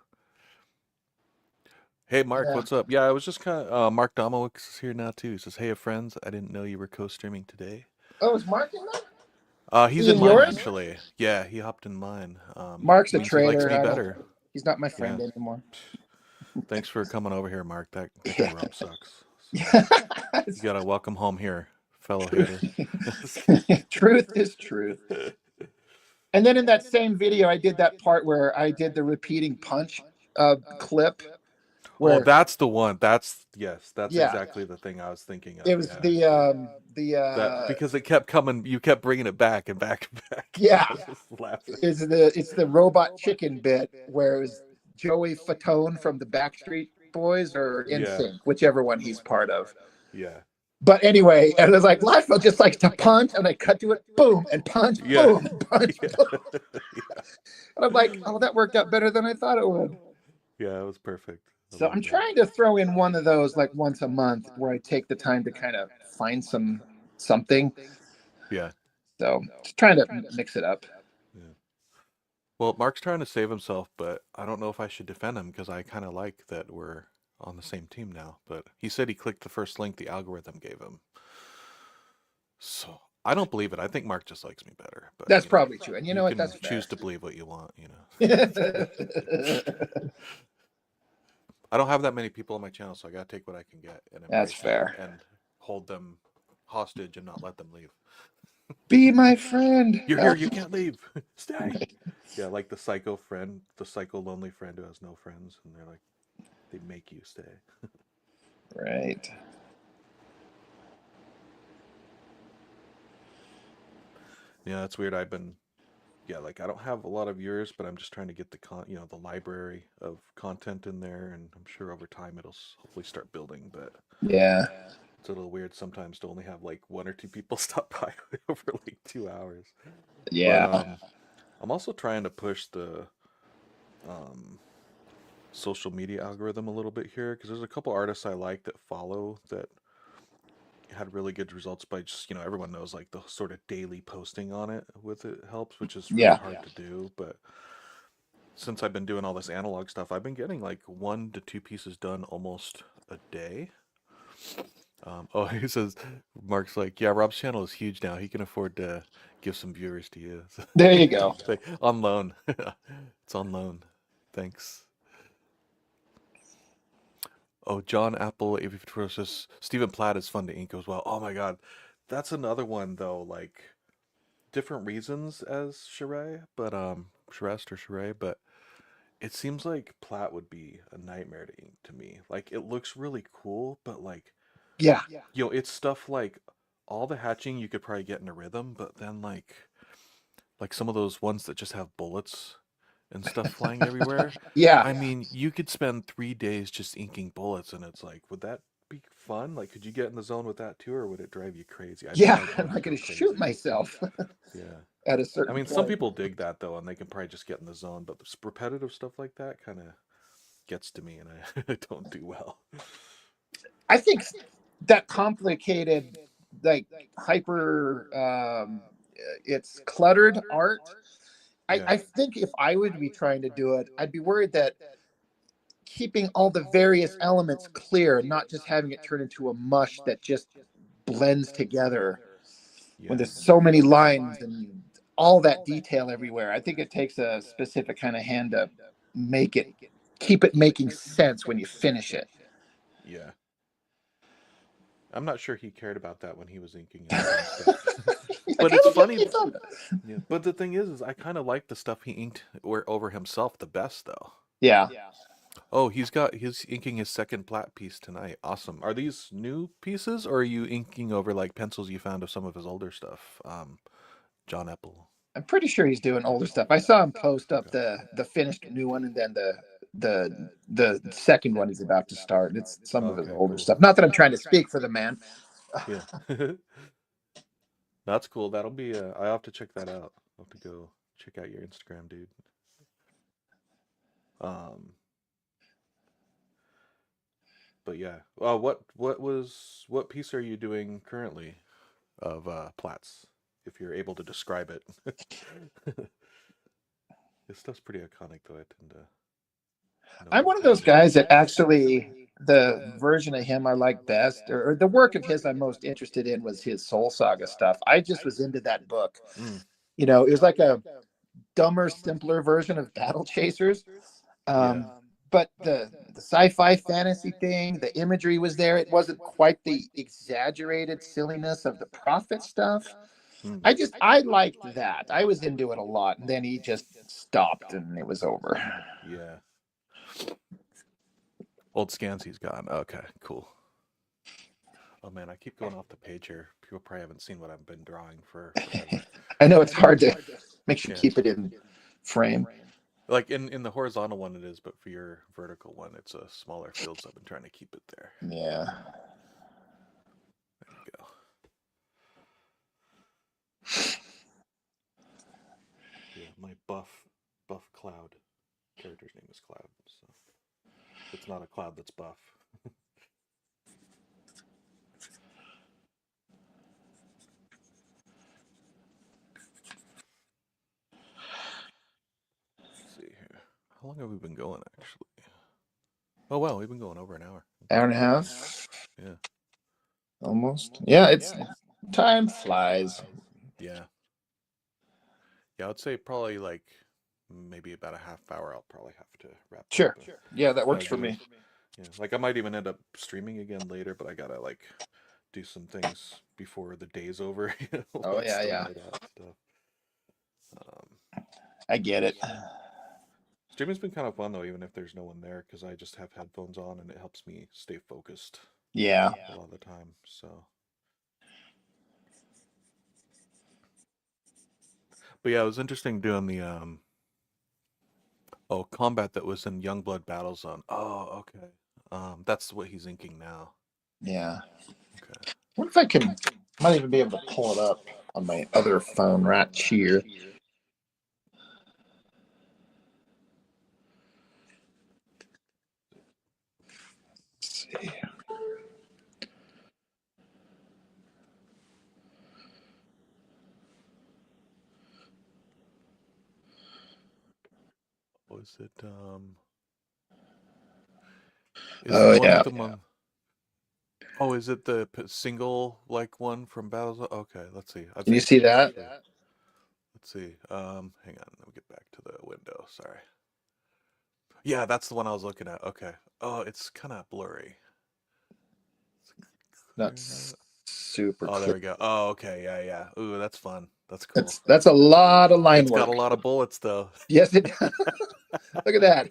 Hey, Mark, Yeah. what's up? Yeah, I was just kind of Mark Domowicz is here now too. He says, "Hey, friends, I didn't know you were co-streaming today." Oh, is Mark in that? He's He in in mine yours? actually. Yeah, he hopped in mine. Mark's a Means he likes traitor. me better. He's not my Yeah. friend anymore. Thanks for coming over here, Mark. That Yeah. rub sucks. So you gotta welcome home here, fellow hater. Truth is truth. And then in that same video, I did that part where I did the repeating punch clip Oh, where, that's the one. That's yeah, exactly the thing I was thinking of. it was Yeah. the That because it kept coming, you kept bringing it back and back and back. yeah, I was just laughing. it's the robot chicken bit where it was Joey Fatone from the Backstreet Boys or Yeah, NSYNC, whichever one he's part of. yeah, But anyway, and it was like life felt just like to punch, and I cut to it, boom, and punch, yeah, boom, and punch, yeah, boom. And I'm like, oh, that worked out better than I thought it would. yeah. It was perfect. I So love I'm that. trying to throw in one of those like once a month where I take the time to kind of find something. Yeah, So just trying to mix it up. yeah. Well, Mark's trying to save himself, but I don't know if I should defend him because I kind of like that we're on the same team now. But he said he clicked the first link the algorithm gave him. So I don't believe it. I think Mark just likes me better. But That's probably true. And you know you what? can That's fair. choose to believe what you want. I don't have that many people on my channel, so I gotta take what I can get and That's embrace it fair. and hold them hostage and not let them leave. Be my friend. You're here, you can't leave. Stay. Right. Yeah, like the psycho friend, the psycho lonely friend who has no friends, and they're like, they make you stay. Right. Yeah, that's weird. Yeah, like I don't have a lot of viewers, but I'm just trying to get the library of content in there, and I'm sure over time it'll hopefully start building. But Yeah. it's a little weird sometimes to only have like one or two people stop by over like 2 hours. But Yeah. I'm also trying to push the um social media algorithm a little bit here because there's a couple artists I like that follow that had really good results by just everyone knows like the sort of daily posting on it with it helps, which is really Yeah. hard to do. But since I've been doing all this analog stuff, I've been getting like 1 to 2 pieces done almost a day. Oh, he says, Mark's like, yeah, Rob's channel is huge now. He can afford to give some viewers to you. There you go. Say, on loan. It's on loan. Thanks. Oh, John Apple, AV54 says, Stephen Platt is fun to ink as well. Oh my God. That's another one though, like different reasons as Shirai, but Shirest or Shirai, but it seems like Platt would be a nightmare to ink to me. Like it looks really cool, but like Yeah. it's stuff like all the hatching you could probably get in a rhythm, but then like some of those ones that just have bullets and stuff flying everywhere. Yeah. I mean, you could spend 3 days just inking bullets, and it's like, would that be fun? Like, could you get in the zone with that too, or would it drive you crazy? I think Yeah. I'd I'm probably not go going to shoot crazy. myself Yeah. at a I certain mean, some point. people dig that though, and they can probably just get in the zone, but this repetitive stuff like that kind of gets to me, and I don't do well. I think that complicated, like hyper, it's cluttered art. Yeah. I think if I would be trying to do it, I'd be worried that keeping all the various elements clear and not just having it turn into a mush that just blends together when Yeah. there's so many lines and all that detail everywhere. I think it takes a specific kind of hand to make it, keep it making sense when you finish it. Yeah. I'm not sure he cared about that when he was inking his own stuff. Like, But I it's don't think funny. it's on. Yeah. But the thing is I kind of like the stuff he inked over himself the best, though. Yeah. Oh, he's inking his second plat piece tonight. Awesome. Are these new pieces, or are you inking over like pencils you found of some of his older stuff? John Apple. I'm pretty sure he's doing older stuff. I saw him post up Okay. the finished new one and then the second one he's about to start. It's some of his Okay, older cool. stuff. Not that I'm trying to speak for the man. Yeah. That's cool. That'll be I have to check that out. I'll have to go check out your Instagram, dude. Um but yeah. What piece are you doing currently of Platts, if you're able to describe it? This stuff's pretty iconic though. I tend to know I'm what one it of those is. guys that actually the version of him I like best, or the work of his I'm most interested in was his Soul Saga stuff. I just was into that book. Mm, It was like a dumber, simpler version of Battle Chasers. yeah. But the sci-fi fantasy thing, the imagery was there. It wasn't quite the exaggerated silliness of the prophet stuff. Mm, I liked that. I was into it a lot, and then he just stopped, and it was over. yeah. Old Scansy's gone. Okay, cool. Oh man, I keep going off the page here. People probably haven't seen what I've been drawing for forever. I know it's hard to make sure Yeah. keep it in frame. Like in the horizontal one it is, but for your vertical one it's a smaller field, so I've been trying to keep it there. Yeah. There you go. Yeah, my buff cloud character's name is Cloud, so it's not a cloud that's buff. Let's see here. How long have we been going actually? Oh wow, we've been going over an hour. Hour and a half, Yeah. almost. Yeah, it's time flies. Yeah. Yeah, I would say probably like maybe about a half hour I'll probably have to wrap up. Sure. But Yeah, that works gotta for go me. Yeah, like I might even end up streaming again later, but I gotta like do some things before the day's over, Oh once yeah, the yeah. night out stuff. Um, I get it. Streaming's been kind of fun though, even if there's no one there, because I just have headphones on and it helps me stay focused Yeah. a lot of the time. So, but yeah, it was interesting doing the combat that was in Youngblood Battlezone. Oh, okay. That's what he's inking now. Yeah. Okay. What if I can? Might even be able to pull it up on my other phone right here. Let's see. Was it is the Oh one yeah. with the Oh, is it the single like one from Battlezone? Okay, let's see. I Can you think see that? sure. Let's see. Hang on. Let me get back to the window. Sorry. Yeah, that's the one I was looking at. Okay. Oh, it's kind of blurry. It's Not clear enough. super Oh, there clear. we go. Oh, okay. Yeah, yeah. Ooh, that's fun. That's cool. That's a lot of line It's got a work. lot of bullets though. Yes, it does. Look at that.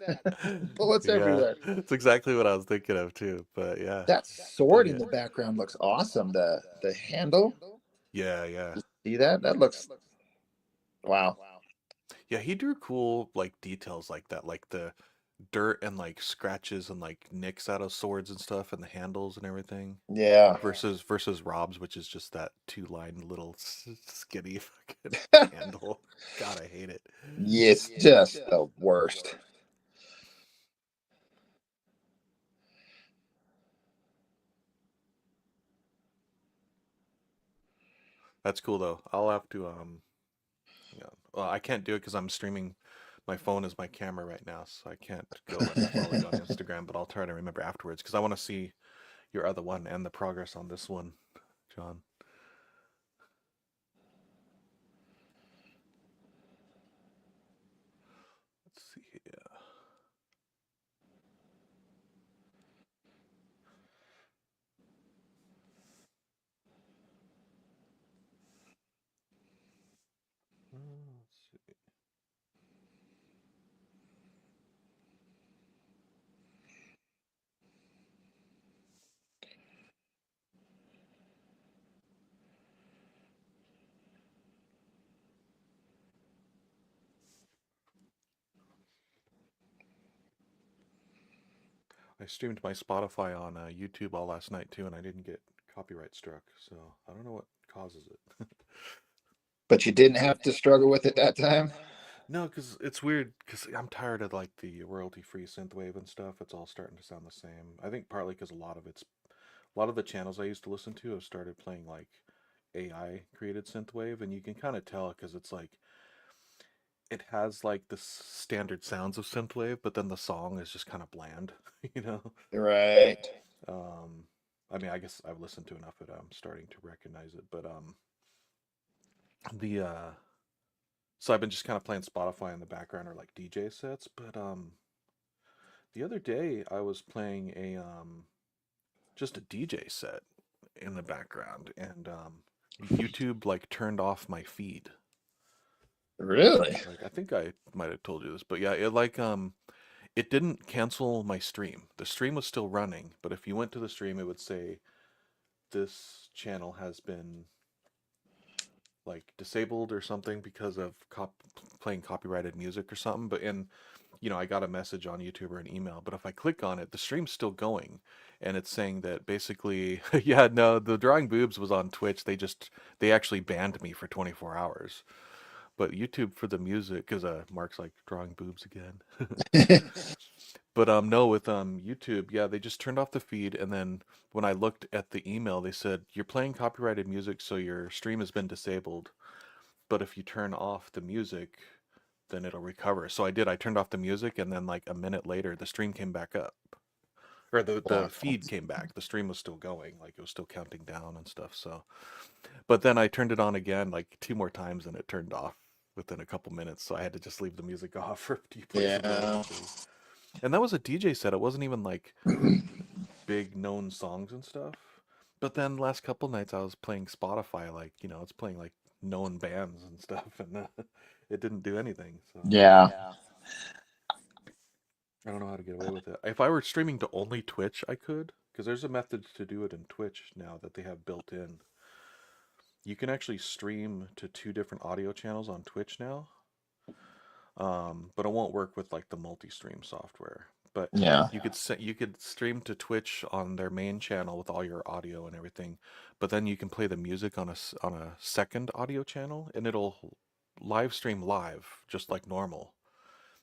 Bullets Yeah, everywhere. it's exactly what I was thinking of too. But yeah, That sword dig in it. the background looks awesome. The handle. Yeah, yeah. See that? That looks wow. Yeah, he drew cool like details like that, like the dirt and like scratches and like nicks out of swords and stuff and the handles and everything. Yeah. Versus Rob's, which is just that two-line little skinny fucking handle. God, I hate it. Yes, just the worst. That's cool though. I'll have to yeah. Well, I can't do it because I'm streaming. My phone is my camera right now, so I can't go and follow you on Instagram. But I'll try to remember afterwards because I want to see your other one and the progress on this one, John. Let's see here. Let's see. I streamed my Spotify on YouTube all last night too, and I didn't get copyright struck. So I don't know what causes it. But you didn't have to struggle with it that time. No, because it's weird. Because I'm tired of like the royalty-free synthwave and stuff. It's all starting to sound the same. I think partly because a lot of the channels I used to listen to have started playing like AI created synthwave, and you can kind of tell because it's like it has like the standard sounds of synthwave, but then the song is just kind of bland, you know. Right. Um, I mean, I guess I've listened to enough that I'm starting to recognize it, but the so I've been just kind of playing Spotify in the background or like DJ sets, but the other day I was playing a just a DJ set in the background and YouTube like turned off my feed. Really? Like I think I might have told you this, but yeah, it like it didn't cancel my stream. The stream was still running, but if you went to the stream it would say this channel has been like disabled or something because of playing copyrighted music or something. But in, I got a message on YouTube or an email. But if I click on it, the stream's still going, and it's saying that basically, yeah, no, the drawing boobs was on Twitch. They actually banned me for 24 hours. But YouTube for the music, because Mark's like drawing boobs again. But no, with YouTube, yeah, they just turned off the feed, and then when I looked at the email, they said you're playing copyrighted music, so your stream has been disabled. But if you turn off the music, then it'll recover. So I did. I turned off the music, and then like a minute later, the stream came back up, or the Wow. feed came back. The stream was still going, like it was still counting down and stuff. So, but then I turned it on again, like two more times, and it turned off within a couple minutes. So I had to just leave the music off for a few places I went Yeah. to. And that was a DJ set. It wasn't even like big known songs and stuff. But then last couple nights I was playing Spotify, like, it's playing like known bands and stuff, and it didn't do anything. So Yeah. I don't know how to get away with it. If I were streaming to only Twitch, I could, because there's a method to do it in Twitch now that they have built in. You can actually stream to two different audio channels on Twitch now, but it won't work with like the multi-stream software. But Yeah. you could stream to Twitch on their main channel with all your audio and everything, but then you can play the music on on a second audio channel, and it'll live stream live just like normal.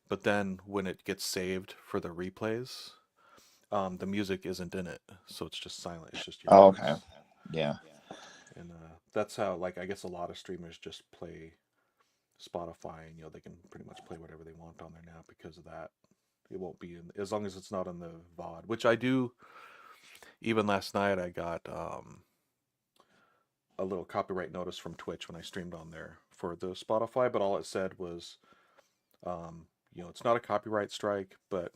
But then when it gets saved for the replays, the music isn't in it, so it's just silent. It's just your Oh, okay. voice, Yeah. and that's how, like, I guess a lot of streamers just play Spotify, and they can pretty much play whatever they want on there now because of that. It won't be in, as long as it's not in the VOD, which I do. Even last night, I got a little copyright notice from Twitch when I streamed on there for the Spotify, but all it said was, it's not a copyright strike, but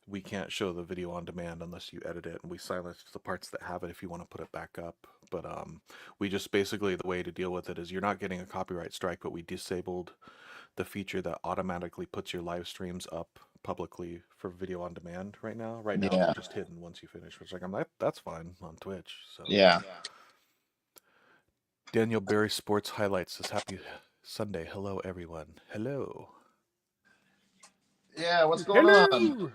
we can't show the video on demand unless you edit it, and we silence the parts that have it if you want to put it back up. But we just basically, the way to deal with it is you're not getting a copyright strike, but we disabled the feature that automatically puts your live streams up publicly for video on demand right now. Right now, they're Yeah. just hidden once you finish, which, like, I'm like, that's fine on Twitch. So Yeah. Daniel Barry Sports Highlights says, "Happy Sunday. Hello, everyone. Hello. Yeah. What's going on? Hello."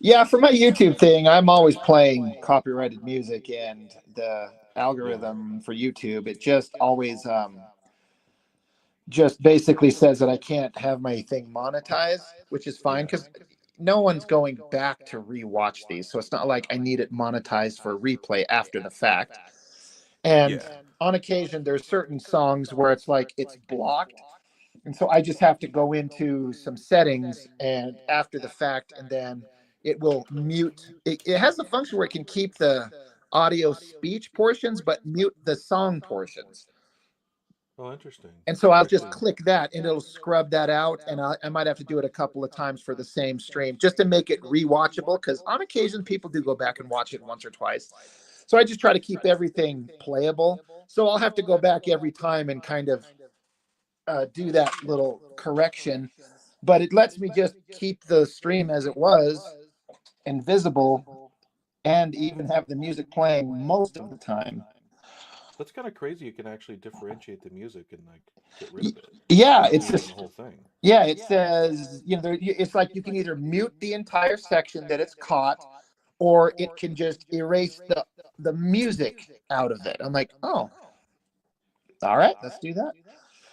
Yeah, for my YouTube thing, I'm always playing copyrighted music, and the Yeah. algorithm for YouTube, it just always just basically says that I can't have my thing monetized, which is fine Yeah. because no one's going back to rewatch these. So it's not like I need it monetized for replay after the fact. And Yeah. on occasion, there's certain songs where it's like it's blocked. And so I just have to go into some settings and after the fact, and then it will mute. It has a function where it can keep the audio speech portions, but mute the song portions. Oh, interesting. And so I I'll just actually. click that and it'll scrub that out. And I might have to do it a couple of times for the same stream just to make it rewatchable. Because on occasion, people do go back and watch it once or twice. So I just try to keep everything playable. So I'll have to go back every time and kind of do that little correction. But it lets me just keep the stream as it was and visible and even have the music playing most of the time. That's kind of crazy. You can actually differentiate the music and like get rid of it Yeah, or it's leave in the just whole thing. yeah, it says, it's like you can either mute the entire section that it's caught, or it can just erase the music out of it. I'm like, oh, all right, let's do that.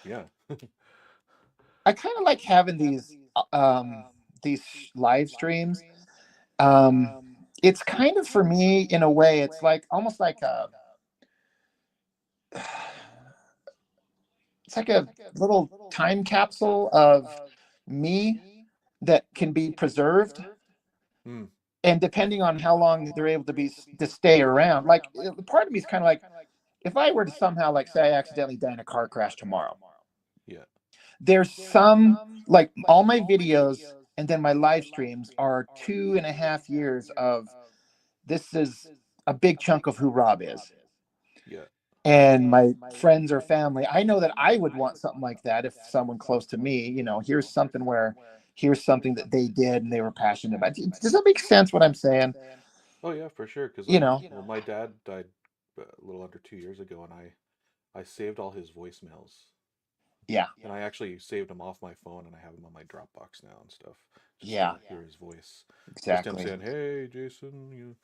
Yeah. I kind of like having these live streams. Um, it's kind of for me in a way, it's like almost like a it's like a little time capsule of me that can be preserved, Hmm. and depending on how long they're able to stay around, like part of me is kind of like, if I were to somehow, like, say I accidentally die in a car crash tomorrow, Yeah. there's some, like, all my videos and then my live streams are 2.5 years of, this is a big chunk of who Rob is. Yeah. And my friends or family, I know that I would want something like that if someone close to me, here's something where here's something that they did and they were passionate about. Does that make sense what I'm saying? Oh yeah, for sure. Because You like, know, well, my dad died a little under 2 years ago, and I saved all his voicemails, yeah, and I actually saved them off my phone, and I have them on my Dropbox now and stuff, just so yeah, to hear his voice. Just him exactly. saying, "Hey, Jason,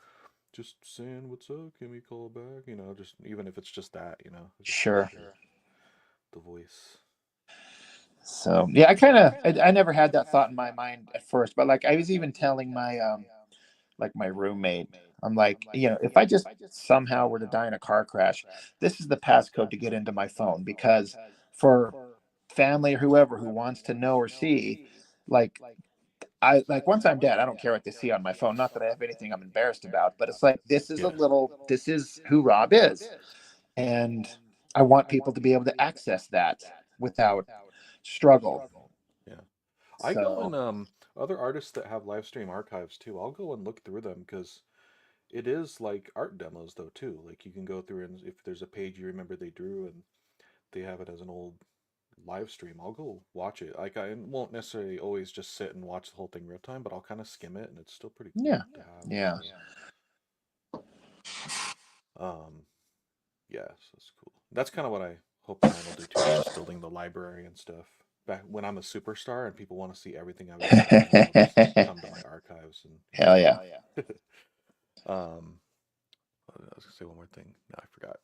just saying what's up. Can we call back?" Just even if it's just that, just to Sure. hear the voice. So yeah, I never had that thought in my mind at first, but like I was even telling my like my roommate, I'm like, if I just somehow were to die in a car crash, this is the passcode to get into my phone, because for family or whoever who wants to know or see, like, I like, once I'm dead, I don't care what they see on my phone. Not that I have anything I'm embarrassed about, but it's like, Yeah. this is who Rob is. And I want people to be able to access that without struggle. Yeah. I go So in other artists that have live stream archives too. I'll go and look through them because it is like art demos though too. Like you can go through and if there's a page you remember they drew and they have it as an old live stream, I'll go watch it. Like I won't necessarily always just sit and watch the whole thing real time, but I'll kind of skim it and it's still pretty Yeah. cool to have. Yeah. So, yeah, so it's cool. That's kind of what I hope mine will do too, is just building the library and stuff. Back when I'm a superstar and people want to see everything I've ever done, then they'll just come to my archives and Hell yeah. um, I was gonna say one more thing. No, I forgot.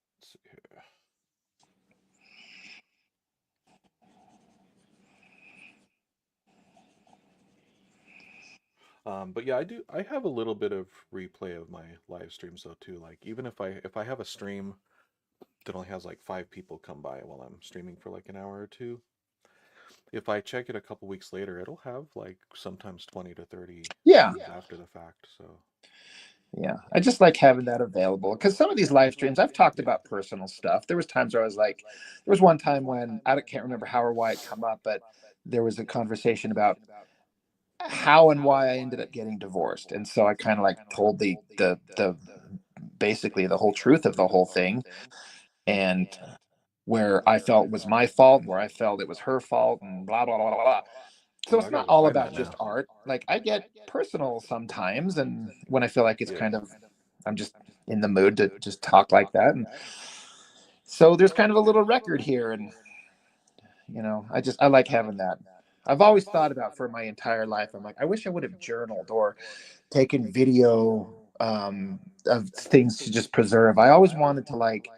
Let's see here. But yeah, I do. I have a little bit of replay of my live streams though too. Like even if I have a stream that only has like 5 people come by while I'm streaming for like an hour or two, if I check it a couple weeks later, it'll have like sometimes 20 to 30 Yeah. views after the fact. So Yeah, I just like having that available because some of these live streams I've talked about personal stuff. There was times where I was like, there was one time when can't remember how or why it come up, but there was a conversation about how and why I ended up getting divorced, and so I kind of like told the basically the whole truth of the whole thing, and where I felt was my fault, where I felt it was her fault, and blah blah blah blah blah. So oh, I it's not gotta all find about that just now. art. Like I get personal sometimes, and when I feel like it's Yeah. kind of, I'm just in the mood to just talk like that. And so there's kind of a little record here, and I like having that. I've always thought about for my entire life. I'm like, I wish I would have journaled or taken video of things to just preserve. I always wanted to like.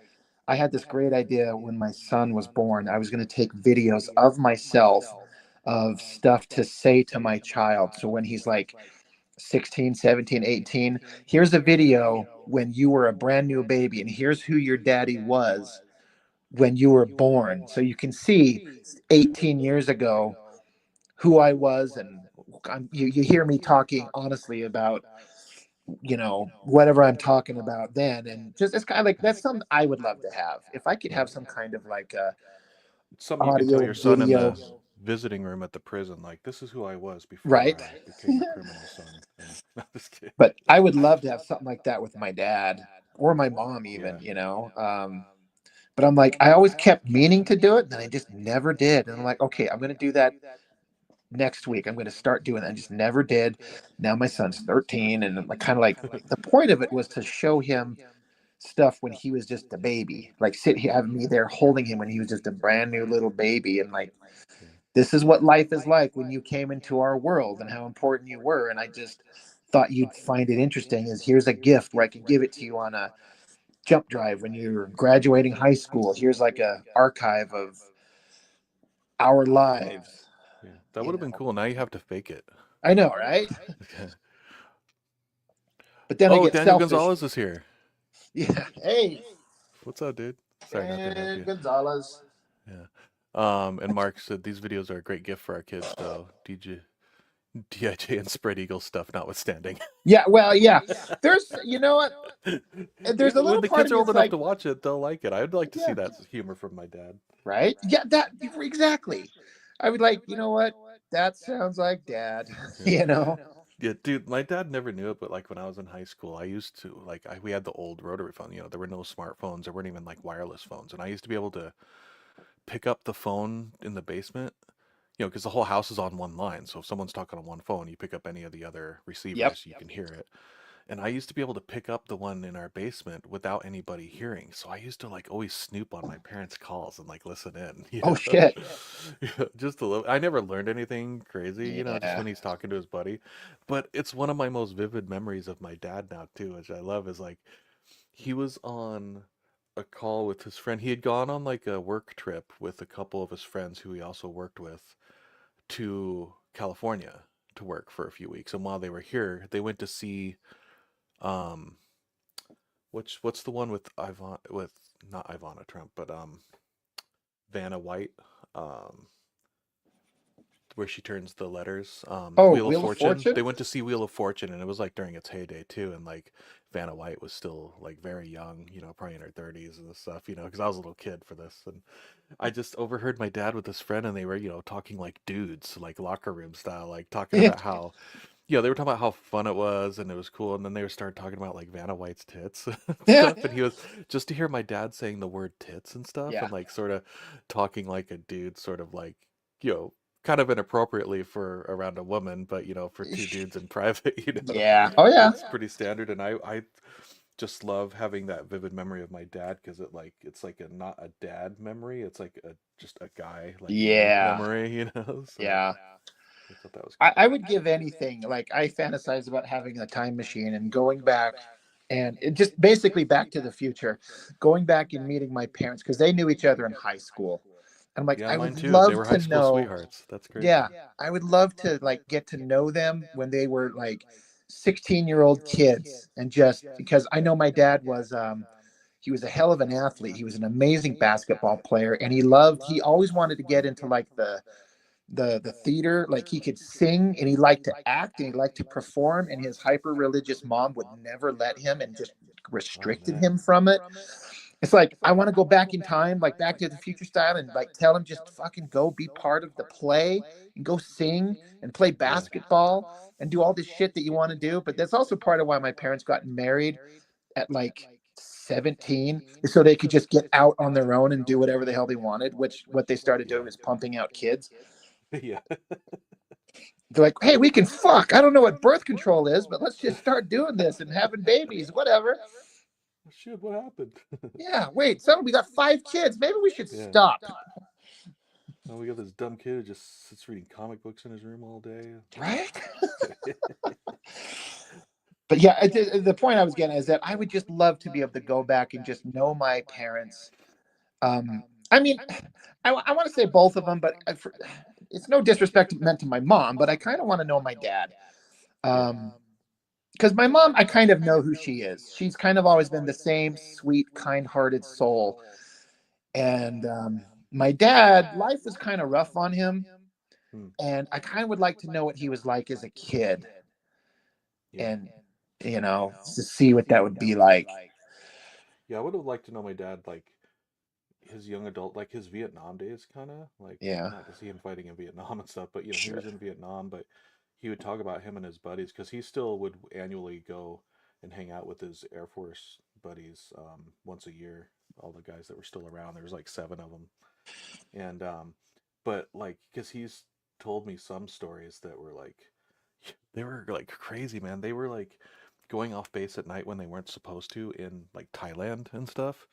I had this great idea when my son was born. I was going to take videos of myself of stuff to say to my child. So when he's like 16, 17, 18, here's a video when you were a brand new baby, and here's who your daddy was when you were born. So you can see 18 years ago who I was, and you hear me talking honestly about whatever I'm talking about then, and just it's kind of like that's something I would love to have if I could Yeah. have some kind of like a It's something you can tell audio your son in video, the visiting room at the prison, like, this is who I was before right? I became a criminal son. And no, just kidding. But I would love to have something like that with my dad or my mom, Yeah. even. But I'm like, I always kept meaning to do it, and then I just never did. And I'm like, okay, I'm going to do that next week. I'm going to start doing that. I just never did. Now my son's 13, and I'm like, kind of like the point of it was to show him stuff when he was just a baby, like have me there holding him when he was just a brand new little baby, and like, Yeah. this is what life is like when you came into our world and how important you were. And I just thought you'd find it interesting is here's a gift where I can give it to you on a jump drive when you're graduating high school. Here's like a archive of our lives, Yeah. That you would have been know. cool. Now you have to fake it. I know, right? But then I Oh, get Daniel selfish. Gonzalez is here. Yeah. Hey, What's up, dude? Sorry not to interrupt Dan you. Gonzalez. Yeah. And Mark said these videos are a great gift for our kids, though. DIJ and spread eagle stuff notwithstanding. Yeah, well, yeah. There's, you know what? There's a When little the part kids of are me old that's enough like, to watch it, they'll like it. I'd like to see yeah, that humor from my dad. right? Yeah, that exactly. I would like, you know what? That sounds like dad, Yeah. you know? Yeah, dude, my dad never knew it, but like when I was in high school, I used to we had the old rotary phone. There were no smartphones. There weren't even like wireless phones, and I used to be able to pick up the phone in the basement. Because the whole house is on one line. So if someone's talking on one phone, you pick up any of the other Yep. receivers, you can hear it. And I used to be able to pick up the one in our basement without anybody hearing. So I used to like always snoop on my parents' calls and like listen in. Oh shit. Yeah, just a little. I never learned anything crazy, just Yeah. when he's talking to his buddy. But it's one of my most vivid memories of my dad now too, which I love. Is like he was on a call with his friend. He had gone on like a work trip with a couple of his friends who he also worked with to California to work for a few weeks. And while they were here, they went to see um what's the one with Ivan with not Ivana Trump, but Vanna White, um where she turns the letters. Oh, Wheel of Wheel of Fortune. Fortune. They went to see Wheel of Fortune, and it was like during its heyday too. And like Vanna White was still like very young, probably in her 30s and stuff, because I was a little kid for this. And I just overheard my dad with his friend, and they were, talking like dudes, like locker room style, like talking Yeah, about how, they were talking about how fun it was and it was cool. And then they started talking about like Vanna White's tits and yeah, stuff. And he was just to hear my dad saying the word tits and stuff, yeah, and like sort of talking like a dude, sort of like, you know, kind of inappropriately for around a woman, but for two dudes in private, yeah. Oh yeah, it's pretty standard. And I just love having that vivid memory of my dad because it's like a not a dad memory, it's like a just a guy like me yeah, memory, so yeah. I thought that was I, cool. I would give anything. Like I fantasize about having a time machine and going back, and it just basically Back to the Future, going back and meeting my parents because they knew each other in high school. And I'm like, Yeah, I mine would too, they love were high to school know. sweethearts. That's crazy. Yeah, I would love to like get to know them when they were like 16-year-old kids, and just because I know my dad was he was a hell of an athlete. He was an amazing basketball player, and he always wanted to get into like the theater. Like he could sing and he liked to act and he liked to perform, and his hyper religious mom would never let him and just Oh restricted man. him from it. It's like I want to go back in time, like Back to the Future style, and like tell him just fucking go be part of the play and go sing and play Yeah. basketball and do all this shit that you want to do. But that's also part of why my parents got married at like 17, is so they could just get out on their own and do whatever the hell they wanted, which what they started doing Yeah. was pumping out kids. Yeah. They're like, hey, we can fuck. I don't know what birth control is, but let's just start doing this and having babies, whatever. Shit, what happened? Yeah, wait, so we got 5 kids. Maybe we should Yeah. stop. Oh, we got this dumb kid who just sits reading comic books in his room all day. Right? But yeah, the point I was getting is that I would just love to be able to go back and just know my parents. I mean, I want to say both of them, but it's no disrespect meant to my mom, but I kind of want to know my dad. Yeah. Because my mom, I kind of know who she is. She's kind of always been the same sweet, kind-hearted soul. And my dad, life was kind of rough on him, Hmm. and I kind of would like to know what he was like as a kid, Yeah. and to see what that would be like. Yeah, I would have liked to know my dad, like his young adult, like his Vietnam days, kind of like Yeah, not to see him fighting in Vietnam and stuff, but he sure. was in Vietnam, but he would talk about him and his buddies because he still would annually go and hang out with his Air Force buddies once a year. All the guys that were still around, there was like seven of them, and but like because he's told me some stories that were like they were like crazy, man. They were like going off base at night when they weren't supposed to in like Thailand and stuff,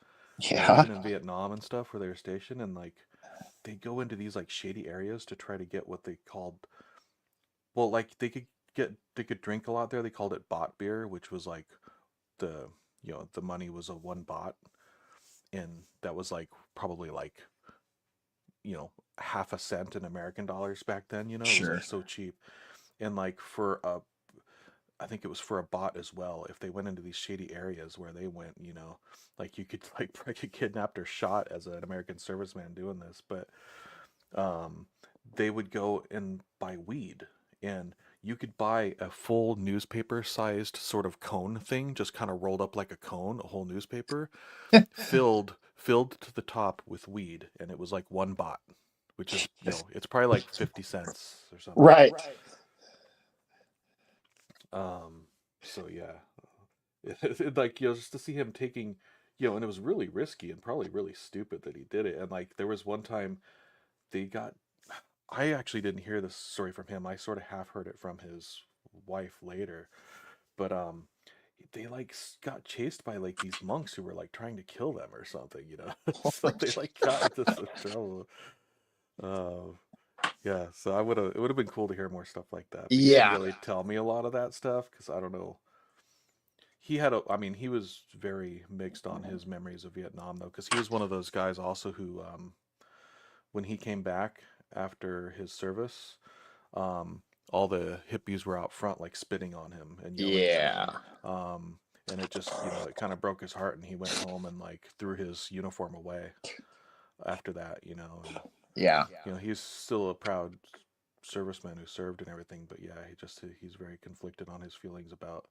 or Yeah, even in Vietnam and stuff where they were stationed, and like they go into these like shady areas to try to get what they called, well, like they could drink a lot there. They called it bot beer, which was like the the money was a 1 baht, and that was like probably like half a cent in American dollars back then. It was like sure. so cheap, and like for a I think it was for a bot as well. If they went into these shady areas where they went, like you could like get kidnapped or shot as an American serviceman doing this. But um, they would go and buy weed, and you could buy a full newspaper-sized sort of cone thing, just kind of rolled up like a cone, a whole newspaper, filled to the top with weed, and it was like 1 baht, which is it's probably like 50 cents or something. Right. Um, so yeah, like just to see him taking, and it was really risky and probably really stupid that he did it. And like there was one time they got, I actually didn't hear this story from him. I sort of half heard it from his wife later, but they like got chased by like these monks who were like trying to kill them or something. So they like got into some trouble. Uh, yeah, so it would have been cool to hear more stuff like that, but he didn't Yeah. really tell me a lot of that stuff because I don't know. I mean, he was very mixed on his memories of Vietnam though, because he was one of those guys also who, when he came back after his service, um, all the hippies were out front like spitting on him and yelling at him. Yeah. And it just, it kind of broke his heart, and he went home and like threw his uniform away after that. And Yeah. he's still a proud serviceman who served and everything. But yeah, he's very conflicted on his feelings about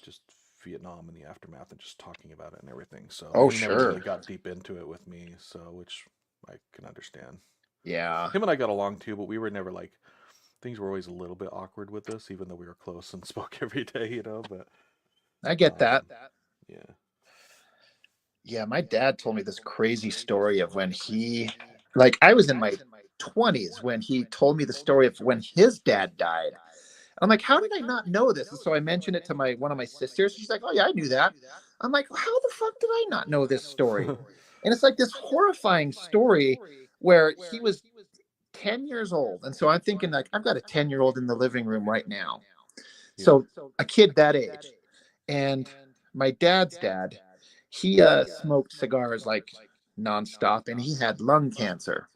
just Vietnam and the aftermath and just talking about it and everything. So, Oh, and he never sure. really got deep into it with me, so which I can understand. Yeah, Him and I got along too, but we were never like things were always a little bit awkward with us, even though we were close and spoke every day, you know. But I get that. yeah, Yeah, my dad told me this crazy story of when like, I was in my 20s when he told me the story of when his dad died. I'm like, how did I not know this? And so I mentioned it to my one of my sisters. She's like, oh yeah, I knew that. I'm like, how the fuck did I not know this story? And it's like this horrifying story where he was 10 years old. And so I'm thinking, like, I've got a 10-year-old in the living room right now. yeah. So a kid that age. And my dad's dad, he smoked cigars like nonstop, and he had lung cancer.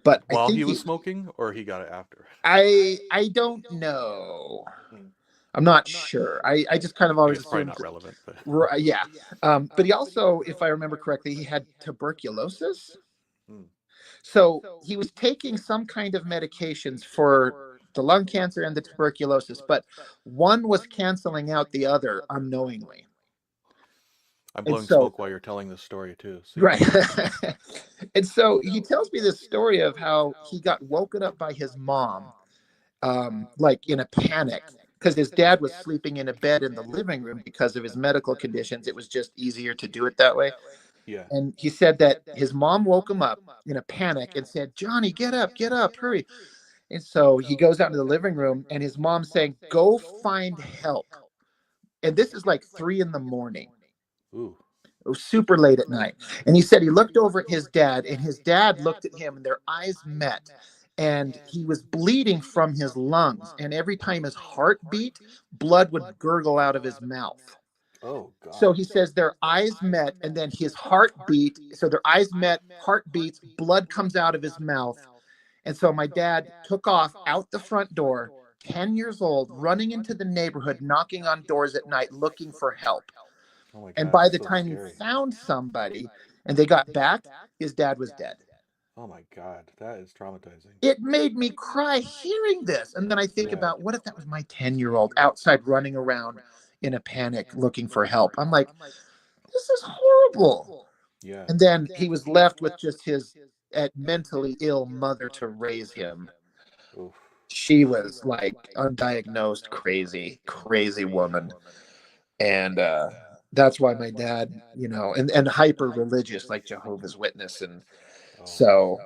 But I While think he was smoking, or he got it after. I don't know. Mm. I'm not sure. I just kind of I always guess probably assumed, not relevant, but yeah. But he also, if I remember correctly, he had tuberculosis. mm. So he was taking some kind of medications for the lung cancer and the tuberculosis, but one was canceling out the other unknowingly. I'm And blowing so, smoke while you're telling this story too, so you right. keep going. And so he tells me this story of how he got woken up by his mom, like in a panic, because his dad was sleeping in a bed in the living room because of his medical conditions. It was just easier to do it that way. Yeah. And he said that his mom woke him up in a panic and said, Johnny, get up, hurry. And so he goes out into the living room, and his mom's saying, go find help. And this is like 3 in the morning. Ooh. It was super late at night. And he said he looked over at his dad, and his dad looked at him, and their eyes met. And he was bleeding from his lungs. And every time his heart beat, blood would gurgle out of his mouth. Oh So God. he says their eyes met, and then his heart beat. So their eyes met, heart beats, blood comes out of his mouth. And so my dad took off out the front door, 10 years old, running into the neighborhood, knocking on doors at night, looking for help. Oh my And God, by that's the so time he scary. found somebody and they got back, his dad was dead. Oh my God, that is traumatizing. It made me cry hearing this. And then I think Yeah. about, what if that was my 10-year-old outside running around in a panic looking for help? I'm like, this is horrible. Yeah. And then he was left with just his mentally ill mother to raise him. Oof. She was like undiagnosed crazy woman. And that's why my dad, and hyper religious, like Jehovah's Witness. And Oh man. so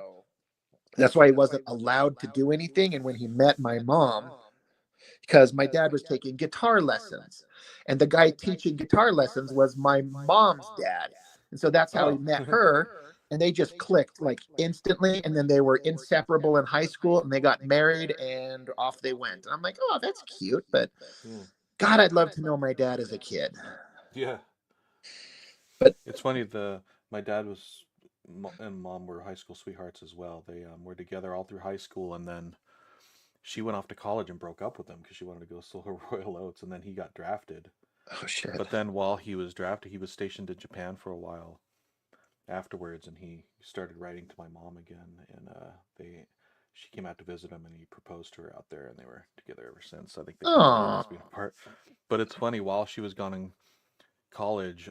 that's why he wasn't allowed to do anything. And when he met my mom, because my dad was taking guitar lessons, and the guy teaching guitar lessons was my mom's dad. And so that's how he Oh. met her. And they just clicked like instantly. And then they were inseparable in high school, and they got married, and off they went. And I'm like, oh, that's cute. But Mm. God, I'd love to know my dad as a kid. Yeah. But It's funny. The My dad and mom were high school sweethearts as well. They were together all through high school, and then she went off to college and broke up with him because she wanted to go solo Royal Oats, and then he got drafted. oh shit. But then while he was drafted, he was stationed in Japan for a while afterwards, and he started writing to my mom again, and they she came out to visit him, and he proposed to her out there, and they were together ever since. I think they kind of Oh, realized being apart. But it's funny, while she was gone in college,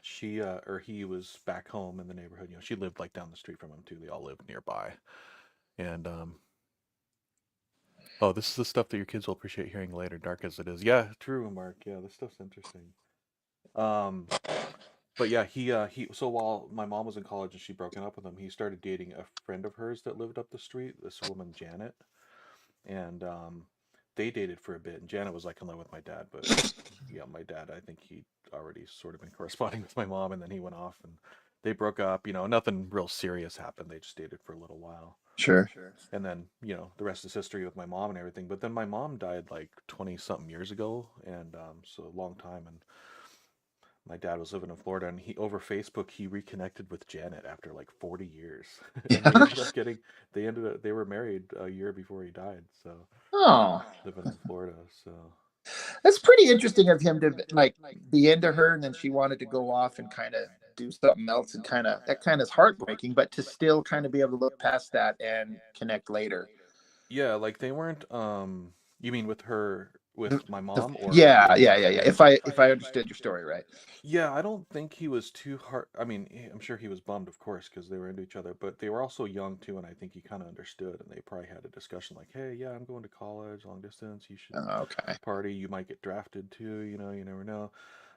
she or he was back home in the neighborhood. She lived like down the street from him too. They all lived nearby, and oh, this is the stuff that your kids will appreciate hearing later, dark as it is. Yeah, true, Mark. Yeah, this stuff's interesting. Um, but yeah, he so while my mom was in college and she broken up with him, he started dating a friend of hers that lived up the street, this woman Janet, and they dated for a bit. And Janet was like in love with my dad, but yeah, my dad, I think he'd already sort of been corresponding with my mom, and then he went off and they broke up. Nothing real serious happened. They just dated for a little while. sure. And then, the rest is history with my mom and everything. But then my mom died like 20 something years ago. And so a long time. And my dad was living in Florida, and over Facebook, he reconnected with Janet after like 40 years. And Yeah. they were married a year before he died. So Oh, living in Florida. So that's pretty interesting of him to like be into her, and then she wanted to go off and kind of. do something else, and that kind of is heartbreaking, but to still kind of be able to look past that and connect later. Yeah, like they weren't. You mean with her, The, with my the, mom, or yeah, with yeah, her? yeah, yeah. Yeah. If I understood your story right. Yeah, I don't think he was too hard. I mean, I'm sure he was bummed, of course, because they were into each other, but they were also young too, and I think he kind of understood, and they probably had a discussion like, "Hey, yeah, I'm going to college, long distance. You should Okay. party. You might get drafted too. You never know."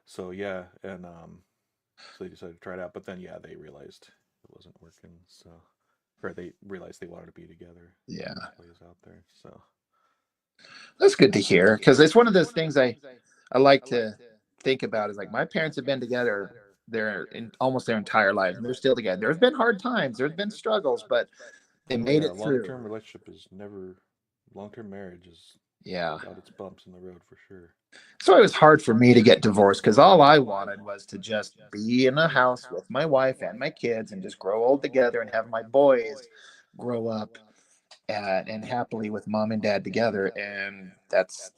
So yeah, and so they decided to try it out, but then yeah, they realized it wasn't working. So, or they realized they wanted to be together. Yeah, That plays out there. So that's good to hear, because it's one of those things I like to think about. Is like my parents have been together their in almost their entire lives, and they're still together. There's been hard times, there's been struggles, but they oh made yeah, it through. long-term relationship is never long-term marriage is Yeah. got its bumps in the road for sure. So it was hard for me to get divorced, because all I wanted was to just be in a house with my wife and my kids and just grow old together and have my boys grow up and happily with mom and dad together. And that's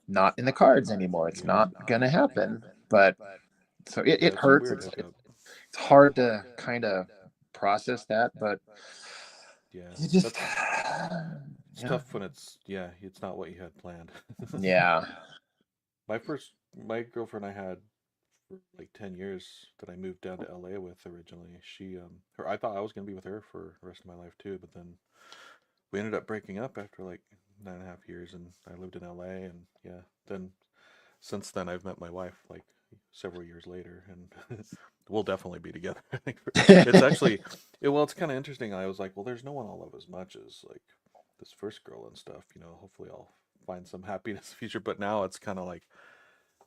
not in the cards anymore. It's Yeah. not going to happen. But so Yeah, it it's a hurts. weird hiccup. It's hard to kind of process that, but Yeah. you just, That's it's yeah, tough when it's not what you had planned. yeah, My girlfriend I had for like 10 years that I moved down to LA with originally. She her I thought I was going to be with her for the rest of my life too, but then we ended up breaking up after like 9.5 years, and I lived in LA, and yeah, then since then I've met my wife like several years later, and we'll definitely be together. I think it's actually it's kind of interesting. I was like, well, there's no one I'll love as much as like this first girl and stuff. Hopefully I'll find some happiness in the future. But now it's kind of like,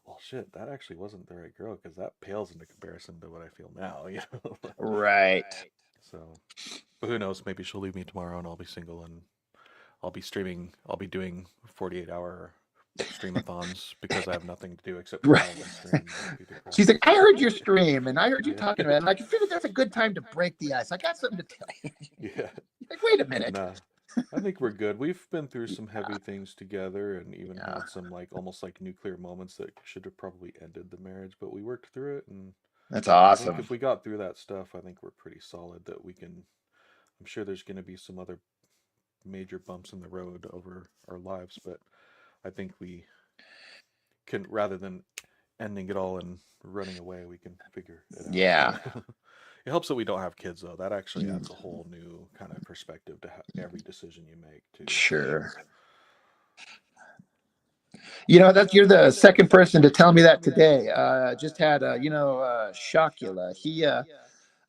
well, shit, that actually wasn't the right girl because that pales into comparison to what I feel now. right. So, but who knows? Maybe she'll leave me tomorrow, and I'll be single, and I'll be streaming. I'll be doing 48-hour streamathons because I have nothing to do except Right. drive and stream. That'd be She's depressing. like, I heard your stream and I heard you Yeah. talking about it. And I figured that's a good time to break the ice. I got something to tell you. Yeah. Like, wait a minute. Nah. I think we're good. We've been through some Yeah, heavy things together and even yeah. had some like almost like nuclear moments that should have probably ended the marriage, but we worked through it, and That's I think awesome. if we got through that stuff, I think we're pretty solid that we can. I'm sure there's going to be some other major bumps in the road over our lives, but I think we can, rather than ending it all and running away, we can figure it out. Yeah. It helps that we don't have kids, though. That actually Mm, adds a whole new kind of perspective to every decision you make, too, for sure. sure. That's you're the second person to tell me that today. Just had Shocula.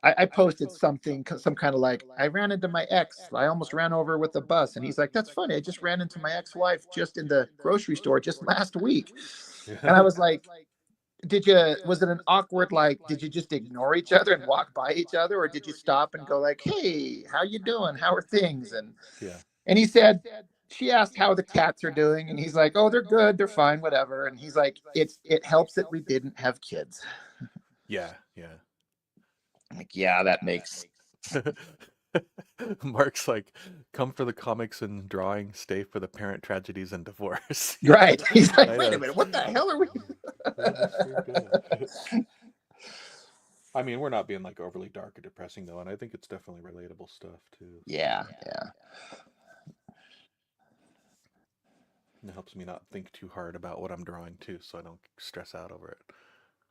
I posted something, some kind of like, I ran into my ex. I almost ran over with a bus. And he's like, that's funny. I just ran into my ex-wife just in the grocery store just last week. And I Yeah. was like, was it an awkward, like, did you just ignore each other and walk by each other? Or did you stop and go like, hey, how you doing? How are things? Yeah. And he said, she asked how the cats are doing. And he's like, oh, they're good. They're fine, whatever. And he's like, it helps that we didn't have kids. Yeah. Yeah. I'm like, yeah, that makes Mark's like, come for the comics and drawing, stay for the parent tragedies and divorce. Yeah. right. He's like, I wait know. a minute, what the hell are we? That's so good. I mean, we're not being like overly dark or depressing though, and I think it's definitely relatable stuff too. So Yeah, yeah. it helps me not think too hard about what I'm drawing too, so I don't stress out over it.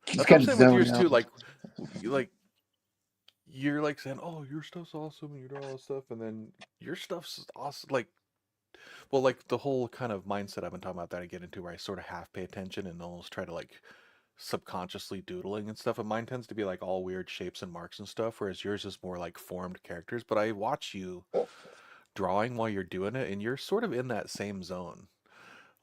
He's That's what I'm kind of saying with zone yours too. out. Like you're like saying, "Oh, your stuff's awesome," and you draw all this stuff, and then your stuff's awesome. Like the whole kind of mindset I've been talking about that I get into, where I sort of half pay attention and almost try to like subconsciously doodling and stuff. And mine tends to be like all weird shapes and marks and stuff, whereas yours is more like formed characters. But I watch you drawing while you're doing it, and you're sort of in that same zone.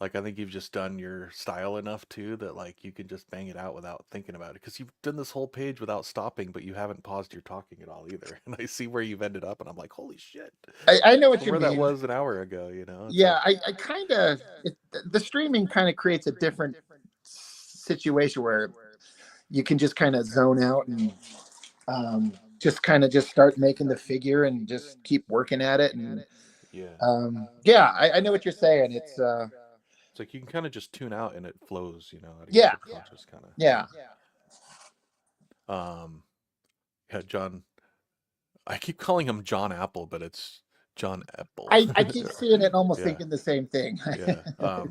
Like I think you've just done your style enough too that like you can just bang it out without thinking about it, because you've done this whole page without stopping, but you haven't paused your talking at all either. And I see where you've ended up, and I'm like, holy shit, I know what from you where that mean. was an hour ago. It's Yeah, like, I kind of, the streaming kind of creates a different situation where you can just kind of zone out and just kind of just start making the figure and just keep working at it. And yeah, yeah, I know what you're saying. it's like you can kind of just tune out and it flows, out of your Yeah, subconscious kind of. yeah, Um, Yeah, John. I keep calling him John Apple, but it's John Apple. I keep seeing it and almost Yeah, thinking the same thing. yeah.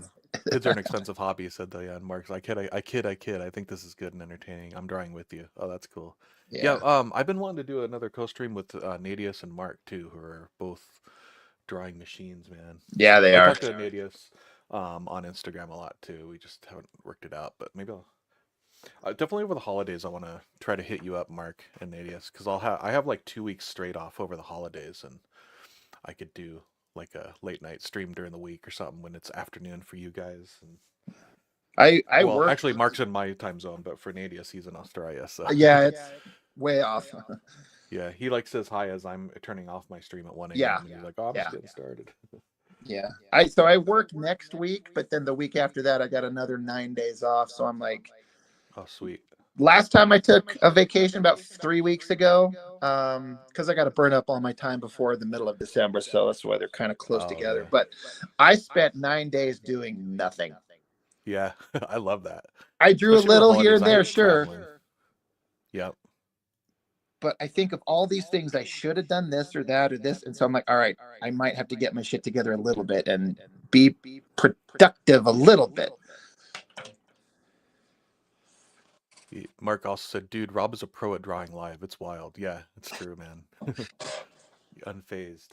Kids are an expensive hobby, said though. Yeah, and Mark's, I kid. I think this is good and entertaining. I'm drawing with you. Oh, that's cool. Yeah. Yeah. I've been wanting to do another co-stream with Nadius and Mark too, who are both drawing machines, man. Yeah, they I are. talk to Nadius on Instagram a lot too. We just haven't worked it out, but maybe I'll definitely over the holidays. I want to try to hit you up, Mark and Nadius, because I have like 2 weeks straight off over the holidays, and I could do like a late night stream during the week or something when it's afternoon for you guys. And I well, work. actually, Mark's in my time zone, but for Nadius, he's in Australia, so Yeah, it's way off. yeah, he like says hi as I'm turning off my stream at 1 Yeah, a.m. and he's like, "Oh, I'm just yeah, getting started." yeah. I work next week, but then the week after that I got another 9 days off. So I'm like, Oh, sweet. last time I took a vacation about 3 weeks ago, because I got to burn up all my time before the middle of December. So that's why they're kind of close Oh together. yeah, But I spent 9 days doing nothing. yeah. I love that, I drew a especially over the little here holidays. and I there, hate sure. traveling. Yep. But I think of all these things I should have done this or that or this. And so I'm like, all right, I might have to get my shit together a little bit and be productive a little bit. Mark also said, "Dude, Rob is a pro at drawing live. It's wild." Yeah, it's true, man. Unfazed.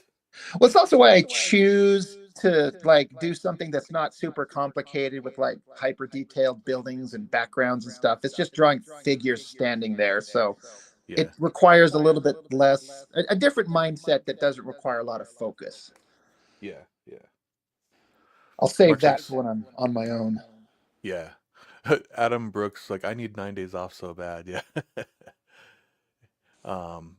Well, it's also why I choose to like do something that's not super complicated with like hyper detailed buildings and backgrounds and stuff. It's just drawing figures standing there. So Yeah, it requires a little bit less, a different mindset that doesn't require a lot of focus. yeah, yeah. I'll save Mark's like, that for when I'm on my own. yeah. Adam Brooks like, I need 9 days off so bad. Yeah.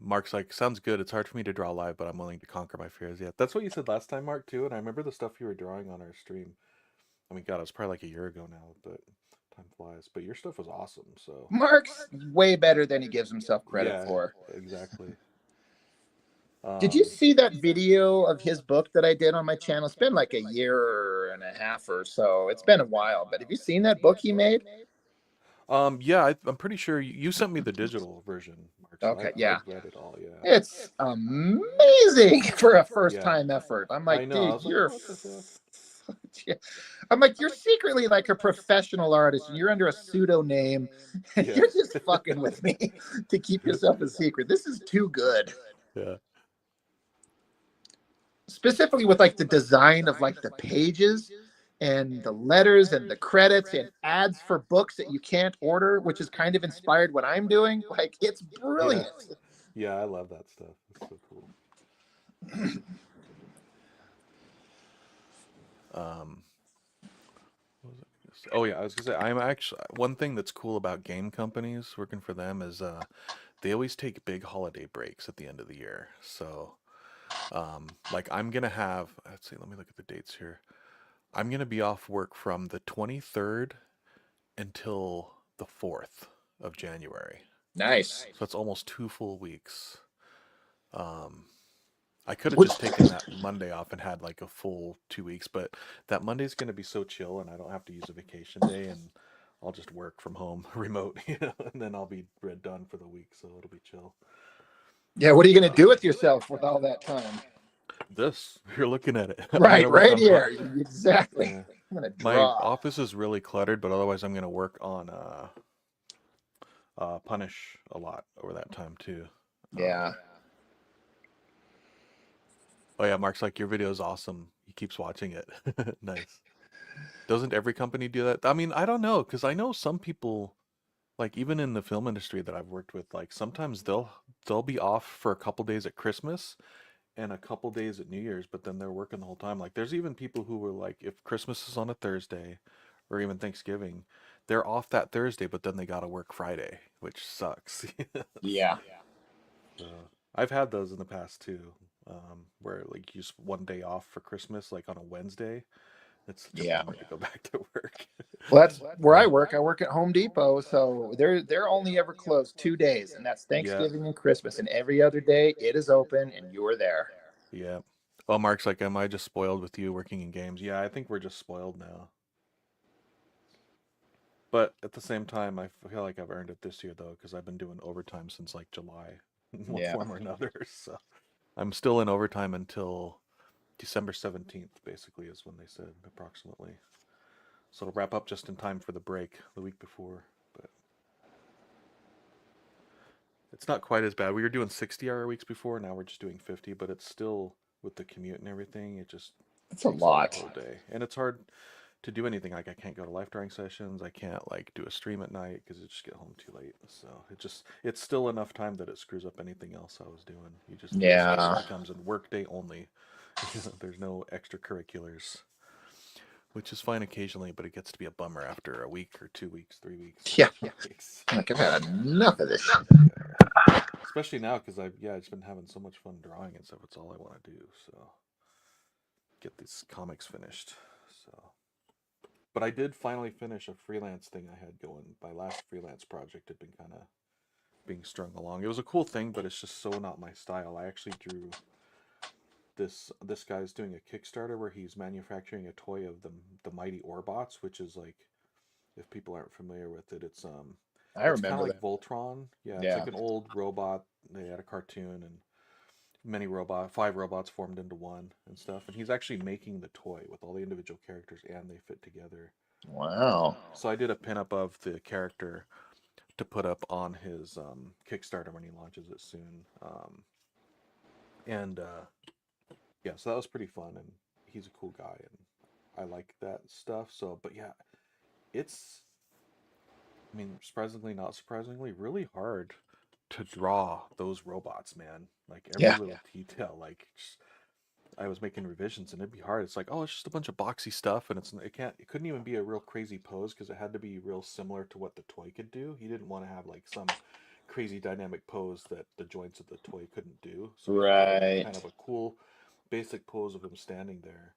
Mark's like, sounds good. It's hard for me to draw live, but I'm willing to conquer my fears. Yeah, that's what you said last time, Mark, too. And I remember the stuff you were drawing on our stream. I mean, God, it was probably like a year ago now, but time flies. But your stuff was awesome. So Mark's way better than he gives himself credit yeah, for. exactly. Did you see that video of his book that I did on my channel? It's been like a year and a half or so. It's been a while, but have you seen that book he made? Yeah, I'm pretty sure you sent me the digital version, Mark. So Okay, yeah. I've read it all. Yeah, It's amazing for a first yeah. time effort. I'm I like, know. I dude, was like, you're what the fuck? I'm like, you're secretly like a professional artist and you're under a pseudonym and Yeah, you're just fucking with me to keep yourself a secret. This is too good. yeah, Specifically with like the design of like the pages and the letters and the credits and ads for books that you can't order, which is kind of inspired what I'm doing. Like, it's yeah, brilliant. yeah. I love that stuff. It's so cool. Um, what was I gonna say? Oh yeah, I was gonna say I'm actually one thing that's cool about game companies working for them is they always take big holiday breaks at the end of the year. So like I'm gonna have let's see, let me look at the dates here. I'm gonna be off work from the 23rd until the 4th of January. Nice. So it's almost 2 full weeks. Um, I could have just taken that Monday off and had like a full 2 weeks, but that Monday's going to be so chill and I don't have to use a vacation day and I'll just work from home remote, and then I'll be done for the week, so it'll be chill. Yeah, what are you going to do with yourself with all that time? This, you're looking at it. I'm Right, gonna work right on here. Exactly. yeah. I'm going to My draw. office is really cluttered, but otherwise I'm going to work on Punish a lot over that time too. Yeah. Oh yeah, Mark's like, your video is awesome. He keeps watching it. Nice. Doesn't every company do that? I mean, I don't know, because I know some people, like even in the film industry that I've worked with, like sometimes they'll be off for a couple days at Christmas and a couple days at New Year's, but then they're working the whole time. Like there's even people who were like, if Christmas is on a Thursday or even Thanksgiving, they're off that Thursday, but then they gotta work Friday, which sucks. Yeah. So I've had those in the past too, where like you just one day off for Christmas, like on a Wednesday. It's such a Yeah. bummer to go back to work. Well, that's where I Yeah. work. I work at Home Depot, so they're only ever closed 2 days, and that's Yeah. Thanksgiving and Christmas. And every other day, it is open, and you're there. Yeah. Well, Mark's like, am I just spoiled with you working in games? Yeah, I think we're just spoiled now. But at the same time, I feel like I've earned it this year though, because I've been doing overtime since like July. in one Yeah. form or another. So I'm still in overtime until December 17th, basically, is when they said approximately. So it'll wrap up just in time for the break the week before. But it's not quite as bad. We were doing 60-hour weeks before. Now we're just doing 50, but it's still with the commute and everything. It just It's a takes up lot. the whole day. And it's hard to do anything. Like I can't go to life drawing sessions. I can't like do a stream at night because I just get home too late. So it's still enough time that it screws up anything else I was doing. You just basically it Yeah. becomes a work day only. There's no extracurriculars, which is fine occasionally, but it gets to be a bummer after a week or 2 weeks, 3 weeks, Yeah. 4 weeks. Like I've had enough of this. Yeah. Especially now because I've just been having so much fun drawing and stuff. It's all I want to do. So get these comics finished. So, but I did finally finish a freelance thing I had going. My last freelance project had been kind of being strung along. It was a cool thing, but it's just so not my style. I actually drew this guy's doing a Kickstarter where he's manufacturing a toy of the mighty Orbots, which is like, if people aren't familiar with it, I it's kind of remember like that. Voltron. Yeah, it's Yeah. like an old robot. They had a cartoon and five robots formed into one and stuff. And he's actually making the toy with all the individual characters and they fit together. Wow. So I did a pinup of the character to put up on his Kickstarter when he launches it soon. And yeah, so that was pretty fun. And he's a cool guy and I like that stuff. So, but yeah, it's, I mean, surprisingly, not surprisingly, really hard to draw those robots, man. Like every Yeah. little detail, like just, I was making revisions and it'd be hard. It's like, oh, it's just a bunch of boxy stuff, and it couldn't even be a real crazy pose because it had to be real similar to what the toy could do. He didn't want to have like some crazy dynamic pose that the joints of the toy couldn't do. So he had like Right. kind of a cool, basic pose of him standing there,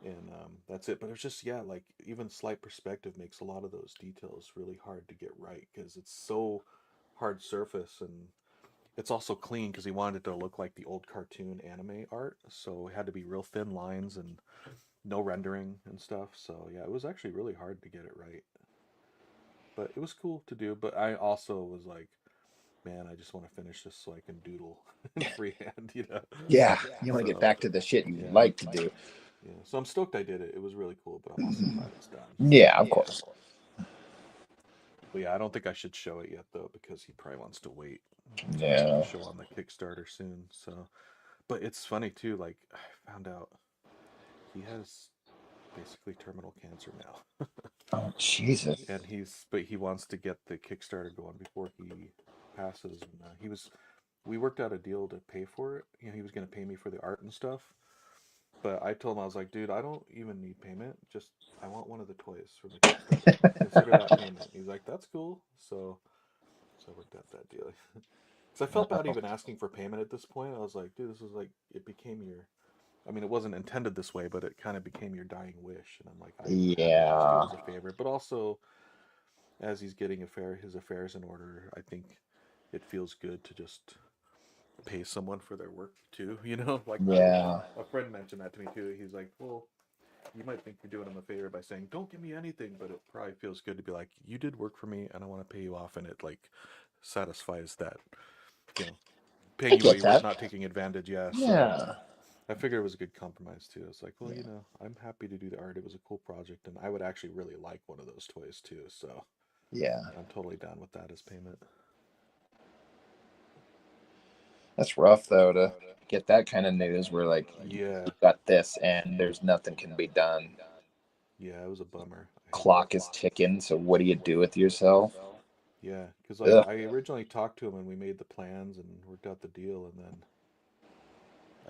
and that's it. But it's just yeah, like even slight perspective makes a lot of those details really hard to get right because it's so hard surface and it's also clean because he wanted it to look like the old cartoon anime art, so it had to be real thin lines and no rendering and stuff. So yeah, it was actually really hard to get it right, but it was cool to do. But I also was like, man, I just want to finish this so I can doodle in freehand, you know. Yeah. You want to get So back to the shit you yeah, like to do. yeah. So I'm stoked I did it. It was really cool, but I'm also glad it's done. So Yeah, of course. but yeah, I don't think I should show it yet though because he probably wants to wait until I Yeah. show on the Kickstarter soon. So, but it's funny too. Like I found out he has basically terminal cancer now, Oh, Jesus. and he wants to get the Kickstarter going before he passes. And we worked out a deal to pay for it. You know, he was going to pay me for the art and stuff. But I told him I was like, dude, I don't even need payment. Just I want one of the toys from the Kickstarter. Consider that payment. He's like, that's cool. So I worked out that deal. Because I felt bad Wow. even asking for payment at this point. I was like, dude, this is like it became your. I mean, it wasn't intended this way, but it kind of became your dying wish. And I'm like, I'm happy to just do it Yeah. as a favor. But also, as he's getting his affairs in order, I think it feels good to just pay someone for their work too. You know, like Yeah. a friend mentioned that to me too. He's like, well, you might think you're doing him a favor by saying, don't give me anything, but it probably feels good to be like, you did work for me and I want to pay you off. And it like satisfies that, you know, I paying you while get you work, that. not taking advantage. Yeah. So Yeah. I figured it was a good compromise too. It's like, well, Yeah. you know, I'm happy to do the art. It was a cool project, and I would actually really like one of those toys too. So Yeah. I'm totally down with that as payment. That's rough though to get that kind of news where like you Yeah, got this and there's nothing can be done. yeah, it was a bummer. I hated it. Clock is ticking, so what do you do with yourself? Yeah, because Ugh. I originally talked to him and we made the plans and worked out the deal, and then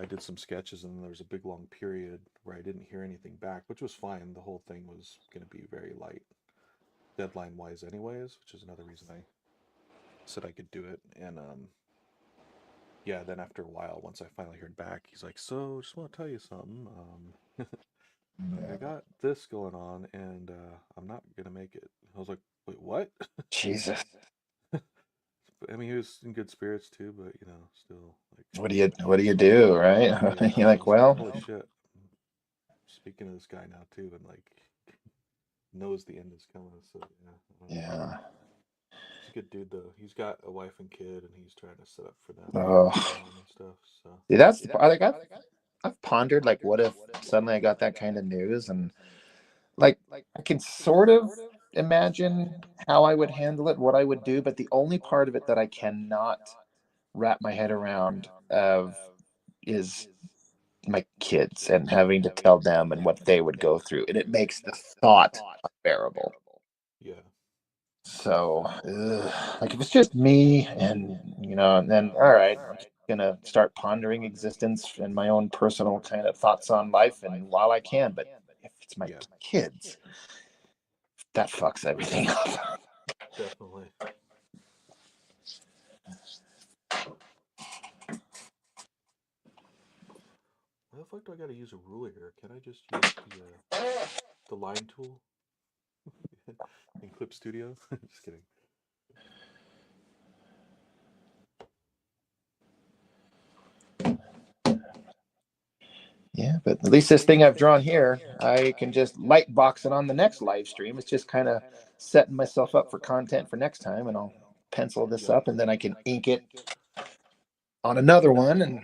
I did some sketches, and then there was a big long period where I didn't hear anything back, which was fine. The whole thing was going to be very light deadline wise, anyways, which is another reason I said I could do it. And yeah, then after a while, once I finally heard back, he's like, "So, just want to tell you something. Like, I Yeah. got this going on, and I'm not gonna make it." I was like, "Wait, what?" Jesus. I mean, he was in good spirits too, but you know, still like, What do you do, right? yeah. You're So I like, was like, well, "Holy shit!" Speaking to this guy now too, and like knows the end is coming. So yeah, I don't know. yeah. good dude though. He's got a wife and kid, and he's trying to set up for them Oh, and stuff. So see, that's the part. Like I've pondered, like, what if suddenly I got that kind of news, and like I can sort of imagine how I would handle it, what I would do, but the only part of it that I cannot wrap my head around of is my kids and having to tell them and what they would go through, and it makes the thought unbearable. yeah, So, like, if it's just me, and and then all right, I'm just gonna start pondering existence and my own personal kind of thoughts on life, and while I can, but if it's my yeah, kids, that fucks everything up. definitely. Why the fuck do I gotta use a ruler here? Can I just use the line tool in Clip Studio? Just kidding. Yeah, but at least this thing I've drawn here, I can just light box it on the next live stream. It's just kind of setting myself up for content for next time, and I'll pencil this Yep. up, and then I can ink it on another one. And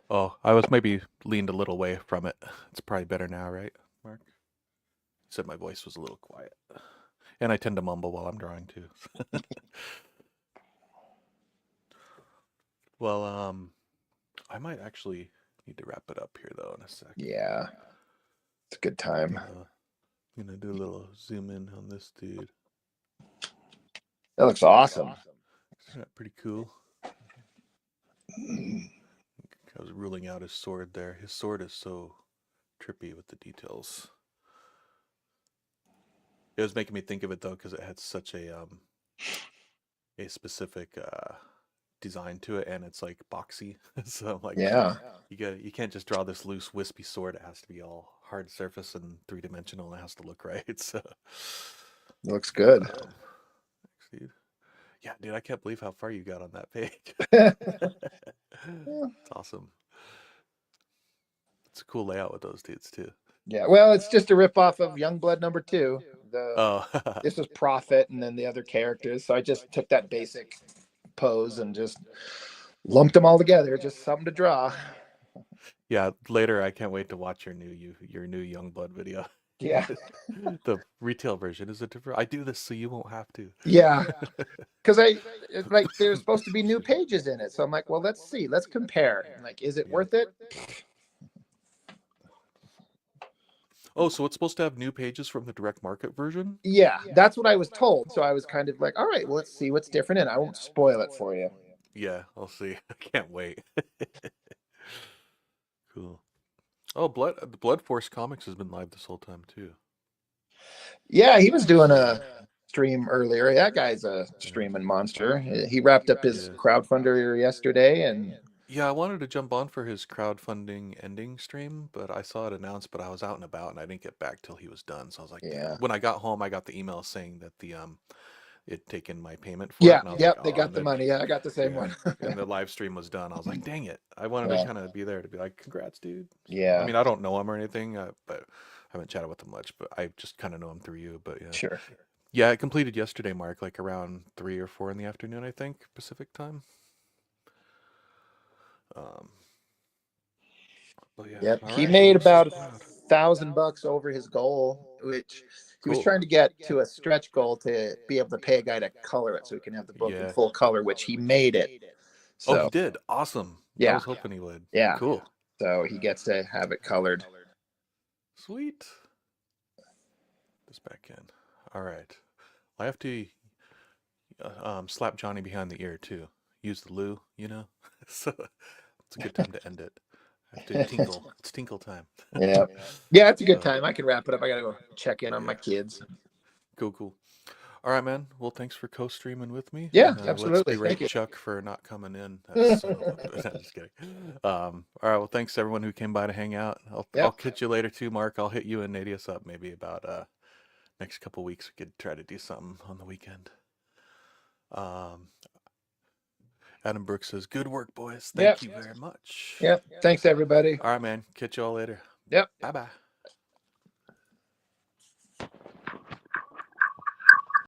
Oh, I was maybe leaned a little away from it. It's probably better now, right, Mark? Said my voice was a little quiet, and I tend to mumble while I'm drawing too. Well, I might actually need to wrap it up here though in a sec. yeah, it's a good time. I'm gonna do a little zoom in on this dude. That looks awesome. Isn't that pretty cool? I was ruling out his sword there. His sword is so trippy with the details. It was making me think of it though because it had such a specific design to it, and it's like boxy. So I'm like, Yeah, you can't just draw this loose wispy sword. It has to be all hard surface and 3-dimensional, and it has to look right. So it looks good. thanks, dude. Yeah, dude, I can't believe how far you got on that page. It's awesome. It's a cool layout with those dudes too. Yeah, well, it's just a rip off of Youngblood #2. Oh, This was Prophet, and then the other characters. So I just took that basic pose and just lumped them all together. Just something to draw. yeah. Later, I can't wait to watch your new Youngblood video. Yeah, The retail version is a different. I do this so you won't have to. yeah. Because like, there's supposed to be new pages in it, so I'm like, well, let's see, let's compare. Like, is it Yeah. worth it? Oh, so it's supposed to have new pages from the direct market version? Yeah, that's what I was told. So I was kind of like, all right, well, let's see what's different, and I won't spoil it for you. Yeah, I'll see. I can't wait. Cool. Oh, the Blood Force Comics has been live this whole time too. Yeah, he was doing a stream earlier. That guy's a streaming monster. He wrapped up his Yeah. crowdfunder yesterday, and Yeah, I wanted to jump on for his crowdfunding ending stream, but I saw it announced, but I was out and about and I didn't get back till he was done. So I was like, yeah, when I got home, I got the email saying that it taken my payment for it, yeah, and I was yep, like, they oh, got and the then money. Yeah, I got the same yeah, one. and the live stream was done. I was like, dang it, I wanted to Yeah, kind of be there to be like, congrats, dude. So, I yeah, mean, I don't know him or anything, but I haven't chatted with him much, but I just kind of know him through you. But yeah, sure. yeah, it completed yesterday, Mark, like around 3 or 4 in the afternoon, I think, Pacific time. Um, but yeah, Yep, all he right. Well, made this is about wild. $1,000 over his goal, which he was Cool. trying to get to a stretch goal to be able to pay a guy to color it so he can have the book in Yeah. full color, which he made it. Oh, he So did. Awesome. I yeah, was hoping he would. yeah. Cool. So he gets to have it colored. Sweet. This back in. All right. I have to slap Johnny behind the ear too. Use the loo, you know. So it's a good time to end it. I have to tinkle. It's tinkle time. Yeah, yeah, it's a good So time. I can wrap it up. I gotta go check in on my yeah, kids. cool, cool. All right, man. Well, thanks for co-streaming with me, Yeah, and let's absolutely. Thank berate you. Chuck for not coming in. That's son of a. No, just kidding. All right. Well, thanks to everyone who came by to hang out. I'll Yep. catch you later too, Mark. I'll hit you and Nadius up maybe about next couple weeks. We could try to do something on the weekend. Um, Adam Brooks says, "Good work, boys. Yep. Thank you very much." Yep. Thanks, everybody. All right, man. Catch y'all later. Yep. Bye bye.